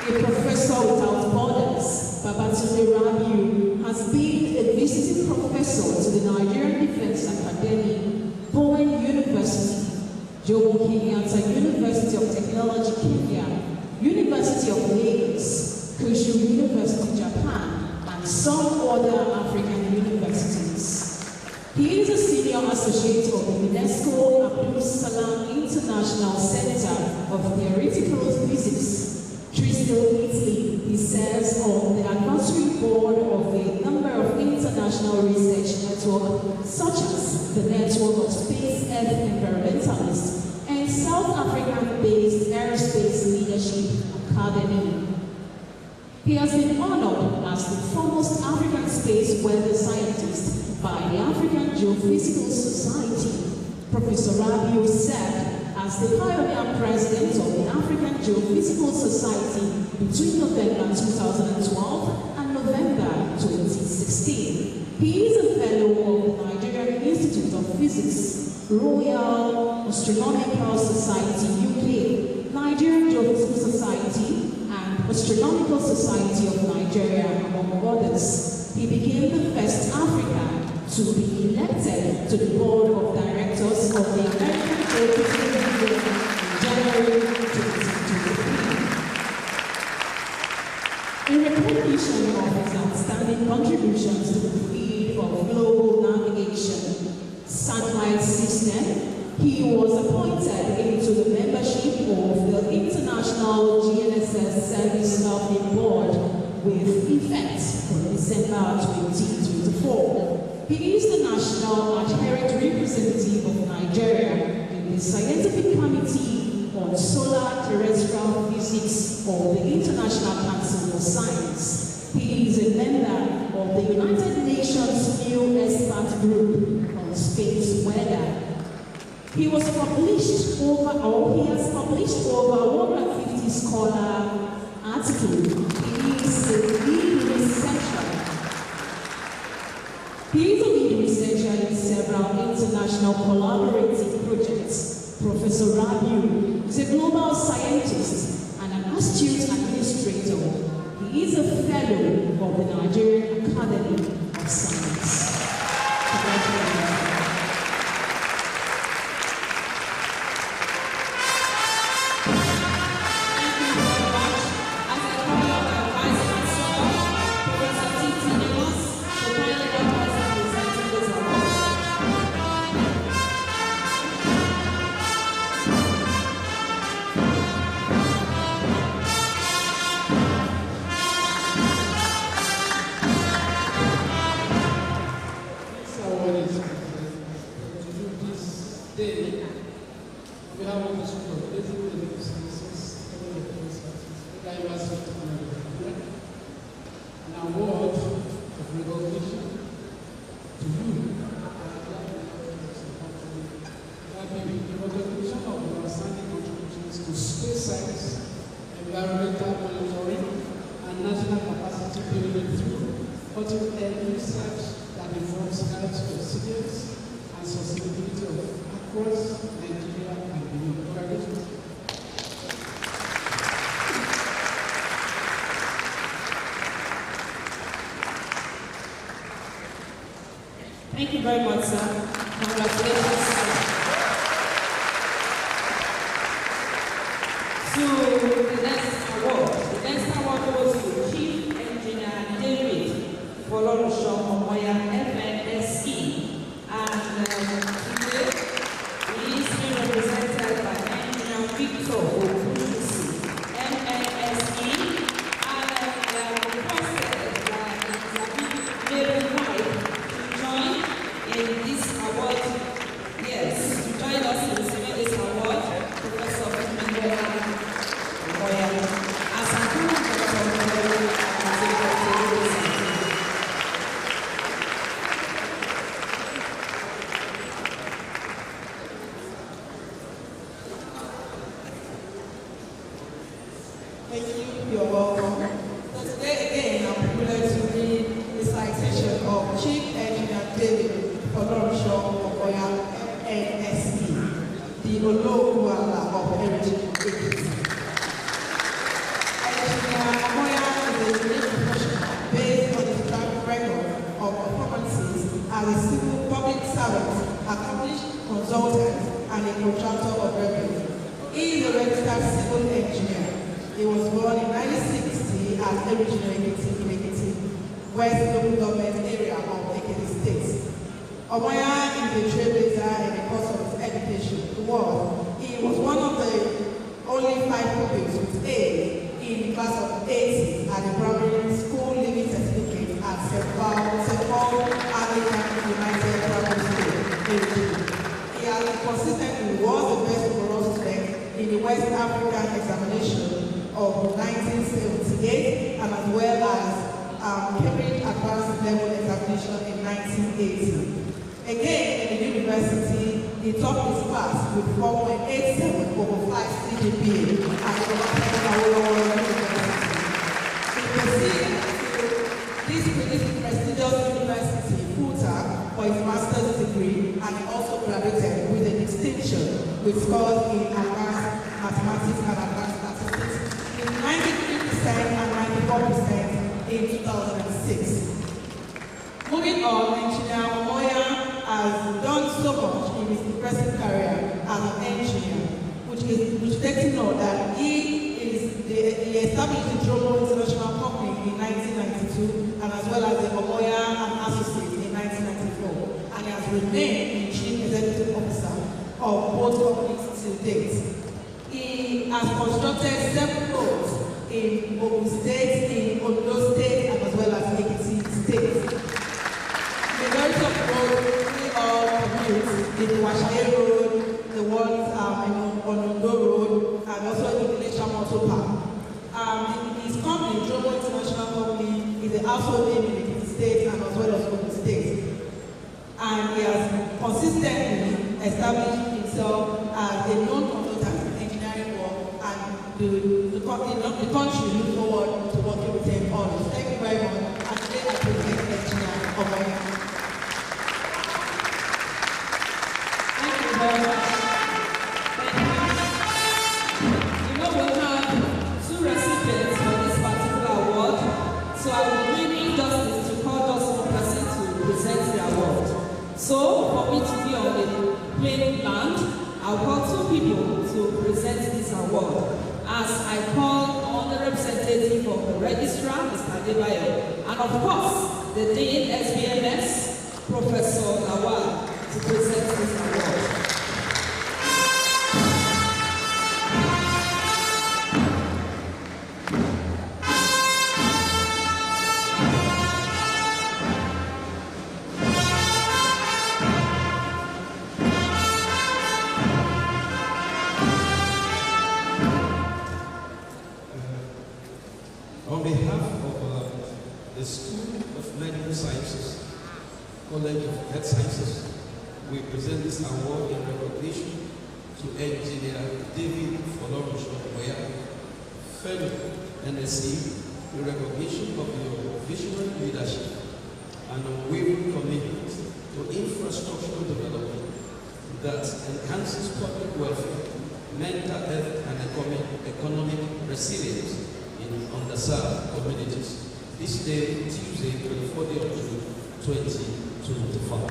A professor without borders, Babatunde Rabiu has been a visiting professor to the Nigerian Defense Academy, Bowen University, Jomo Kenyatta University of Technology, Kenya, University of Lagos, Kyushu University, Japan, and some other African universities. He is a senior associate of the UNESCO Abdul Salam International Center of Theoretical Physics, Tristo, Italy. He serves on the advisory board of a number of international research networks, such as the Network of Space Earth Environmentalists and South African-based Aerospace Leadership Academy. He has been honored as the foremost African space weather scientist by the African Geophysical Society. Professor Rabiu served as the pioneer president of the African Geophysical Society between November 2012 and November 2016. He is a fellow of the Nigerian Institute of Physics, Royal Astronomical Society UK, Nigerian Geophysical Society, and Astronomical Society of Nigeria, among others. He became the first African to be elected to the board of directors of the American Geophysical Union in January 2023. In recognition of his outstanding contributions to the field of global navigation satellite system, he was appointed into the membership of the International GNSS Service Governing Board with effect from December 2024. He is the national adherent representative of Nigeria in the Scientific Committee on Solar Terrestrial Physics of the International Council for Science. He is a member of the United Nations New Expert Group on Space Weather. He has published over 150 scholar articles. He is a lead researcher. He is a lead researcher in several international collaborative projects. Professor Rabiu is a global scientist and an astute administrator. He is a fellow of the Nigerian Academy of Science. Congratulations. behalf of the School of Basic Medical Sciences, University of Technology, an award of recognition to you. The recognition of your outstanding contributions to space science, environmental monitoring, and national capacity building through cutting-edge research that involves health resilience and sustainability across Nigeria and beyond. Congratulations. Thank you very much, sir. Congratulations. To the next award. The next award goes to Chief Engineer David Folorusho Omoya, FNSE. And today, he is being represented by Engineer Victor Okuchusi, MNSE. And they are requested by Mary White to join in this award. Yes, to join us in receiving this award, Professor Akinsulore. Thank you. You're welcome. So today again, I'm privileged to read the citation of Chief Engineer David Folorusho Omoya, FNSE, the Ologuala of Heritage Agency. Engineer Omoya is a unique professional based on his track record of performances as a civil public servant, accomplished consultant, and a contractor of revenue. He is a registered civil engineer. He was born in 1960 at Ekiti, West Local Government Area of Ekiti State. Omoya is a trailblazer in the course of his education. He was one of the only 5 pupils with A in the class of 80 at the primary school living certificate at St. Paul Anglican United Primary School. He has consistently was the best overall student in the West African examination of 1978 and as well as Cambridge Advanced Level Examination in 1980. Again, in the university, he topped his class with 4.87 over 5 CGPA at the University. He proceeded this prestigious university full-time for his master's degree, and he also graduated with a distinction with scores in advanced mathematics and advanced statistics in 93% and 94% in 2006. Moving on, Engineer Omoya has done so much in his impressive career as an engineer, which lets you know that he established the Dromo International Company in 1992, and as well as the Omoya and Associates in 1994, and he has remained the Chief Executive Officer of both companies till date. He has constructed several roads in Ogun State, in Ondo State, and as well as Ekiti State. The majority of the roads we all commute, the Washaye Road, the ones on Ondo Road, and also in the Lesha Motor Park. His company, Dromo International Company, is a household name in Ekiti State and as well as Ogun State. And he has consistently established himself as a known consultant in engineering work, and the country look forward to working with him always. Thank you very much. And today I present Engineer Omoya. Thank you very much. You know, we have 2 recipients for this particular award, so I will really justice to call just one person to present the award. So, for me to be on the plain land, I'll call 2 people to present this award. As I call on the representative of the registrar, Mr. Adebayo, and of course, the Dean SBMS, Professor Lawal, to present this award. College of Health Sciences, we present this award in recognition to Engineer David Folorusho Oya, Fellow NSC, in recognition of your visionary leadership and unwavering commitment to infrastructural development that enhances public welfare, mental health, and economic resilience in underserved communities. This day, Tuesday, 24th of June, 2025.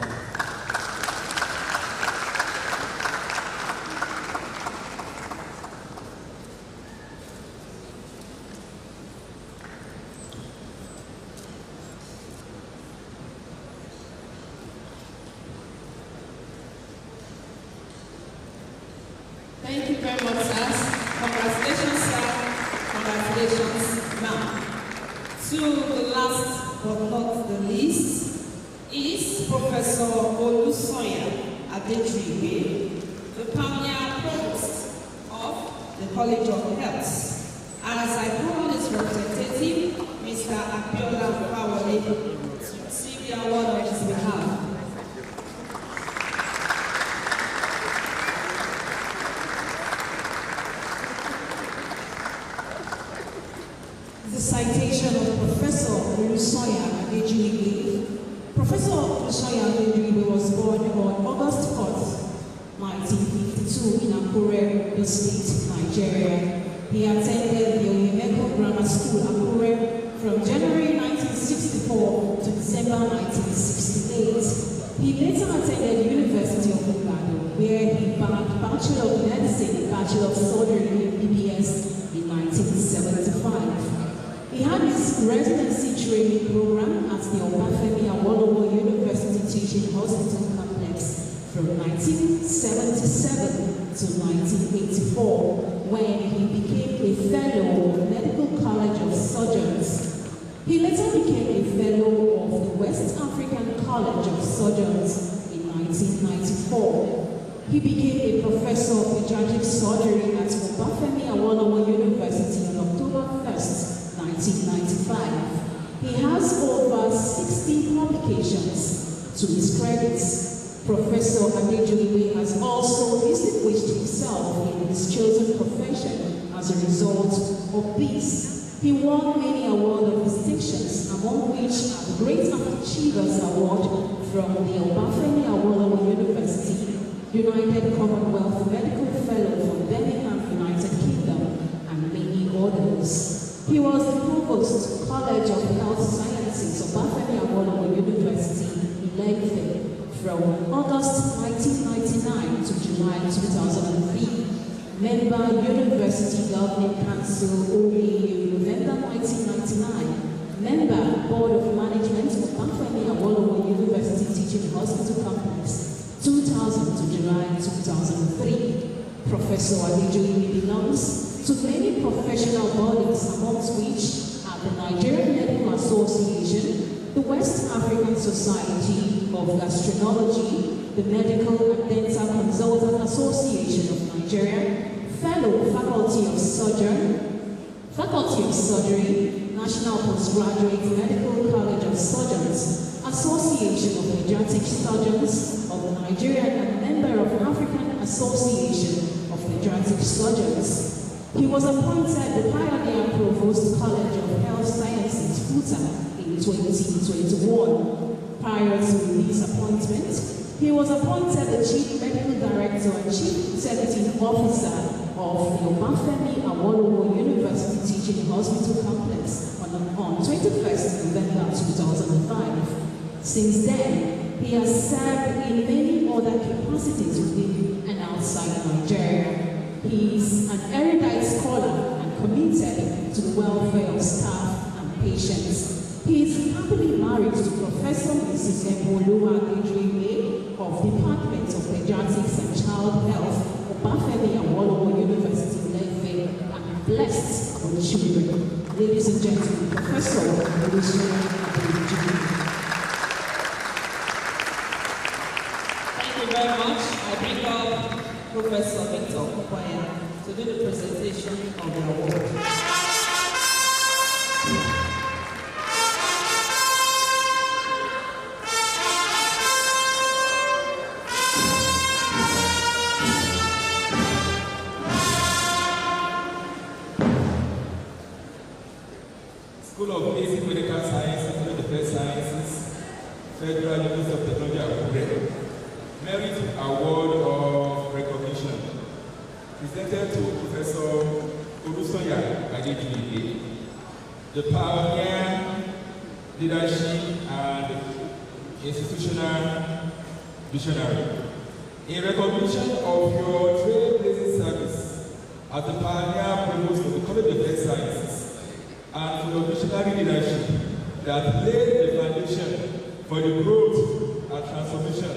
Thank you very much, sir. Congratulations, sir. Congratulations, ma'am. To the last but not the least is Professor Olusoya Adejuibe, the Pioneer Provost of the College of Health. As I call on his representative, Mr. Abiola Fawole, to receive the award on his behalf. The citation of Professor Olusoya Adejuibe. Professor Olusoya Adejuibe was born on August 4th, 1952 in Akure, Edo State, Nigeria. He attended the Oyemeko Grammar School, Akure, from January 1964 to December 1968. He later attended the University of Ibadan, where he bagged Bachelor of Medicine, Bachelor of Surgery, and BBS in 1975. He had his residency training program at the Obafemi Awolowo University Teaching Hospital Complex from 1977 to 1984, when he became a fellow of the Medical College of Surgeons. He later became a fellow of the West African College of Surgeons in 1994. He became a professor of pediatric surgery at Obafemi Awolowo University on October 1st, 1995. He has over 16 publications to his credit. Professor Adejuibe has also distinguished himself in his chosen profession as a result of this. He won many awards of distinctions, among which are the Great Achievers Award from the Obafemi Awolowo University, United Commonwealth Medical Fellow from Birmingham, United Kingdom, and many others. He was the Provost, College of Health Sciences, Obafemi Awolowo University, Ilefe, from August 1999 to July 2003. Member University Governing Council, OAU, November 1999. Member Board of Management, Obafemi Awolowo University Teaching Hospital Complex, 2000 to July 2003. Professor Adejuibe belongs to many professional bodies, amongst which are the Nigerian Medical Association, the West African Society of Gastroenterology, the Medical and Dental Consultant Association of Nigeria, Fellow Faculty of Surgery, National Postgraduate Medical College of Surgeons, Association of Pediatric Surgeons of the Nigerian, and member of African Association of Pediatric Surgeons. He was appointed the Pioneer Provost College of Health Sciences, FUTA, in 2021. Prior to his appointment, he was appointed the Chief Medical Director and Chief Executive Officer of the Obafemi Awolowo University Teaching Hospital Complex on 21st November 2005. Since then, he has served in many other capacities within and outside Nigeria. He is an erudite scholar and committed to the welfare of staff and patients. He is happily married to Professor Mrs. Eboluwa Adejuibe of Department of Pediatrics and Child Health, Obafemi Awolowo University, Ilefe, and blessed with children. Ladies and gentlemen, Professor Olusoya Adejuibe. Thank you very much. I bring up Professor Victor Okwaya to do the presentation of the award. School of Basic Medical Sciences, School of Defense Sciences, Federal University of Technology, Akure. Merit Award of Recognition, presented to Professor Olusoya Adedunike, the pioneer, leadership, and institutional visionary. In recognition of your trailblazing service as the pioneer provost of the College of Health Sciences and for your visionary leadership that laid the foundation for the growth and transformation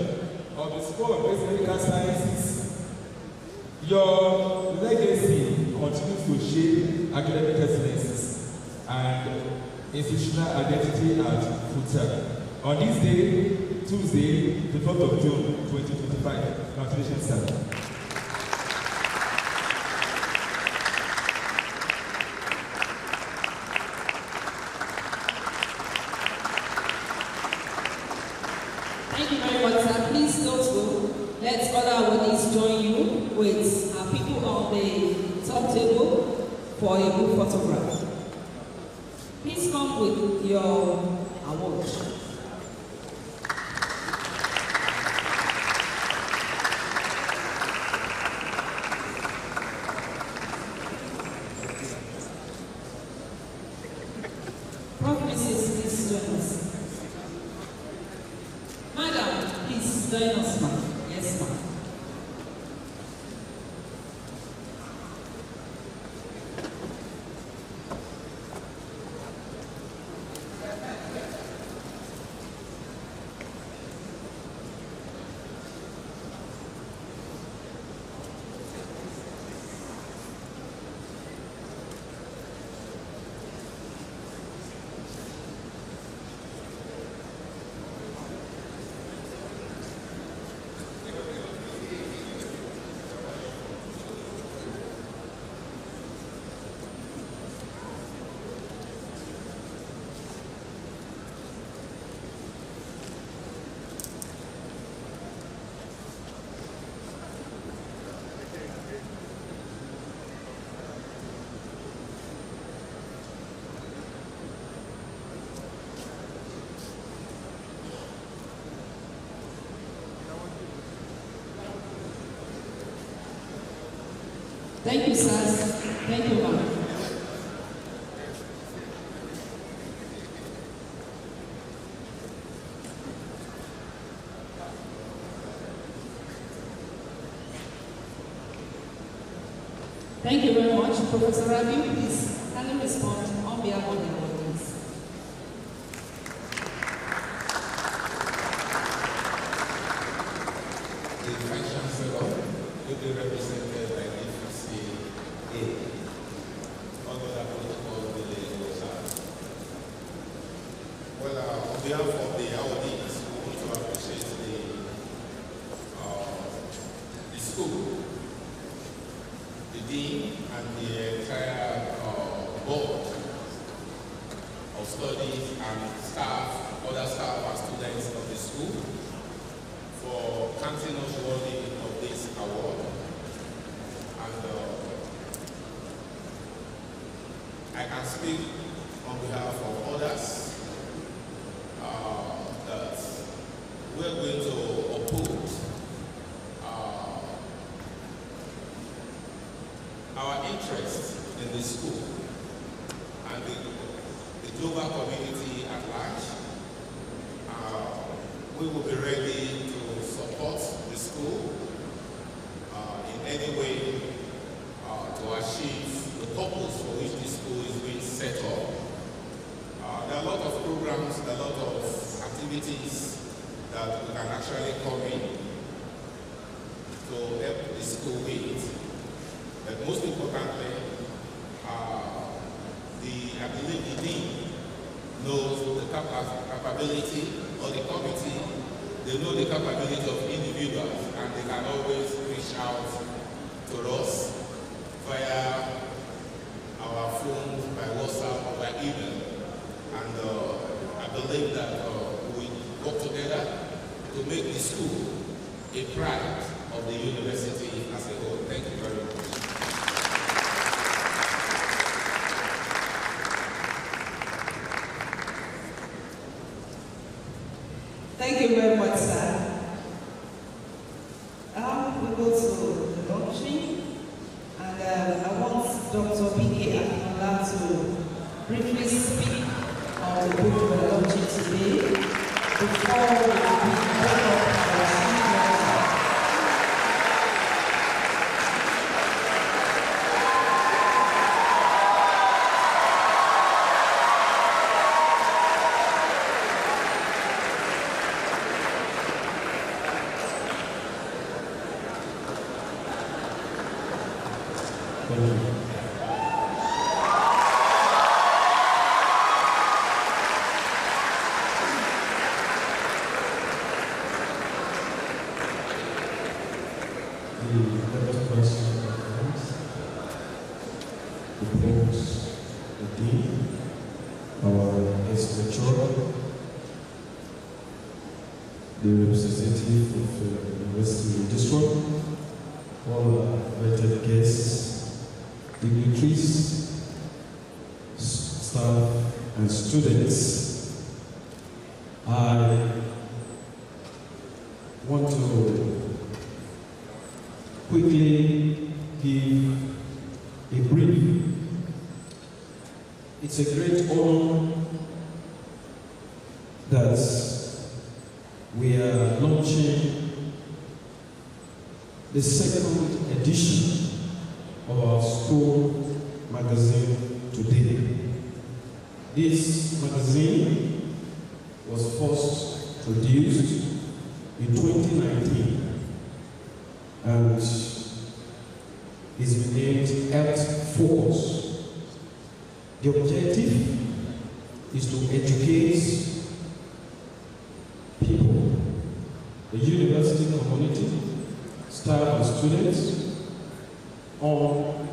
of the School of Basic Medical Sciences, your legacy continues to shape academic excellences and institutional identity at FUTA. On this day, Tuesday, the 4th of June, 2025. Congratulations, sir. Thank you very much, sir. Please don't go. Let's other awardees join you with our people on the top table for a group photograph. Please come with your award. Prof, Mrs. please join us. Madam, please join us, ma'am. Yes, ma'am. Thank you, sirs. Thank you, ma'am. Thank you very much. Professor Rabi, please kindly respond on behalf of the audience. The Vice Chancellor will be represented by the FCA. Although that protocol will be observed. Well, on behalf of the awardees, we want to appreciate the school, the dean, and the entire board of studies and staff, other staff and students of the school for counting us worthy of this award. And I can speak on behalf of others that we're going to oppose our interest in the school and the global community at large. We will be ready to support the school in any way to achieve the purpose for which the school is being set up. There are a lot of programs, a lot of activities that we can actually come in to help the school with. But most importantly, I believe the dean knows the capability of the committee, they know the capability of individuals, and they can always reach out to us via our phones, by WhatsApp, or by email. And I believe that we work together to make the school a pride of the university as a whole. Thank you very much. Dr. B.K. Akinsulore to briefly speak on the book we're launching today before we wrap up our senior. The representative of the University District, all invited guests, dignitaries, staff, and students. I want to quickly give a brief. It's a great honor that we are launching the second edition of our school magazine today. This magazine was first produced in 2019 and is named Health Focus. The objective is to educate people, the university community, staff and students on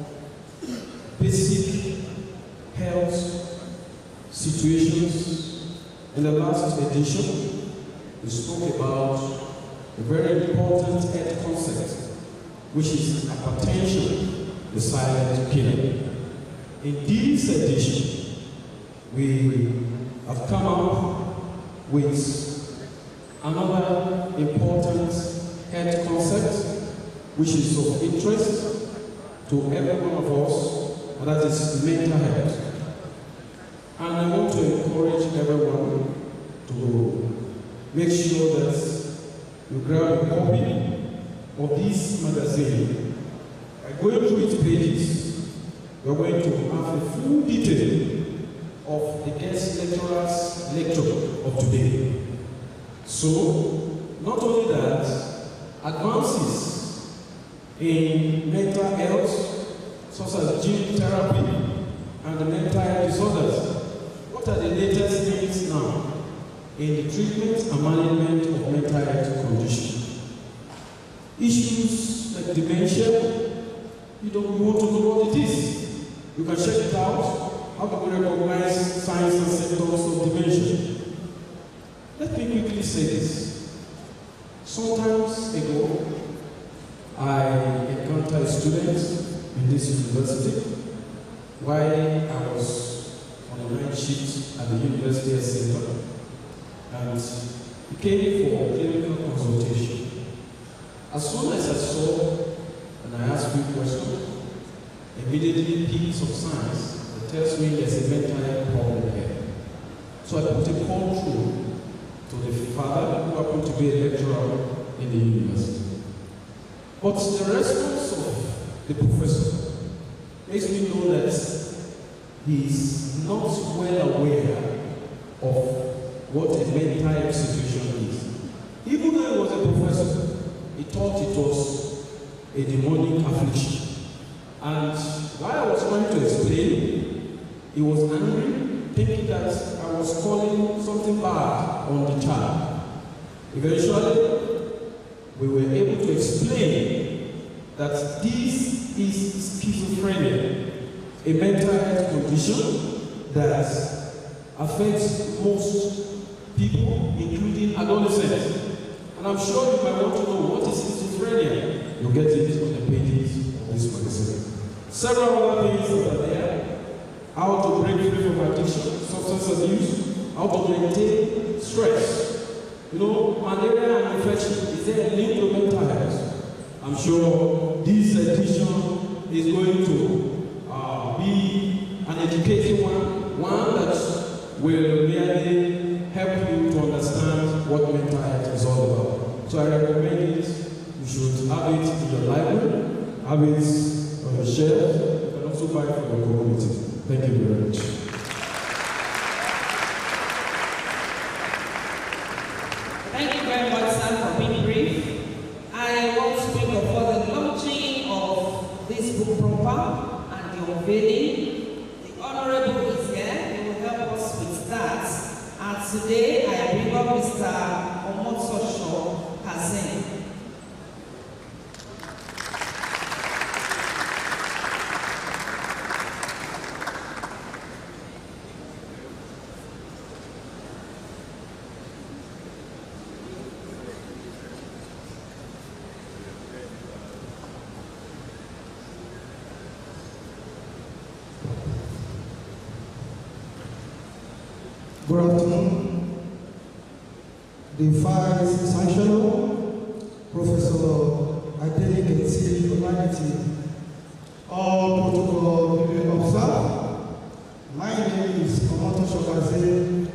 basic health situations. In the last edition, we spoke about a very important health concept, which is hypertension, the silent killer. In this edition, we have come up with another important health concept which is of interest to every one of us, and that is mental health. And I want to encourage everyone to make sure that you grab a copy of this magazine. By going through its pages, we are going to have a full detail of the guest lecturer's lecture of today. So, not only that, advances in mental health, such as gene therapy and the mental health disorders. What are the latest things now in the treatment and management of mental health conditions? Issues like dementia, you want to know what it is. You can check it out. How can we recognize signs and symptoms of dementia? Let me quickly say this. Sometimes ago, I encountered a student in this university while I was on a night shift at the University Center, and he came for clinical consultation. As soon as I saw and I asked him questions, immediately picked some signs that tells me there's a mental health problem here. So I put a call through to the father who happened to be a lecturer in the university. But the response of the professor makes me know that he is not well aware of what a mental health situation is. Even though he was a professor, he thought it was a demonic affliction. And while I was trying to explain, he was angry, thinking that I was calling something bad on the child. Eventually, we were able to explain that this is schizophrenia, a mental health condition that affects most people, including adolescents. And I'm sure you might want to know what is schizophrenia. You'll get it on the pages of this magazine. Several other things that are there. How to break free from addiction, substance abuse, how to maintain stress. You know, malaria and infection, is there a link to mental health? I'm sure this edition is going to have it on your shelf. You can also buy it for your community. Thank you very much. Thank you very much, sir, for being brief. I want to bring up for the launching of this book proper and the unveiling. The Honorable is here. He will help us with that. And today I bring up Mr. Omotosho Hazen. Good afternoon. The Vice Chancellor, Professor Adesanmi, Humanity, all protocol observed. My name is Omotosho Hazen,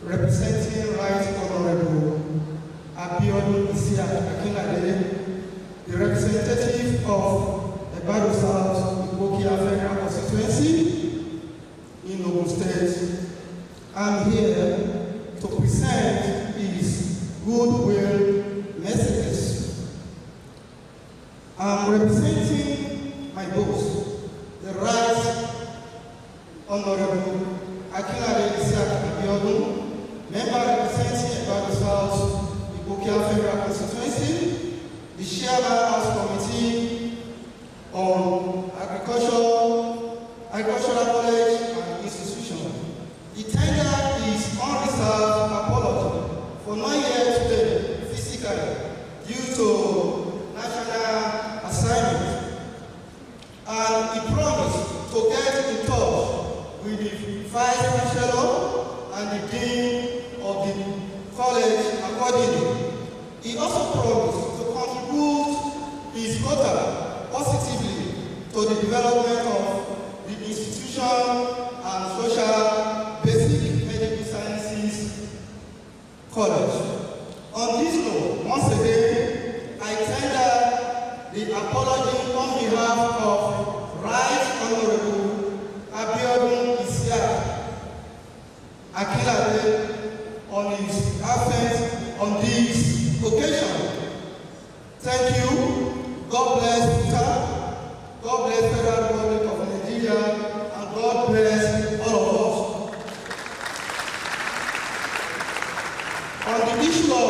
representing Right Honorable Abiodun Akinlade, the representative of Ebado South Ipokia Federal Constituency in Ogun State. I'm here to present his goodwill messages. I'm representing my boss, the Right Honorable Akinlade Abiodun, member representing Ebado South Ipokia Federal Constituency, the Chairman House Committee on Agricultural College and Institution. The tender is unreserved apology for not here today physically due to national assignment. And he promised to get in touch with the Vice Chancellor and the Dean of the college accordingly. He also promised to contribute his quota positively to the development of the institution and social basic medical sciences college. On this note, once again, I tender the apology on behalf of Right Honorable Abiodun Akinlade on his absence on this occasion. Thank you. God bless Peter. God bless Federal Republic of Nigeria, and God bless all of us. On the issue of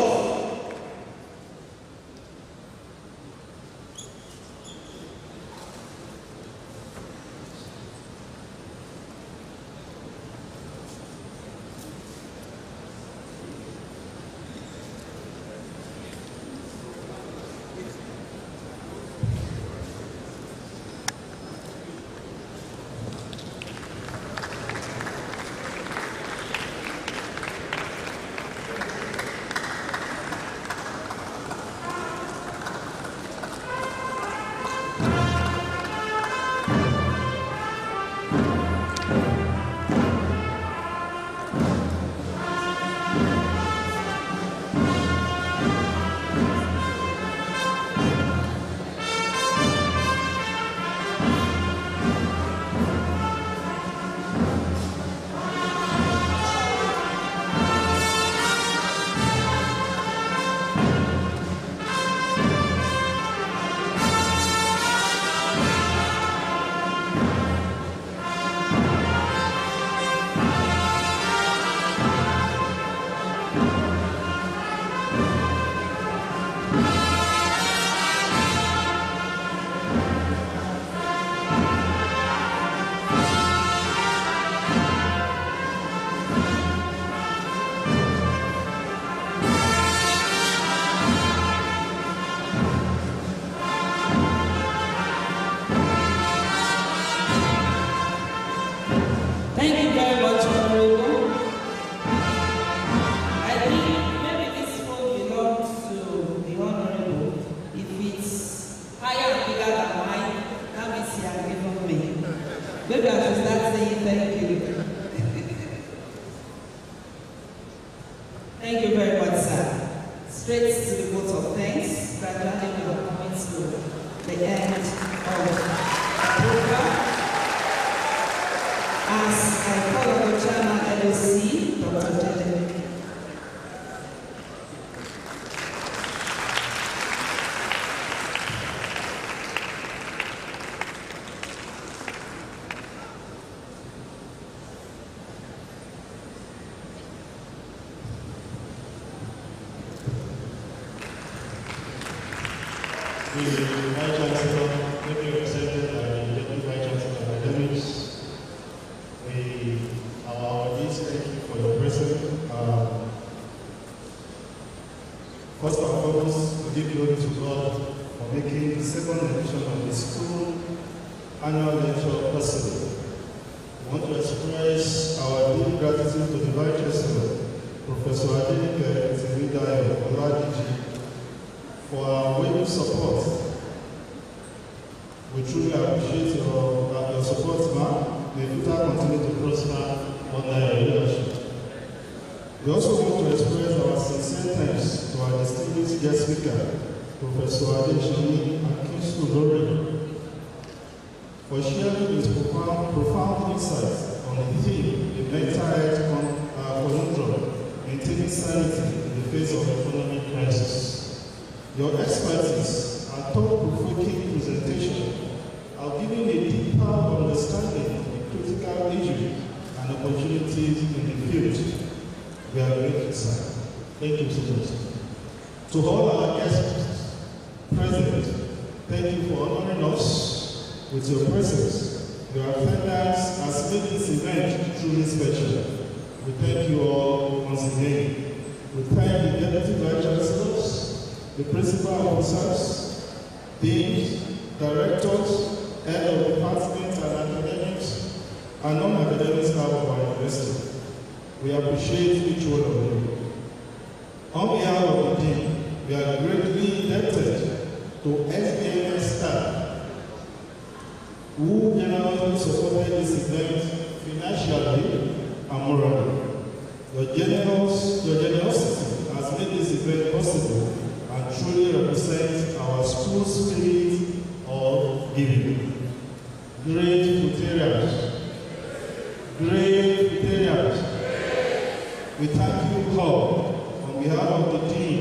Maybe I should start saying thank you. Thank you very much, sir. Straight to the vote of thanks. Gradually we are coming to the end LOC, Dr. Dede. The Vice Chancellor, represented by the Deputy Vice Chancellor of Academics, our awardees, thank you for your presence. First and foremost, we give glory to God for making the second edition of the school annual lecture possible. We want to express our deep gratitude to the Vice Chancellor, Professor Adesanmi, for our willing support. We truly appreciate your support, ma'am. May future continue to prosper under your leadership. We also want to express our sincere thanks to our distinguished guest speaker, Professor Adesanmi Akinsulore, for sharing his profound insights on the theme, the mental health conundrum, maintaining sanity in the face of economic crisis. Your expertise and thought-provoking presentation are giving a deeper understanding of the critical issues and opportunities in the field. We are grateful, sir. Thank you so much. To all our guests present, thank you for honoring us with your presence. Your attendance has made this event truly special. We thank you all once again. We thank the Deputy Vice Chancellors, the principal officers, deans, directors, head of departments and academics, and non-academic staff of our university. We appreciate each one of you. On behalf of the team, we are greatly indebted to SBMS staff who generously supported this event financially and morally. Your generosity has made this event possible and truly represents our school spirit of giving. Great Futurians. Great Futurians. We thank you all on behalf of the team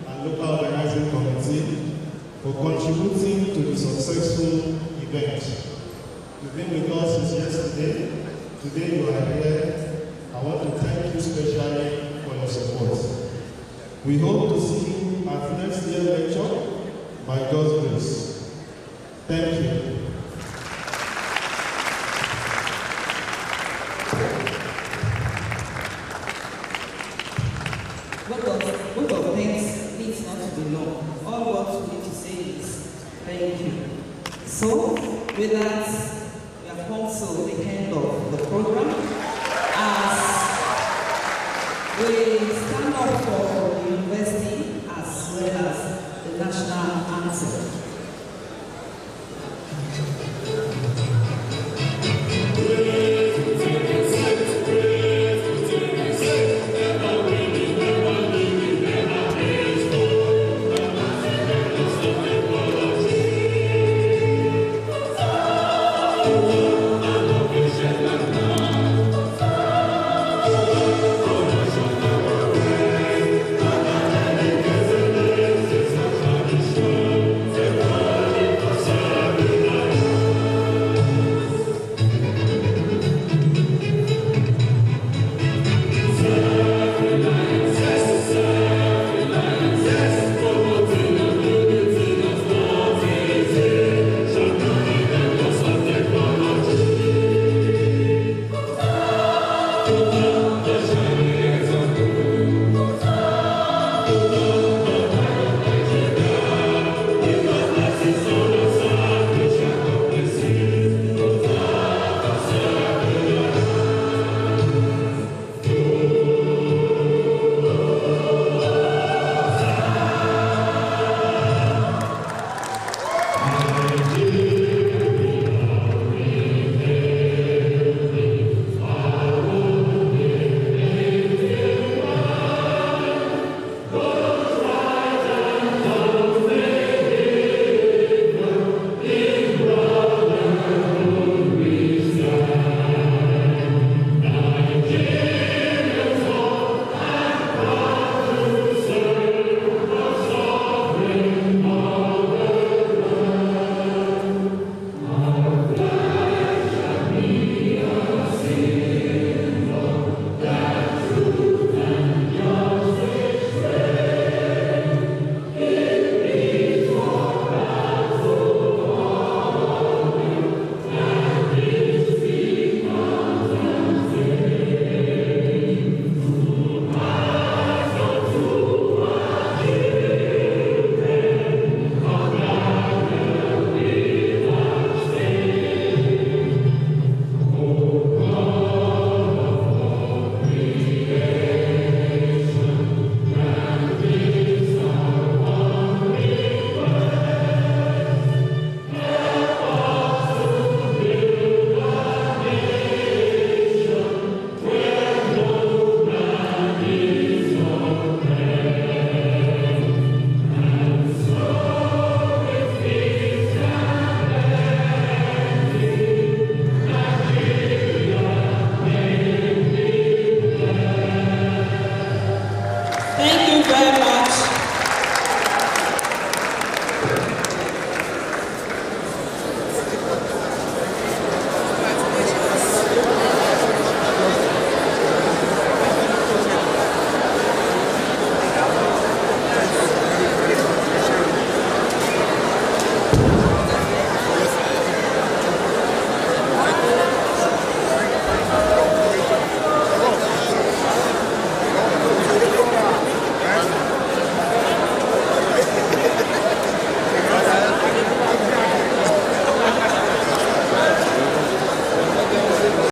and local organizing committee for contributing to the successful event. You've been with us since yesterday. Today you are here. I want to thank you especially for your support. We hope to see you at next year's lecture by God's grace. Thank you. Word of thanks needs not to be long. All what we need to say is thank you. So, with that, we have come to the end of the program. As we stand up for the university as well as the national anthem.